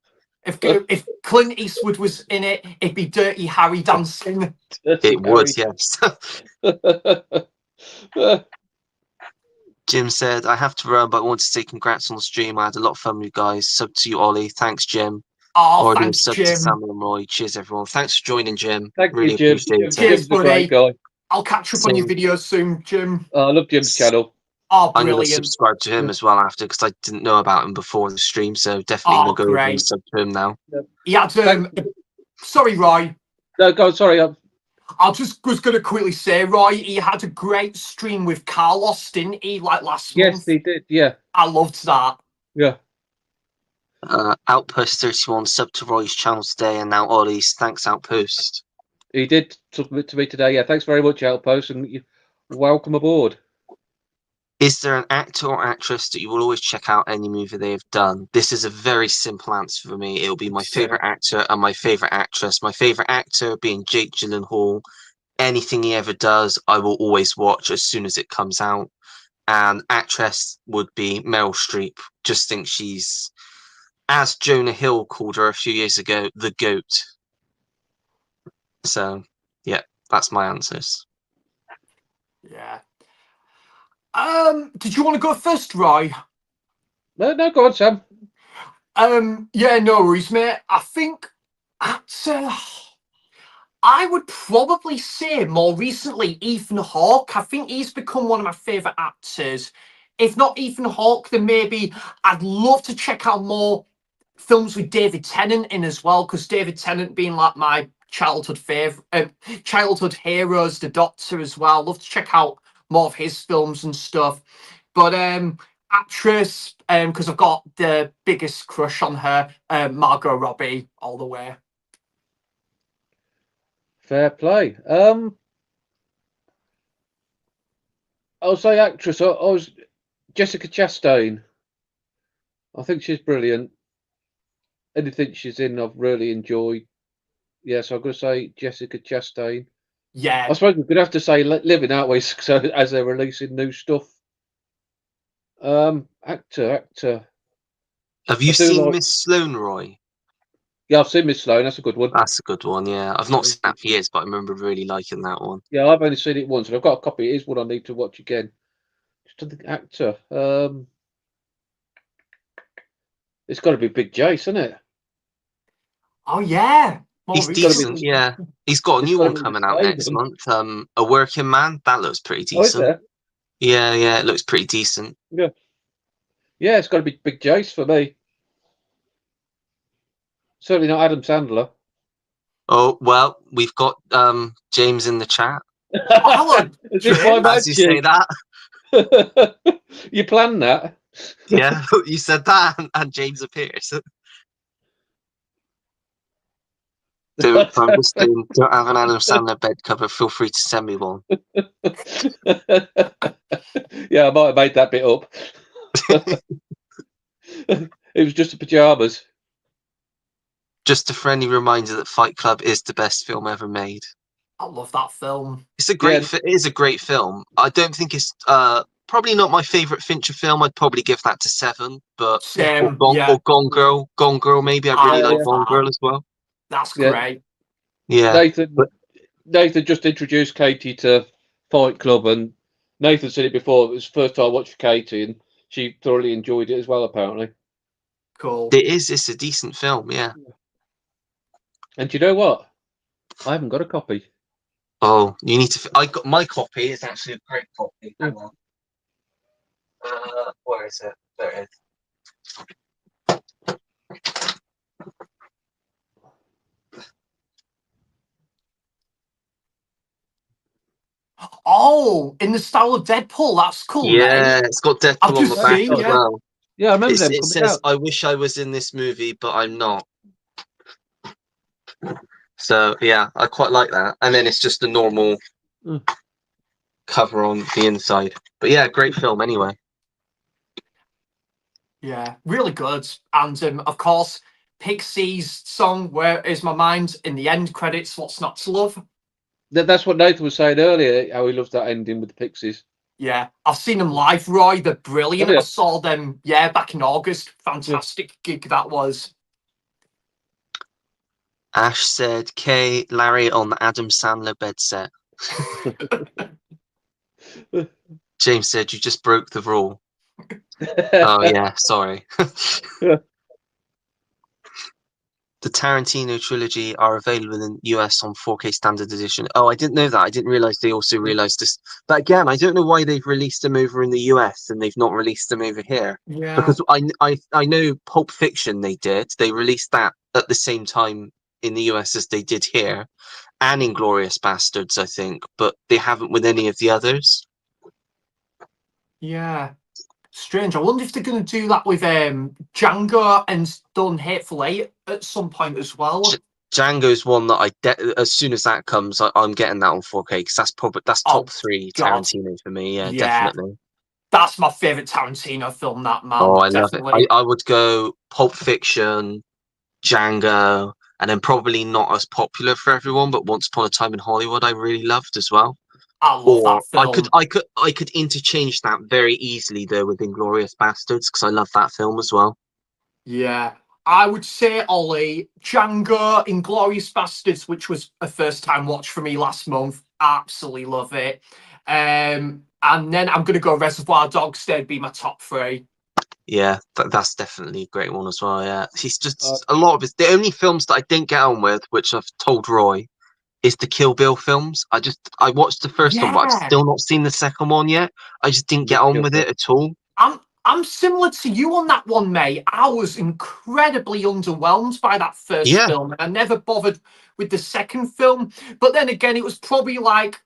If Clint Eastwood was in it, it'd be Dirty Harry dancing. It would, yes. Jim said, I have to run, but I want to say congrats on the stream. I had a lot of fun with you guys. Sub to you, Ollie. Thanks, Jim. Oh, Already thanks, sub to Jim. Samuel and Roy. Cheers, everyone. Thanks for joining, Jim. Thank Really you, Jim. appreciate it. Cheers, Jim's a great guy. I'll catch up on your videos soon, Jim. I love Jim's channel. Oh, I'm going to brilliant. subscribe to him as well after, because I didn't know about him before the stream, so definitely going to go over and sub to him now. He had sorry, Roy. No, go on, sorry. I just was going to quickly say, Roy, he had a great stream with Carlos, didn't he? Like last month. Yes, he did. Yeah. I loved that. Yeah. Outpost 31 sub to Roy's channel today, and now Ollie's. Thanks, Outpost. He did submit to me today. Yeah, thanks very much, Outpost, and welcome aboard. Is there an actor or actress that you will always check out any movie they have done? This is a very simple answer for me. It'll be my favorite actor and my favorite actress. My favorite actor being Jake Gyllenhaal. Anything he ever does, I will always watch as soon as it comes out. And actress would be Meryl Streep. Just think she's, as Jonah Hill called her a few years ago, the GOAT. So, yeah, that's my answers. Yeah. Did you want to go first, Roy? No, go on, Sam. Yeah, no worries, mate. I think I would probably say more recently Ethan Hawke. I think he's become one of my favourite actors. If not Ethan Hawke, then maybe I'd love to check out more films with David Tennant in as well, because David Tennant being like my childhood heroes, the Doctor as well. Love to check out more of his films and stuff. But actress, because I've got the biggest crush on her, Margot Robbie, all the way. Fair play. I'll say actress. I was Jessica Chastain. I think she's brilliant. Anything she's in, I've really enjoyed. Yes, I'm going to say Jessica Chastain. Yeah. I suppose we're going to have to say living, aren't we? So as they're releasing new stuff. Actor. Have you seen Miss Sloane, Roy? Yeah, I've seen Miss Sloane. That's a good one. That's a good one, yeah. I've not seen that for years, but I remember really liking that one. Yeah, I've only seen it once, and I've got a copy. It is one I need to watch again. Just the actor. It's got to be Big Jace, isn't it? Oh yeah. He's decent, yeah. He's got a new one coming out next month. A Working Man. That looks pretty decent. Oh, is it? Yeah, it looks pretty decent. Yeah, it's got to be Big Jace for me. Certainly not Adam Sandler. Oh well, we've got James in the chat. Hello, as you say that. You planned that? Yeah, you said that, and James appears. Don't have an Adam Sandler bed cover. Feel free to send me one. Yeah, I might have made that bit up. It was just the pajamas. Just a friendly reminder that Fight Club is the best film ever made. I love that film. It's a great. It is a great film. I don't think it's probably not my favorite Fincher film. I'd probably give that to 7. But or Gone Girl. Gone Girl, maybe. I really like Gone Girl as well. That's great. Yeah. Nathan just introduced Katie to Fight Club, and Nathan said it before. It was the first time I watched Katie, and she thoroughly enjoyed it as well, apparently. Cool. It's a decent film, yeah. And do you know what? I haven't got a copy. Oh, you need to. I got my copy. It's actually a great copy. Hang on. Where is it? There it is. Oh, in the style of Deadpool. That's cool. Yeah, mate. it's got Deadpool on the back as well. Yeah, I remember them. It says, "I wish I was in this movie, but I'm not." So yeah, I quite like that. And then it's just a normal cover on the inside. But yeah, great film anyway. Yeah, really good. And of course, Pixie's song "Where Is My Mind" in the end credits. What's not to love? That's what Nathan was saying earlier. How he loves that ending with the Pixies. Yeah, I've seen them live, Roy. They're brilliant. Oh, yeah. I saw them, back in August. Fantastic gig that was. Ash said, "K Larry on the Adam Sandler bed set." James said, "You just broke the rule." Oh yeah, sorry. The Tarantino trilogy are available in US on 4K standard edition. Oh, I didn't know that. I didn't realize they also released this. But again, I don't know why they've released them over in the US and they've not released them over here. Yeah. Because I know Pulp Fiction they did. They released that at the same time in the US as they did here, and Inglourious Bastards, I think, but they haven't with any of the others. Yeah. Strange. I wonder if they're going to do that with Django and done Hateful Eight at some point as well. Django's one that as soon as that comes, I'm getting that on 4K because that's top 3 God. Tarantino for me. Yeah, definitely. That's my favorite Tarantino film. That man. Oh, I definitely. love it. I would go Pulp Fiction, Django, and then probably not as popular for everyone, but Once Upon a Time in Hollywood I really loved as well. I love that film. I could interchange that very easily though with Inglourious Bastards because I love that film as well. Yeah, I would say, Ollie, Django, Inglourious Bastards, which was a first-time watch for me last month. Absolutely love it. And then I'm going to go Reservoir Dogs. They'd be my top 3. Yeah, that's definitely a great one as well. Yeah, he's just a lot of his. The only films that I didn't get on with, which I've told Roy, is the Kill Bill films. I watched the first one, but I've still not seen the second one yet. I just didn't get on with it at all. I'm similar to you on that one, mate. I was incredibly underwhelmed by that first film, and I never bothered with the second film. But then again, it was probably like,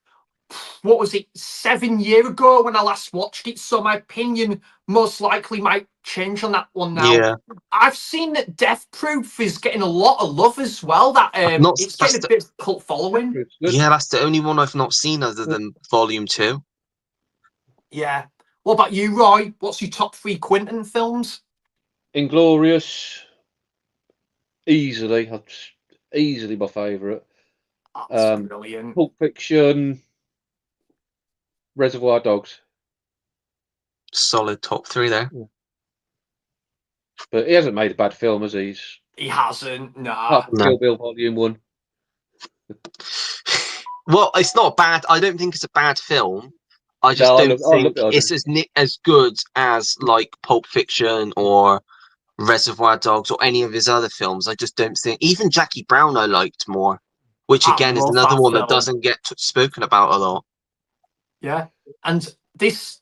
what was it, 7 years ago when I last watched it, so my opinion most likely might change on that one now. Yeah. I've seen that Death Proof is getting a lot of love as well. That it's getting a bit of cult following. Yeah, that's the only one I've not seen other than Volume 2. Yeah. What about you, Roy? What's your top 3 Quentin films? Inglourious, easily my favourite. That's brilliant. Pulp Fiction, Reservoir Dogs. Solid top 3 there. Yeah. But he hasn't made a bad film, has he? He hasn't. Nah. Kill Bill Volume 1. Well, it's not bad. I don't think it's a bad film. I just don't think it's as good as like Pulp Fiction or Reservoir Dogs or any of his other films. I just don't think. Even Jackie Brown I liked more, which again is another one that doesn't get spoken about a lot. Yeah, and this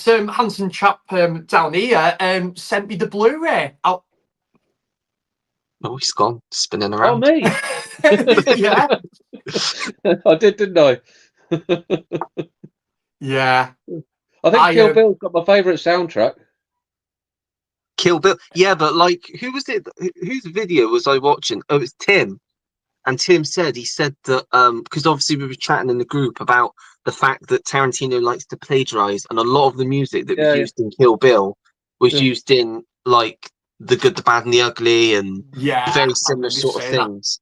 handsome chap down here sent me the Blu-ray. Oh, he's gone, spinning around. Oh, me? Yeah. I did, didn't I? Yeah. I think Kill Bill's got my favourite soundtrack. Kill Bill. Yeah, but like, who was it? Whose video was I watching? Oh, it's Tim. And Tim said, that, because obviously we were chatting in the group about the fact that Tarantino likes to plagiarize, and a lot of the music that was used in Kill Bill was used in, like, The Good, the Bad, and the Ugly, and very similar sort of things.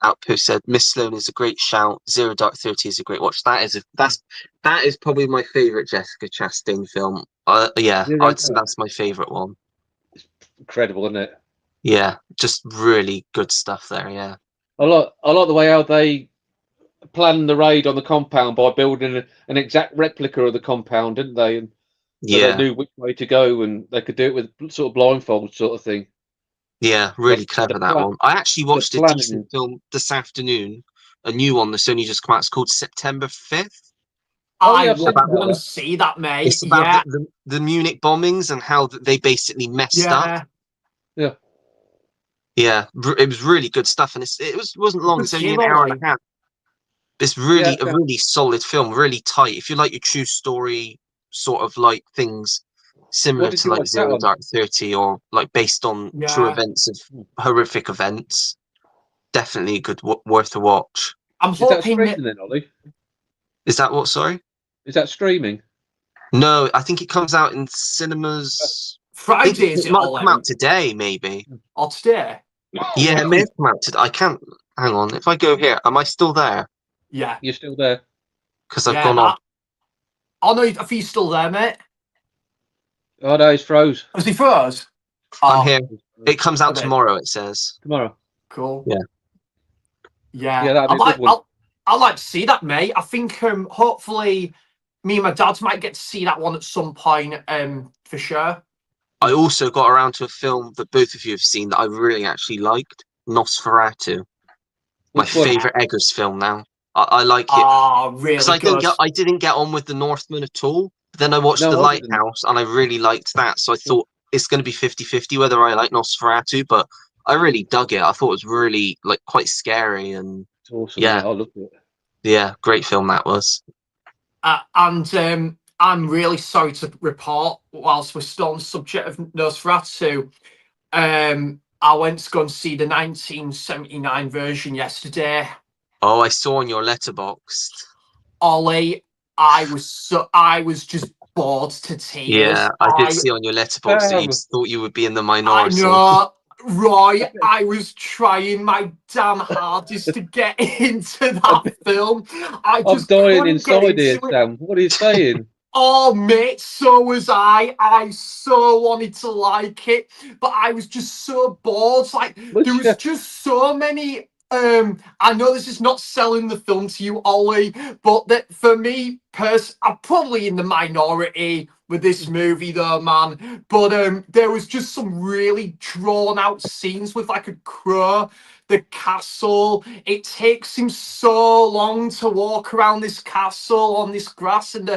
Outpost said, Miss Sloane is a great shout. Zero Dark 30 is a great watch. That is probably my favorite Jessica Chastain film. I'd say that's my favorite one. It's incredible, isn't it? Yeah, just really good stuff there. Yeah, I like the way how they planned the raid on the compound by building an exact replica of the compound, didn't they? And so they knew which way to go, and they could do it with sort of blindfold sort of thing. Yeah, really clever that one. I actually watched a decent film this afternoon, a new one that's only just come out. It's called September 5th. I want to see that, mate. It's about the Munich bombings and how they basically messed up. Yeah. Yeah, it was really good stuff, and it wasn't long. It's only an hour and a half. It's really a really solid film, really tight. If you like your true story sort of like things similar to like Zero Dark 30 or like based on true events of horrific events. definitely good, worth a watch. I'm Is that hoping streaming then, Ollie? Is that what? Sorry. Is that streaming? No, I think it comes out in cinemas. I think Friday, is it it, might have come Ollie? out today, maybe. Or today? Yeah, it may have come out today. I can't. Hang on. If I go here, am I still there? Yeah. You're still there? Because I've Yeah. gone off. Oh, no, I think he's still there, mate. Oh no, he's froze. Was he froze? I'm Oh, here. It comes out okay. tomorrow. It says. Tomorrow. Cool. Yeah. Yeah, that'd be a good one. I'd like to see that, mate. I think hopefully me and my dad might get to see that one at some point, for sure. I also got around to a film that both of you have seen that I really actually liked, Nosferatu. My Which one? favorite Eggers film now. I like it Oh, because really good. I didn't get on with The Northman at all. Then I watched No, The I didn't. Lighthouse and I really liked that. So I thought it's going to be 50-50 whether I like Nosferatu, but I really dug it. I thought it was really like quite scary and It's awesome. Yeah. I loved it. yeah, great film that was. And I'm really sorry to report, whilst we're still on the subject of Nosferatu, I went to go and see the 1979 version yesterday. Oh, I saw on your Letterboxd. Ollie, I was just bored to tears. Yeah, I did see on your Letterboxd that you thought you would be in the minority. I know, Roy. I was trying my damn hardest to get into that film. I'm dying inside here, Sam. What are you saying? Oh, mate, so was I. I so wanted to like it, but I was just so bored. Like, there was just so many. I know this is not selling the film to you, Ollie, but that for me, I'm probably in the minority with this movie, though, man. But there was just some really drawn out scenes with like a crow. The castle, it takes him so long to walk around this castle on this grass, and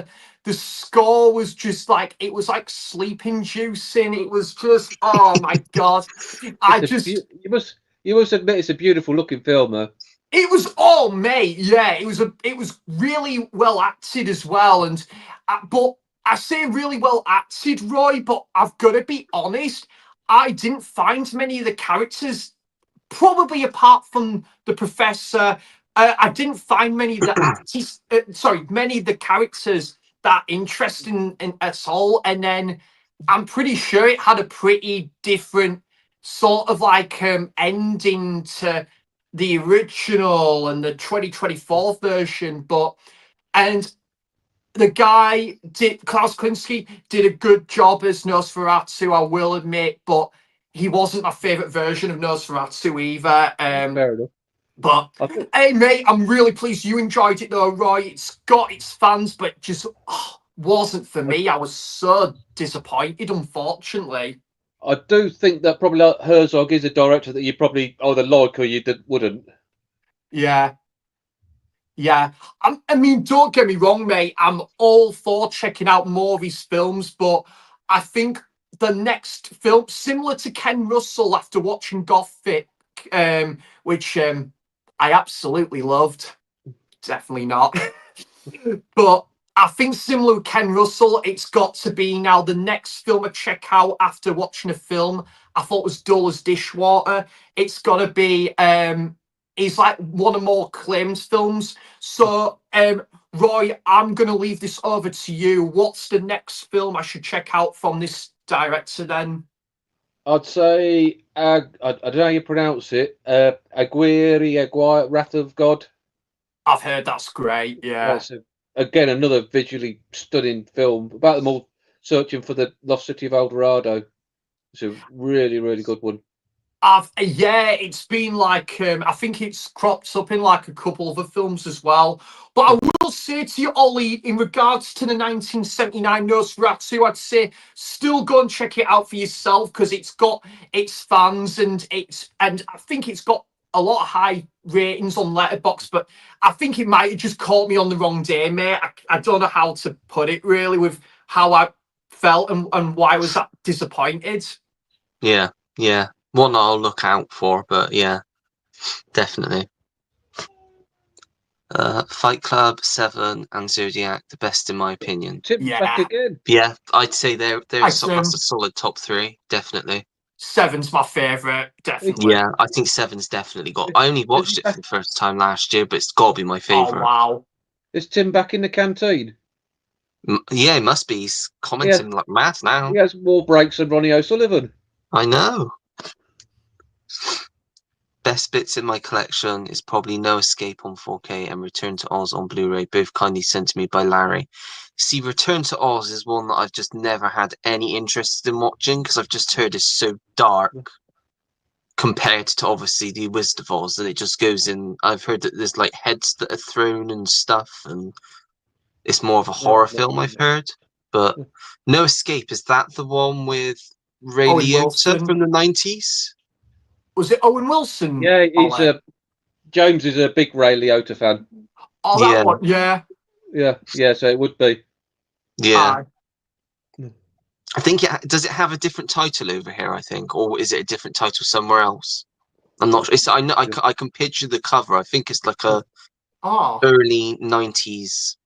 the score was just like, it was like sleep inducing. It was just, oh my god. You must admit it's a beautiful looking film, though. It was, oh mate, yeah, it was really well acted as well. And but I say really well acted, Roy, but I've got to be honest, I didn't find many of the characters, probably apart from the professor, I didn't find many of the actors, many of the characters that interesting at all. And then I'm pretty sure it had a pretty different sort of like ending to the original and the 2024 version. And the guy Klaus Kinski did a good job as Nosferatu, I will admit, but he wasn't my favorite version of Nosferatu either. Fair enough. But hey, mate, I'm really pleased you enjoyed it, though, Roy. It's got its fans, but just wasn't for me. I was so disappointed, unfortunately. I do think that probably Herzog is a director that you probably either like or you wouldn't. Yeah. Yeah. I mean, don't get me wrong, mate. I'm all for checking out more of his films, but I think the next film, similar to Ken Russell after watching Gothic, which I absolutely loved. Definitely not. But I think similar to Ken Russell, it's got to be now the next film I check out after watching a film I thought was dull as dishwater. It's got to be, he's like one of more acclaimed films. So, Roy, I'm going to leave this over to you. What's the next film I should check out from this director then? I'd say, I don't know how you pronounce it, Aguirre, Wrath of God. I've heard that's great, yeah. That's again another visually stunning film about them all searching for the lost city of El Dorado. It's a really, really good one. It's been like, I think it's cropped up in like a couple other films as well. But I will say to you, Ollie, in regards to the 1979 Nosferatu, I'd say still go and check it out for yourself, because it's got its fans and I think it's got a lot of high ratings on Letterboxd, but I think it might have just caught me on the wrong day, mate. I don't know how to put it really with how I felt and why I was that disappointed. Yeah. One I'll look out for, but yeah, definitely. Fight Club, Seven, and Zodiac, the best in my opinion. Back again. Yeah, I'd say that's a solid top three, definitely. Seven's my favourite, definitely. Yeah, I think Seven's definitely got. I only watched it for the first time last year, but it's got to be my Oh favorite. wow! Is Tim back in the canteen? Yeah, it must be. He's commenting like mad now. He has more breaks than Ronnie O'Sullivan. I know. Best bits in my collection is probably No Escape on 4K and Return to Oz on Blu-ray, both kindly sent to me by Larry. See, Return to Oz is one that I've just never had any interest in watching because I've just heard it's so dark compared to obviously the Wizard of Oz, and it just goes in. I've heard that there's like heads that are thrown and stuff, and it's more of a horror film, I've heard. But No Escape, is that the one with Ray Owen Liotta Wilson. from the 90s? Was it Owen Wilson? Yeah, James is a big Ray Liotta fan. Oh, that one, yeah. Yeah, so it would be. Yeah. I think does it have a different title over here, I think, or is it a different title somewhere else? I'm not sure. I know I can picture the cover. I think it's like a early 90s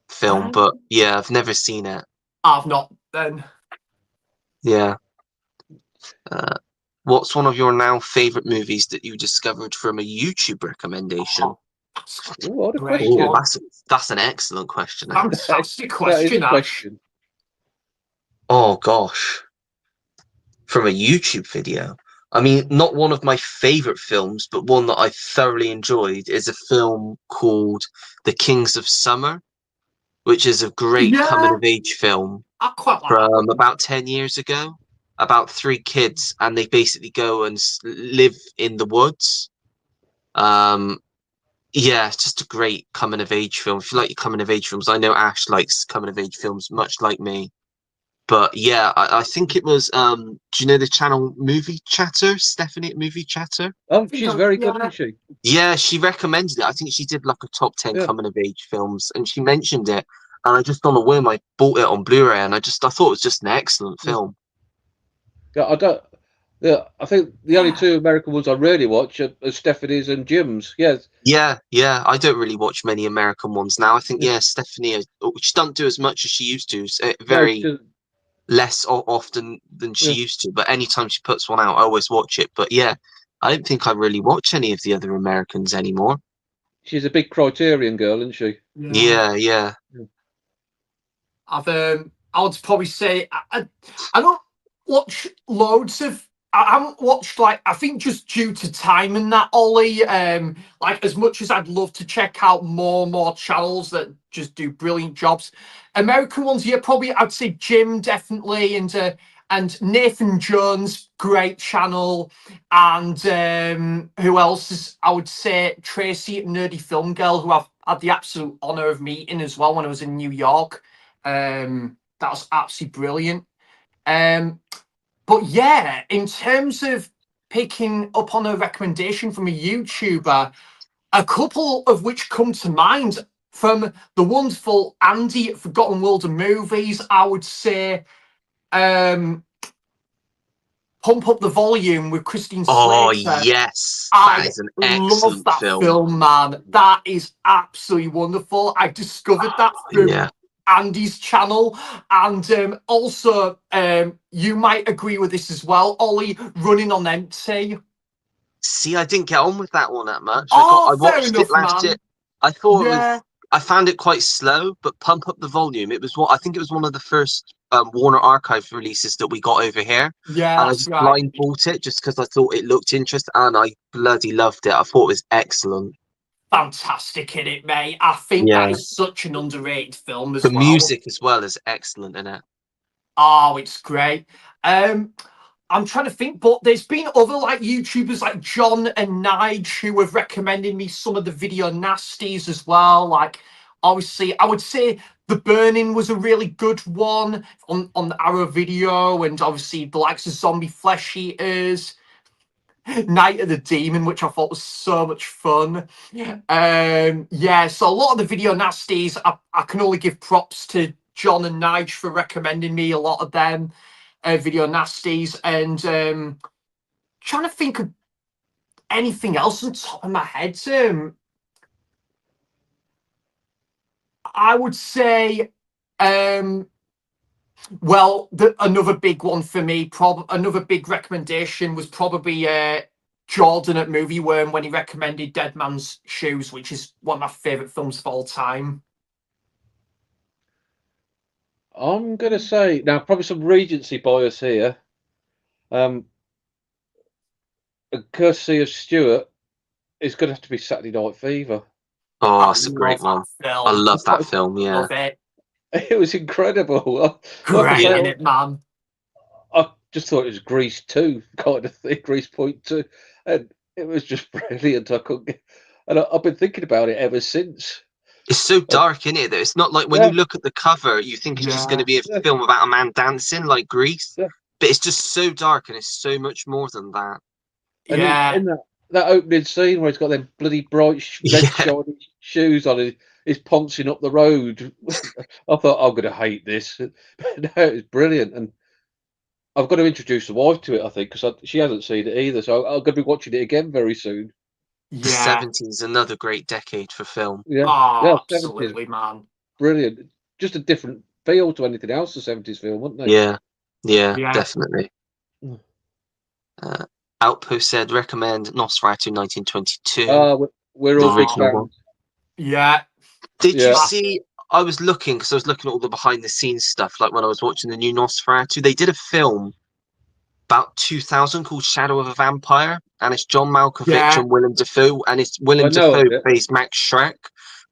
film, but yeah, I've never seen it. I've not then. Yeah. What's one of your now favorite movies that you discovered from a YouTube recommendation? What a question. Oh, that's an excellent question. Fantastic question, that is a question. Oh gosh. From a YouTube video. I mean, not one of my favorite films, but one that I thoroughly enjoyed is a film called The Kings of Summer, which is a great coming-of-age film from about 10 years ago, about 3 kids, and they basically go and live in the woods. Yeah, it's just a great coming-of-age film. If you like your coming-of-age films, I know Ash likes coming-of-age films, much like me. But yeah, I think it was. Do you know the channel Movie Chatter? Stephanie at Movie Chatter. Oh, she's very good, isn't she? Yeah, she recommended it. I think she did like a top 10 coming of age films, and she mentioned it. And I just on a whim, I bought it on Blu-ray, and I thought it was just an excellent film. Yeah, I think the only 2 American ones I really watch are Stephanie's and Jim's. Yes. Yeah. I don't really watch many American ones now. I think Stephanie, she doesn't do as much as she used to. Less often than she used to, but anytime she puts one out, I always watch it. But yeah, I don't think I really watch any of the other Americans anymore. She's a big Criterion girl, isn't she? Yeah. I would probably say I don't watch loads of. I haven't watched I think just due to time and that, Ollie. Like as much as I'd love to check out more channels that just do brilliant jobs, American ones, probably I'd say Jim definitely, and Nathan Jones, great channel, and who else is, I would say Tracy at Nerdy Film Girl, who I've had the absolute honor of meeting as well when I was in New York. That was absolutely brilliant. But yeah, in terms of picking up on a recommendation from a YouTuber, a couple of which come to mind from the wonderful Andy at Forgotten World of Movies, I would say Pump Up the Volume with Christine Slater. Oh, yes. That is an excellent love that film, man. That is absolutely wonderful. I discovered that through Andy's channel, and also you might agree with this as well, Ollie, Running on Empty. See, I didn't get on with that one that much. I watched it last year. I thought it was, I found it quite slow, but Pump Up the Volume, I think it was one of the first Warner Archive releases that we got over here. Yeah, and I just blind bought it just because I thought it looked interesting, and I bloody loved it. I thought it was excellent. Fantastic in it, mate. I think that is such an underrated film as well. The music as well is excellent in it. Oh, it's great. I'm trying to think, but there's been other YouTubers like John and Nige who have recommended me some of the video nasties as well. Obviously, I would say The Burning was a really good one on the Arrow Video, and obviously the likes of Zombie Flesh Eaters. Night of the Demon, which I thought was so much fun. So a lot of the video nasties, I can only give props to John and Nige for recommending me a lot of them video nasties, and trying to think of anything else on top of my head. I would say Well, another big one for me, another big recommendation was probably Jordan at Movie Worm when he recommended Dead Man's Shoes, which is one of my favourite films of all time. I'm gonna say now, probably some Regency bias here. Courtesy of Stuart, it's gonna have to be Saturday Night Fever. Oh, it's a great one. I love that film. Yeah, Love it. It was incredible. Great, Like I in it, man. I just thought it was Grease 2 kind of thing, Grease Point 2, and it was just brilliant. I couldn't get, and I've been thinking about it ever since. it's so dark, isn't it? That it's not like when you look at the cover, you think it's just going to be a film about a man dancing like Grease, but it's just so dark and it's so much more than that. And in that opening scene where he's got them bloody bright red shiny shoes on, he's pouncing up the road. I thought, I'm going to hate this. No, it was brilliant, and I've got to introduce the wife to it, I think, because she hasn't seen it either. So I'm going to be watching it again very soon. The 70s, another great decade for film. Absolutely, man. Brilliant. Just a different feel to anything else the 70s film, wasn't they? Yeah, definitely. Outpost said, recommend Nosferatu 1922. We're all big fans. Yeah. Did you see? I was looking because I was looking at all the behind the scenes stuff. Like when I was watching the new Nosferatu, they did a film about 2000 called Shadow of a Vampire, and it's John Malkovich and Willem Dafoe, and it's Willem Dafoe plays Max Schreck,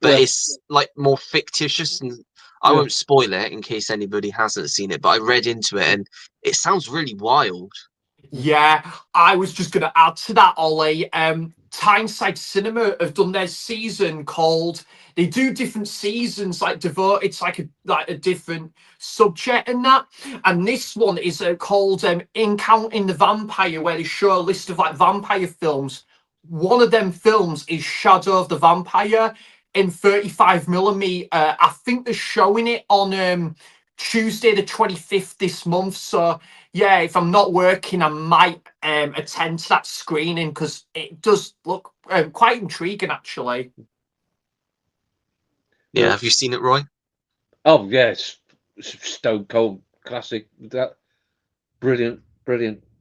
but it's like more fictitious, and I won't spoil it in case anybody hasn't seen it, but I read into it and it sounds really wild. Yeah, I was just going to add to that, Ollie. Tyneside Cinema have done their season called. They do different seasons, like devoted. It's like a different subject and that. And this one is called Encountering the Vampire, where they show a list of like vampire films. One of them films is Shadow of the Vampire in 35mm. I think they're showing it on Tuesday the 25th this month. So yeah, if I'm not working, I might attend to that screening because it does look quite intriguing, actually. Yeah, have you seen it, Roy? Oh yes, stone cold classic. That brilliant,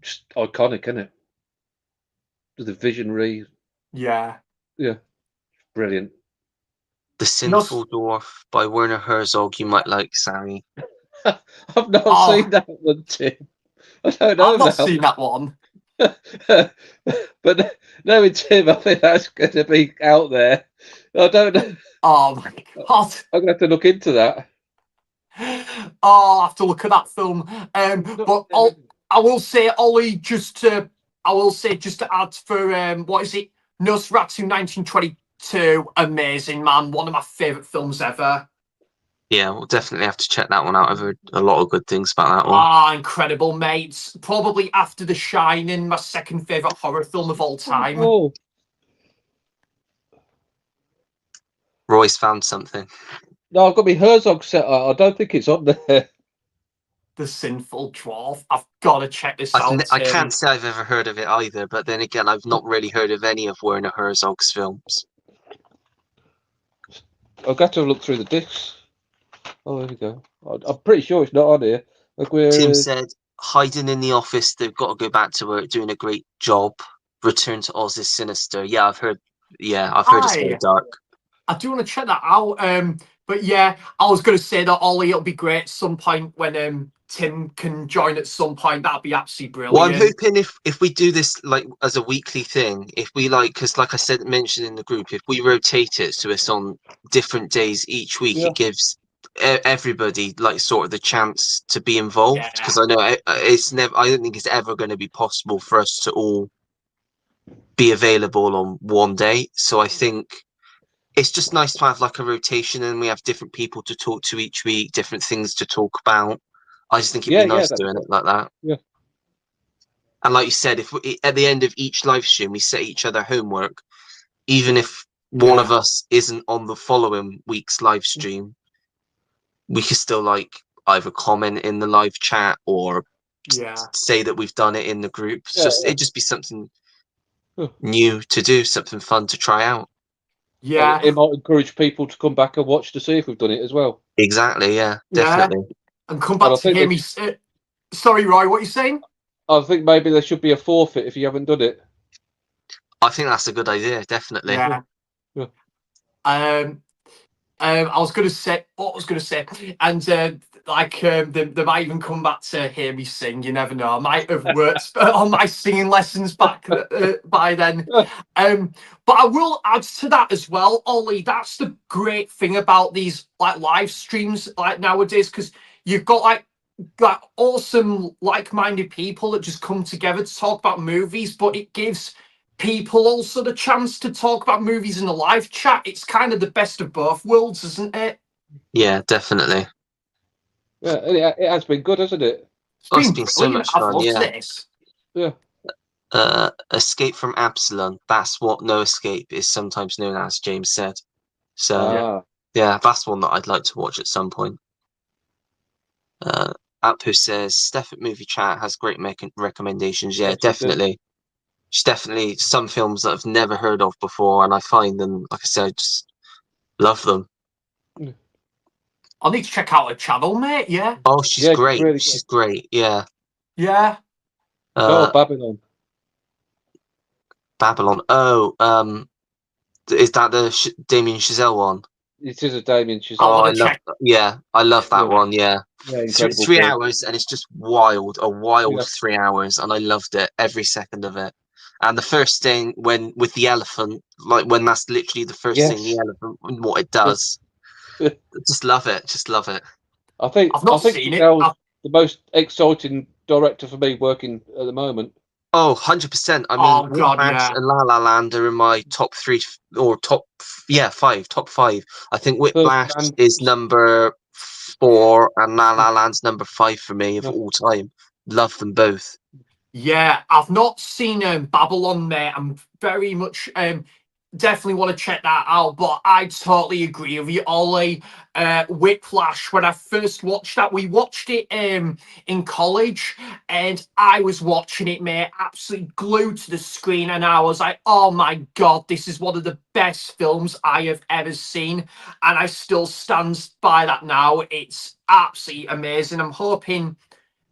just iconic, isn't it? The visionary. Yeah, brilliant. The Sinful Dwarf by Werner Herzog. You might like, Sammy. I've not seen that one, Tim. I don't know. I've not seen that one. But no, Tim, I think that's going to be out there. I don't know. Oh my God! I'm going to have to look into that. Oh, I'll have to look at that film. But I will say, Ollie, just to add for what is it? Nosferatu 1922. Amazing, man. One of my favourite films ever. Yeah, we'll definitely have to check that one out. I've heard a lot of good things about that one. Incredible, mates. Probably after The Shining, my second favourite horror film of all time. Oh. Roy's found something. No, I've got my Herzog set up. I don't think it's on there. The Sinful Dwarf. I've got to check this out. I can't say I've ever heard of it either, but then again, I've not really heard of any of Werner Herzog's films. I've got to look through the discs. Oh, there we go. I'm pretty sure it's not on here. Tim said, hiding in the office, they've got to go back to work, doing a great job. Return to Oz is sinister. Yeah, I've heard it's very dark. I do want to check that out. But yeah, I was going to say that, Ollie, it'll be great at some point when Tim can join at some point. That'd be absolutely brilliant. Well, I'm hoping if we do this like as a weekly thing, if we because like I mentioned in the group, if we rotate it so it's on different days each week, it gives everybody like sort of the chance to be involved. Because I know I don't think it's ever going to be possible for us to all be available on one day. So I think it's just nice to have like a rotation and we have different people to talk to each week, different things to talk about. I just think it'd be nice doing it like that. Yeah. And like you said, if we, at the end of each live stream, we set each other homework, even if one of us isn't on the following week's live stream, we could still like either comment in the live chat or say that we've done it in the group. It'd just be something new to do, something fun to try out. Yeah, it might encourage people to come back and watch to see if we've done it as well. Exactly. Yeah, definitely. and come And back to hear me. Sorry, Roy, what are you saying? I think maybe there should be a forfeit if you haven't done it. I think that's a good idea, definitely. Yeah. Yeah. I was going to say what I was going to say, and they might even come back to hear me sing. You never know. I might have worked on my singing lessons back by then. But I will add to that as well, Ollie. That's the great thing about these like live streams like nowadays, because you've got like awesome like-minded people that just come together to talk about movies, but it gives people also the chance to talk about movies in a live chat. It's kind of the best of both worlds, isn't it? Yeah, definitely. Yeah, it has been good, hasn't it? It's been so much I've fun. loved Yeah. this. Yeah. Escape from Absalom. That's what No Escape is sometimes known as, James said. So yeah, that's one that I'd like to watch at some point. Outpost says Steph at Movie Chat has great recommendations. Yeah, Yes, definitely. It's definitely some films that I've never heard of before, and I find them, like I said, just love them. I need to check out her channel, mate. Yeah. Oh, she's great. Really She's great. Yeah. Yeah. Babylon. Babylon. Oh, is that the Damien Chazelle one? It is a Damien Chazelle. Oh, I love. Yeah, I love that one. Yeah. Yeah, incredible. Three hours, and it's just wild, a wild 3 hours, and I loved it, every second of it. And the first thing with the elephant, like when that's literally the first thing, the elephant, and what it does, just love it, just love it. I think seen it. The most exciting director for me working at the moment. Oh, 100%. I mean, Whiplash and La La Land are in my top 3 or top 5. I think Whiplash is number 4 and La La Land's number 5 for me of all time. Love them both. Yeah, I've not seen Babylon, mate. I'm very much definitely want to check that out, but I totally agree with you, Ollie. Whiplash, when I first watched that, we watched it in college, and I was watching it, mate, absolutely glued to the screen, and I was like, oh my god, this is one of the best films I have ever seen, and I still stand by that now. It's absolutely amazing. I'm hoping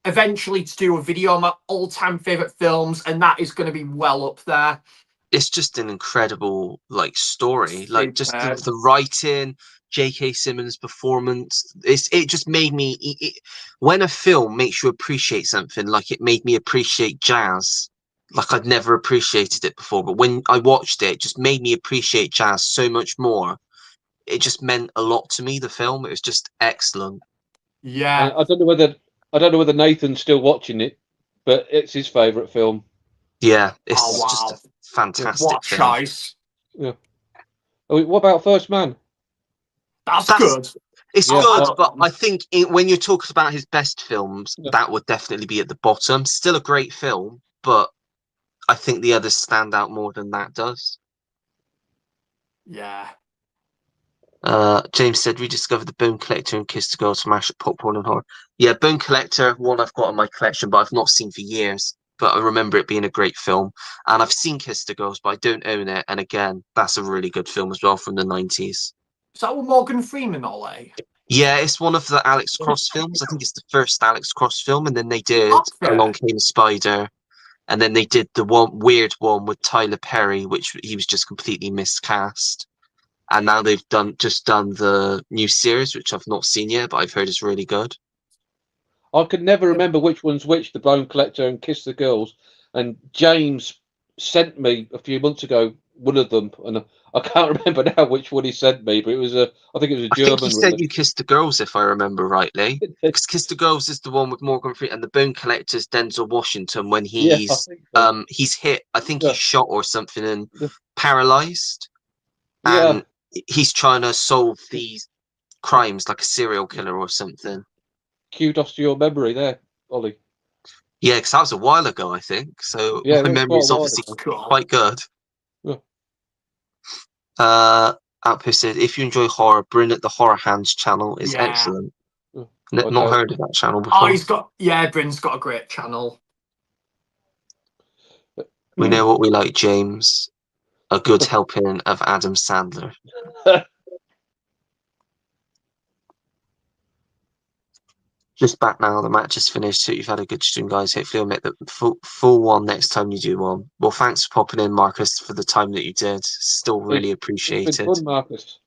eventually to do a video on my all-time favorite films, and that is going to be well up there. It's just an incredible story. Like just the writing, J.K. Simmons' performance. It just made me. When a film makes you appreciate something, like it made me appreciate jazz. Like I'd never appreciated it before, but when I watched it, it just made me appreciate jazz so much more. It just meant a lot to me. The film, it was just excellent. Yeah, I don't know whether Nathan's still watching it, but it's his favourite film. Yeah, it's just a fantastic what film. choice. Yeah. What about First Man? That's good. It's good, but I think when you're talking about his best films, that would definitely be at the bottom. Still a great film, but I think the others stand out more than that does. Yeah. James said, rediscover the Bone Collector and Kiss the Girl to mash up popcorn and horror. Yeah, Bone Collector, one I've got in my collection, but I've not seen for years. But I remember it being a great film. And I've seen Kiss the Girls, but I don't own it. And again, that's a really good film as well from the 90s. Is that with Morgan Freeman, Ollie? Yeah, it's one of the Alex Cross films. I think it's the first Alex Cross film. And then they did Along Came a Spider. And then they did the weird one with Tyler Perry, which he was just completely miscast. And now they've just done the new series, which I've not seen yet, but I've heard is really good. I could never remember which one's which, the Bone Collector and Kiss the Girls. And James sent me a few months ago one of them, and I can't remember now which one he sent me, but I think it was a German. I think he said you Kiss the Girls, if I remember rightly. Because Kiss the Girls is the one with Morgan Freeman, and the Bone Collector's Denzel Washington when he's he's hit. I think he's shot or something and paralyzed. And he's trying to solve these crimes like a serial killer or something. Kudos to your memory there, Ollie. Yeah, because that was a while ago, I think. So my memory is obviously quite good. Yeah. Outpost said, if you enjoy horror, Bryn at the Horror Hands channel is excellent. Not heard of that channel before. Bryn's got a great channel. We know what we like, James. A good helping of Adam Sandler. Just back now. The match is finished. So you've had a good stream, guys. Hopefully, you'll make the full one next time you do one. Well, thanks for popping in, Marcus, for the time that you did. Still really It's appreciated. been fun, Marcus.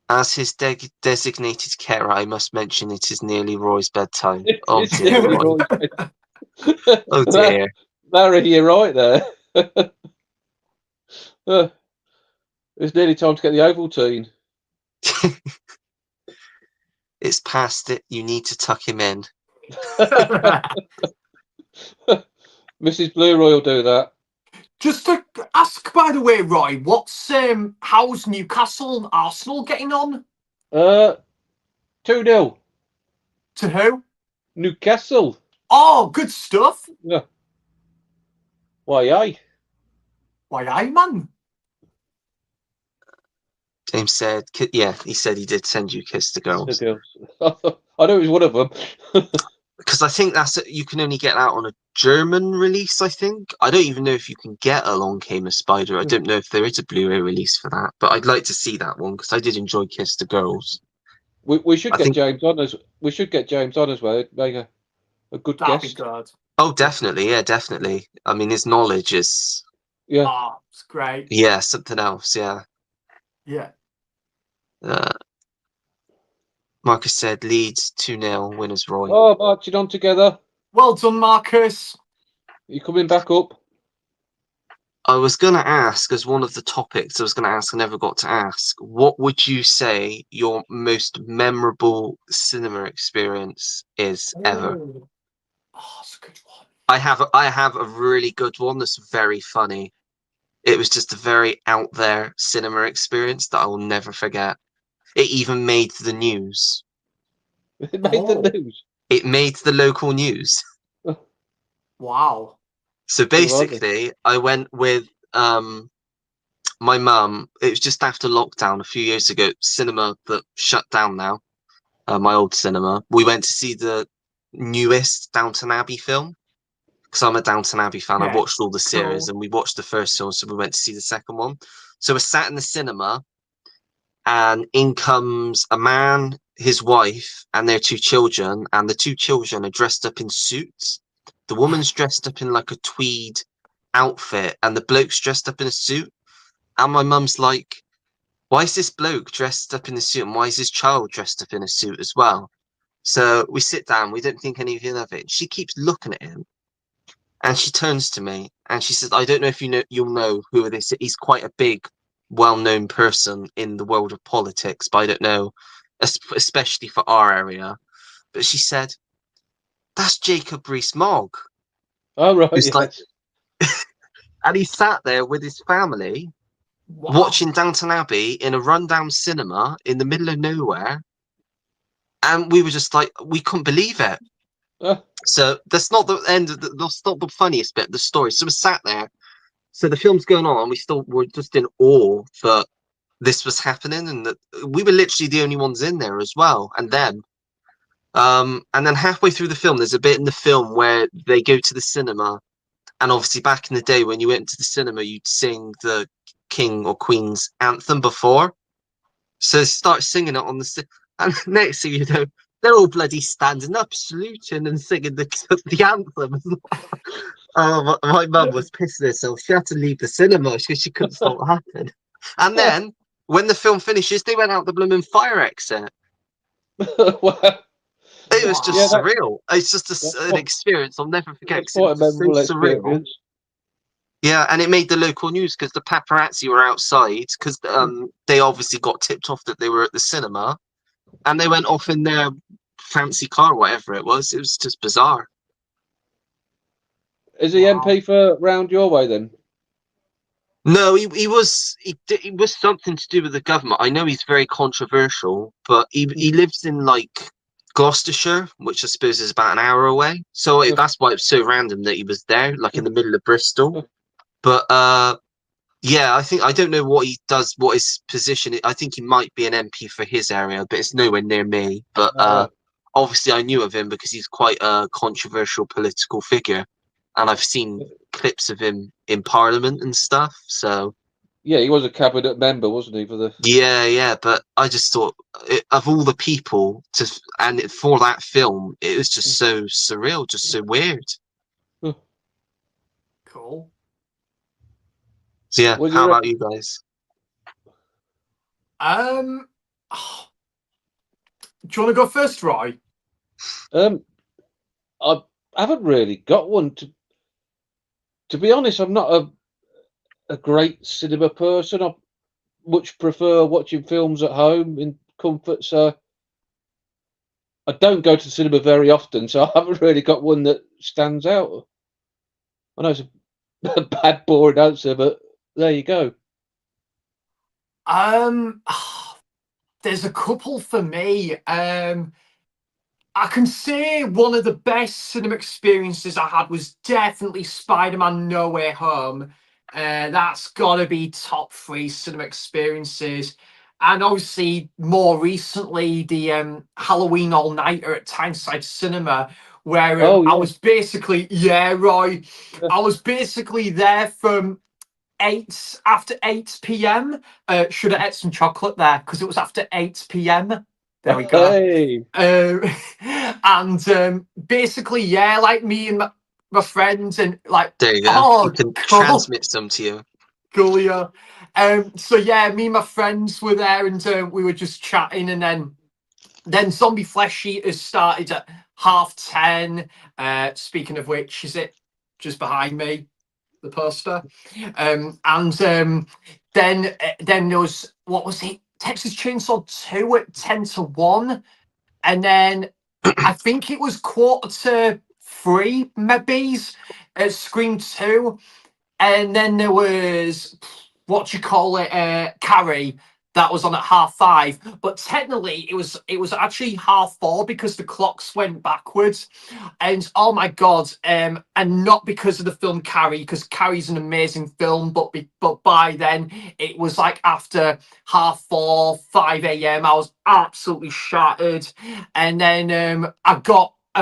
As his designated carer, I must mention it is nearly Roy's bedtime. It's Dear nearly Roy. right. Oh dear. Larry, you're right there. It's nearly time to get the Ovaltine. It's past it. You need to tuck him in. Mrs. Blue Roy will do that. Just to ask, by the way, Roy, how's Newcastle and Arsenal getting on? 2-0. To who? Newcastle. Oh, good stuff. Yeah. Why, aye? Why, aye, man. James said, yeah, he said he did send you Kiss the Girls. I know it was one of them. Because I think you can only get that on a German release, I think. I don't even know if you can get Along Came a Spider. I don't know if there is a Blu-ray release for that, but I'd like to see that one because I did enjoy Kiss the Girls. We should get James on as well. Make a good That'd guest. be good. Oh, definitely, yeah, definitely. I mean, his knowledge is it's great. Yeah, something else, yeah. Yeah. Marcus said Leeds 2-0, winners Roy. Oh, marching on together. Well done, Marcus. You coming back up? I was going to ask, as one of the topics I was going to ask, I never got to ask, what would you say your most memorable cinema experience is ever? Oh, that's a good one. I have a really good one that's very funny. It was just a very out there cinema experience that I will never forget. It even made the news. It made the news. It made the local news. Wow. So basically, I went with my mum. It was just after lockdown a few years ago. Cinema that shut down now. My old cinema. We went to see the newest Downton Abbey film because I'm a Downton Abbey fan. I watched all the series and we watched the first film, so we went to see the second one. So we're sat in the cinema, and in comes a man, his wife, and their 2 children, and the 2 children are dressed up in suits. The woman's dressed up in like a tweed outfit, and the bloke's dressed up in a suit. And my mum's like, why is this bloke dressed up in a suit, and why is his child dressed up in a suit as well? So we sit down, we don't think anything of it. She keeps looking at him, and she turns to me, and she says, I don't know if you'll know who this is. He's quite a big, well-known person in the world of politics, but I don't know, especially for our area. But she said, that's Jacob Rees-Mogg. Oh, right, yes. And he sat there with his family watching Downton Abbey in a rundown cinema in the middle of nowhere. And we were just like, we couldn't believe it. So that's not the end of that's not the funniest bit of the story. So we sat there. So the film's going on, and we're just in awe that this was happening, and that we were literally the only ones in there as well, and them. And then halfway through the film, there's a bit in the film where they go to the cinema, and obviously back in the day when you went to the cinema, you'd sing the King or Queen's anthem before. So they start singing it on and next thing you know, they're all bloody standing up, saluting and singing the anthem. Oh, my mum was pissing herself. She had to leave the cinema because she couldn't stop laughing. And then, when the film finishes, they went out the blooming fire exit. Wow. It was just surreal. It's just an experience I'll never forget. It's quite a memorable experience. Yeah, and it made the local news because the paparazzi were outside because they obviously got tipped off that they were at the cinema, and they went off in their fancy car, whatever it was. It was just bizarre. Is he MP for round your way then? No, he was something to do with the government. I know he's very controversial, but he lives in like Gloucestershire, which I suppose is about an hour away. So that's why it's so random that he was there, like in the middle of Bristol. But yeah, I don't know what he does, what his position is. I think he might be an MP for his area, but it's nowhere near me. But obviously I knew of him because he's quite a controversial political figure, and I've seen clips of him in Parliament and stuff. So Yeah, he was a cabinet member, wasn't he? For the Yeah. But I just thought, of all the people for that film, it was just so surreal, just so weird. Cool. So yeah, Was how there about you guys? Do you want to go first, Roy? I haven't really got one. To be honest, I'm not a great cinema person. I much prefer watching films at home in comfort. So I don't go to the cinema very often. So I haven't really got one that stands out. I know it's a bad, boring answer, but there you go. There's a couple for me. I can say one of the best cinema experiences I had was definitely Spider-Man No Way Home. That's got to be top 3 cinema experiences. And obviously, more recently, the Halloween All Nighter at Tyneside Cinema, where Oh I yeah, was basically, Roy, I was basically there from after 8 p.m. Should have ate some chocolate there because it was after 8 p.m. There we go. Hey, And basically, yeah, like me and my friends, and like, There you go. oh, You can cool, transmit some to you. cool, yeah. So yeah, me and my friends were there, and we were just chatting, and then Zombie Flesh Eaters started at 10:30. Speaking of which, is it just behind me, the poster? And then there was, what was it? Texas Chainsaw 2 at 10 to 1. And then I think it was 2:45, maybe, at Scream 2. And then there was, Carrie, that was on at 5:30. But technically it was actually 4:30 because the clocks went backwards. And oh my god, and not because of the film Carrie, because Carrie's an amazing film, but by then it was like after 4:30, 5 a.m. I was absolutely shattered. And then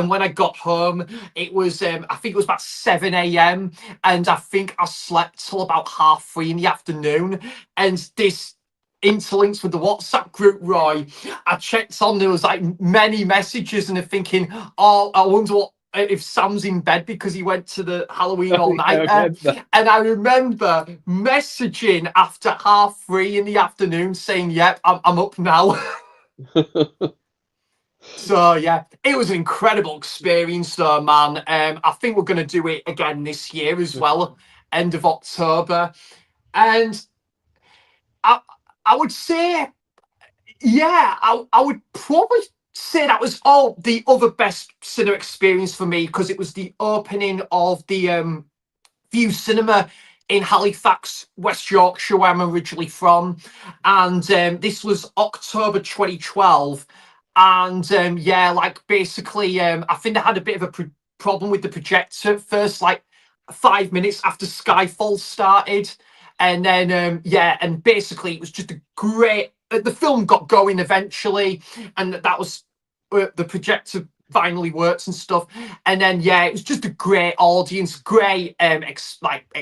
when I got home, it was I think it was about 7 a.m. and I think I slept till about 3:30 in the afternoon. And this interlinks with the WhatsApp group, Roy. I checked on, there was like many messages, and I'm thinking, oh, I wonder if Sam's in bed because he went to the Halloween All Nighter. And I remember messaging after 3:30 in the afternoon saying, yep, I'm up now. So yeah, it was an incredible experience though, man. I think we're going to do it again this year as well, end of October. And I would say, yeah, I would probably say that was all the other best cinema experience for me, because it was the opening of the View Cinema in Halifax, West Yorkshire, where I'm originally from. And this was October 2012. And yeah, like basically, I think I had a bit of a problem with the projector at first, like 5 minutes after Skyfall started. And then, yeah, and basically it was just a great, the film got going eventually. And that was, the projector finally works and stuff. And then yeah, it was just a great audience, great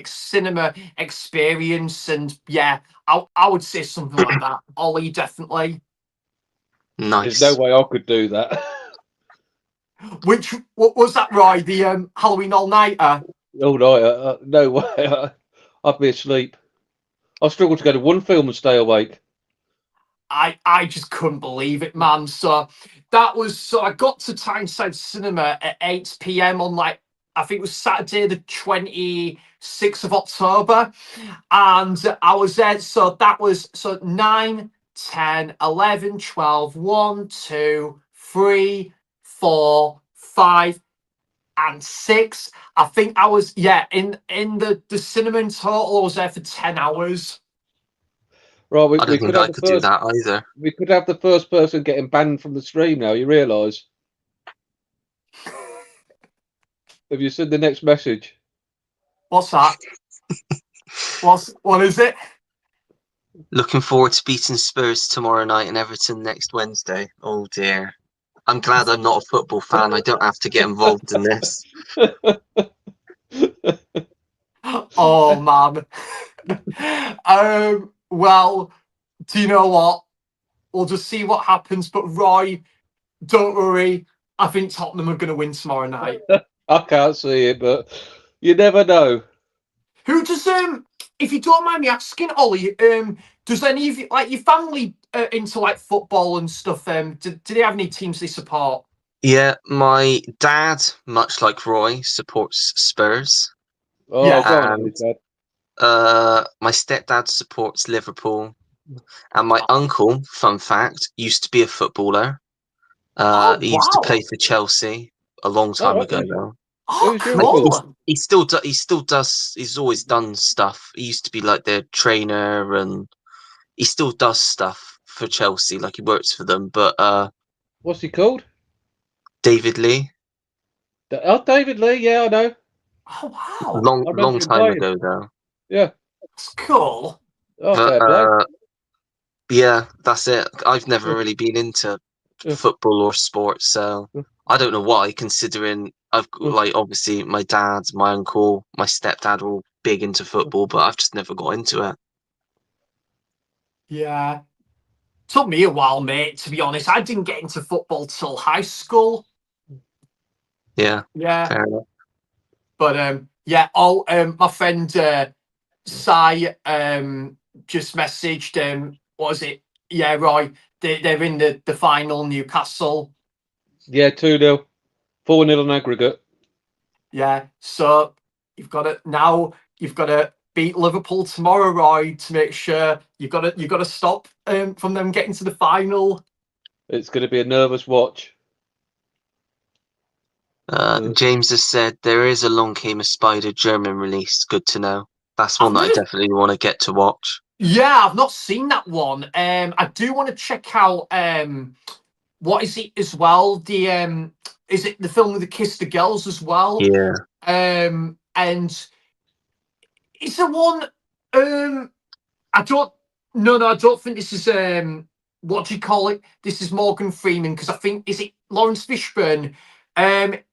cinema experience. And yeah, I would say something like that. Ollie, definitely. Nice. There's no way I could do that. What was that, Roy? The Halloween All Nighter? All night, no way. I'd be asleep. I struggle to go to one film and stay awake. I just couldn't believe it, man. So I got to Tyneside Cinema at 8 p.m. on, like, I think it was Saturday the 26th of October. And I was there, so that was 9, 10, 11, 12, 1, 2, 3, 4, 5, and 6. I think I was, yeah, in the cinema in total, I was there for 10 hours. Right, I don't think I could do that either. We could have the first person getting banned from the stream now. You realise? Have you seen the next message? What's that? What is it? Looking forward to beating Spurs tomorrow night and Everton next Wednesday. Oh dear. I'm glad I'm not a football fan. I don't have to get involved in this. Oh man. Well, do you know what? We'll just see what happens. But Roy, don't worry. I think Tottenham are going to win tomorrow night. I can't see it, but you never know. Who does if you don't mind me asking, Ollie, does any of you, like your family into like football and stuff? Do they have any teams they support? Yeah, my dad, much like Roy, supports Spurs. Oh, Yeah. go on, And Ollie, Dad. my stepdad supports Liverpool, and my uncle, fun fact, used to be a footballer. He used to play for Chelsea a long time right, ago who's- now. Oh, Who's your Like, uncle? cool. he still does. He's always done stuff. He used to be like their trainer, and he still does stuff for Chelsea. Like he works for them. But What's he called? David Lee, Oh, David Lee. Yeah, I know. Oh, wow. I long remember him time playing. ago though. Yeah. That's cool. Oh, But fair play. yeah, that's it. I've never really been into Yeah. football or sports, so Yeah. I don't know why. Considering I've Yeah. like obviously my dad, my uncle, my stepdad were all big into football, but I've just never got into it. Yeah. Took me a while, mate, to be honest. I didn't get into football till high school. Yeah, Yeah. fair enough. But yeah, my friend Sai just messaged what was it? Yeah, Roy. They're in the final, Newcastle. Yeah, 2-0. 4-0 on aggregate. Yeah. So you've got to beat Liverpool tomorrow, Roy, to make sure you've got to stop from them getting to the final. It's going to be a nervous watch. James has said there is a Long Came a Spider German release. Good to know. That's one I've that I never- definitely want to get to watch. Yeah, I've not seen that one. I do want to check out what is it as well? The is it the film with the Kiss the Girls as well? Yeah. And is there one I don't no, I don't think this is what do you call it? This is Morgan Freeman, because I think is it Lawrence Fishburne?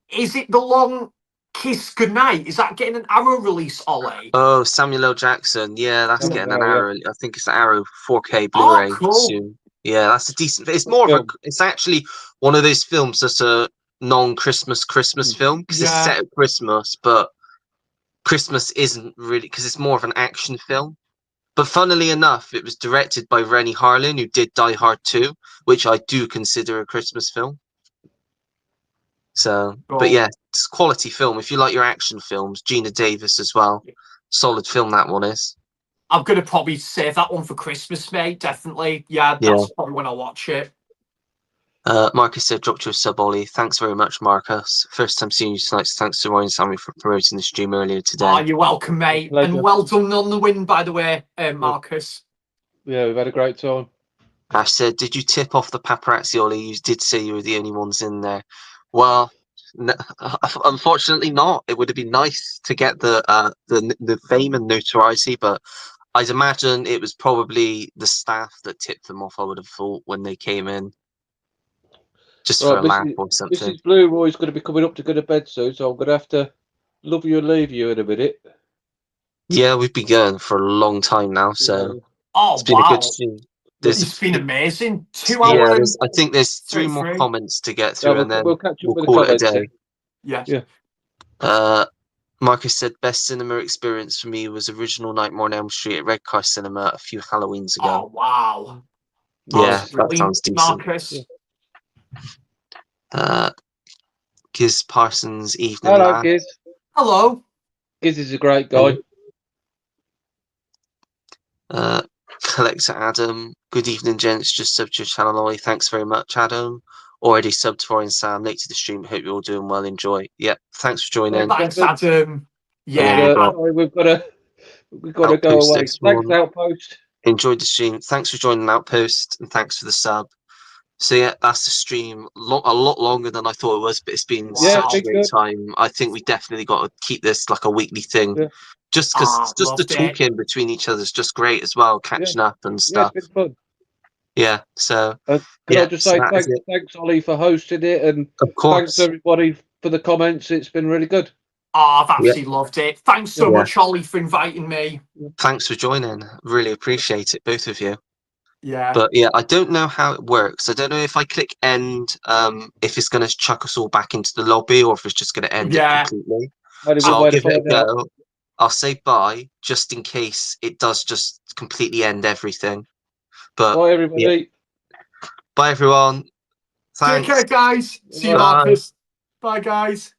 Is it The Long Kiss Goodnight? Is that getting an Arrow release, Ollie? Oh, Samuel L. Jackson. Yeah, that's getting an Arrow. I think it's an Arrow 4K Blu-ray cool. soon. Yeah, that's a decent. It's more of a. It's actually one of those films that's a non-Christmas film because it's set at Christmas, but Christmas isn't really because it's more of an action film. But funnily enough, it was directed by Rennie Harlin, who did Die Hard 2, which I do consider a Christmas film. So, but yeah, it's a quality film. If you like your action films, Gina Davis as well. Solid film that one is. I'm going to probably save that one for Christmas, mate. Definitely. Yeah, that's probably when I watch it. Marcus said, dropped you a sub, Ollie. Thanks very much, Marcus. First time seeing you tonight, so thanks to Roy and Sammy for promoting the stream earlier today. Oh, you're welcome, mate. And well done on the win, by the way, Marcus. Yeah, we've had a great time. Ash said, did you tip off the paparazzi, Ollie? You did say you were the only ones in there. Well, no, unfortunately not. It would have been nice to get the fame and notoriety, but I'd imagine it was probably the staff that tipped them off, I would have thought, when they came in. Just for a laugh or something. Mrs. Blue Roy's going to be coming up to go to bed soon, so I'm going to have to love you and leave you in a minute. Yeah, we've been going for a long time now, so it's been a good stream. It's been amazing. 2 hours. I think there's 3 more comments to get through, and then we'll catch up with call it a the day. Yeah. Marcus said best cinema experience for me was original Nightmare on Elm Street at Red Car Cinema a few Halloweens ago. Oh wow! Yeah, that sounds decent. Marcus. Giz Parsons, evening. Hello, lad. Giz. Hello. Giz is a great guy. Collector Adam, good evening, gents. Just subbed to your channel, Ollie. Thanks very much, Adam. Already subbed to Roy and Sam. Late to the stream. Hope you're all doing well. Enjoy. Yep. Thanks for joining. Thanks, Adam. We've got to go away. Thanks, Outpost. Enjoyed the stream. Thanks for joining Outpost, and thanks for the sub. So yeah, that's the stream. A lot longer than I thought it was, but it's been such a great time. I think we definitely got to keep this like a weekly thing. Yeah. Just because the talking between each other is just great as well, catching up and stuff. Yeah, it's been fun. Yeah, so can I just say thanks, Ollie, for hosting it, and of course, thanks everybody for the comments. It's been really good. Oh, I've absolutely loved it. Thanks so much, Ollie, for inviting me. Thanks for joining. Really appreciate it, both of you. Yeah. But yeah, I don't know how it works. I don't know if I click end, if it's going to chuck us all back into the lobby or if it's just going to end it completely. So I'll give it a go. I'll say bye just in case it does just completely end everything. But bye, everybody. Yeah. Bye, everyone. Thanks. Take care, guys. See you, Marcus. Bye, guys.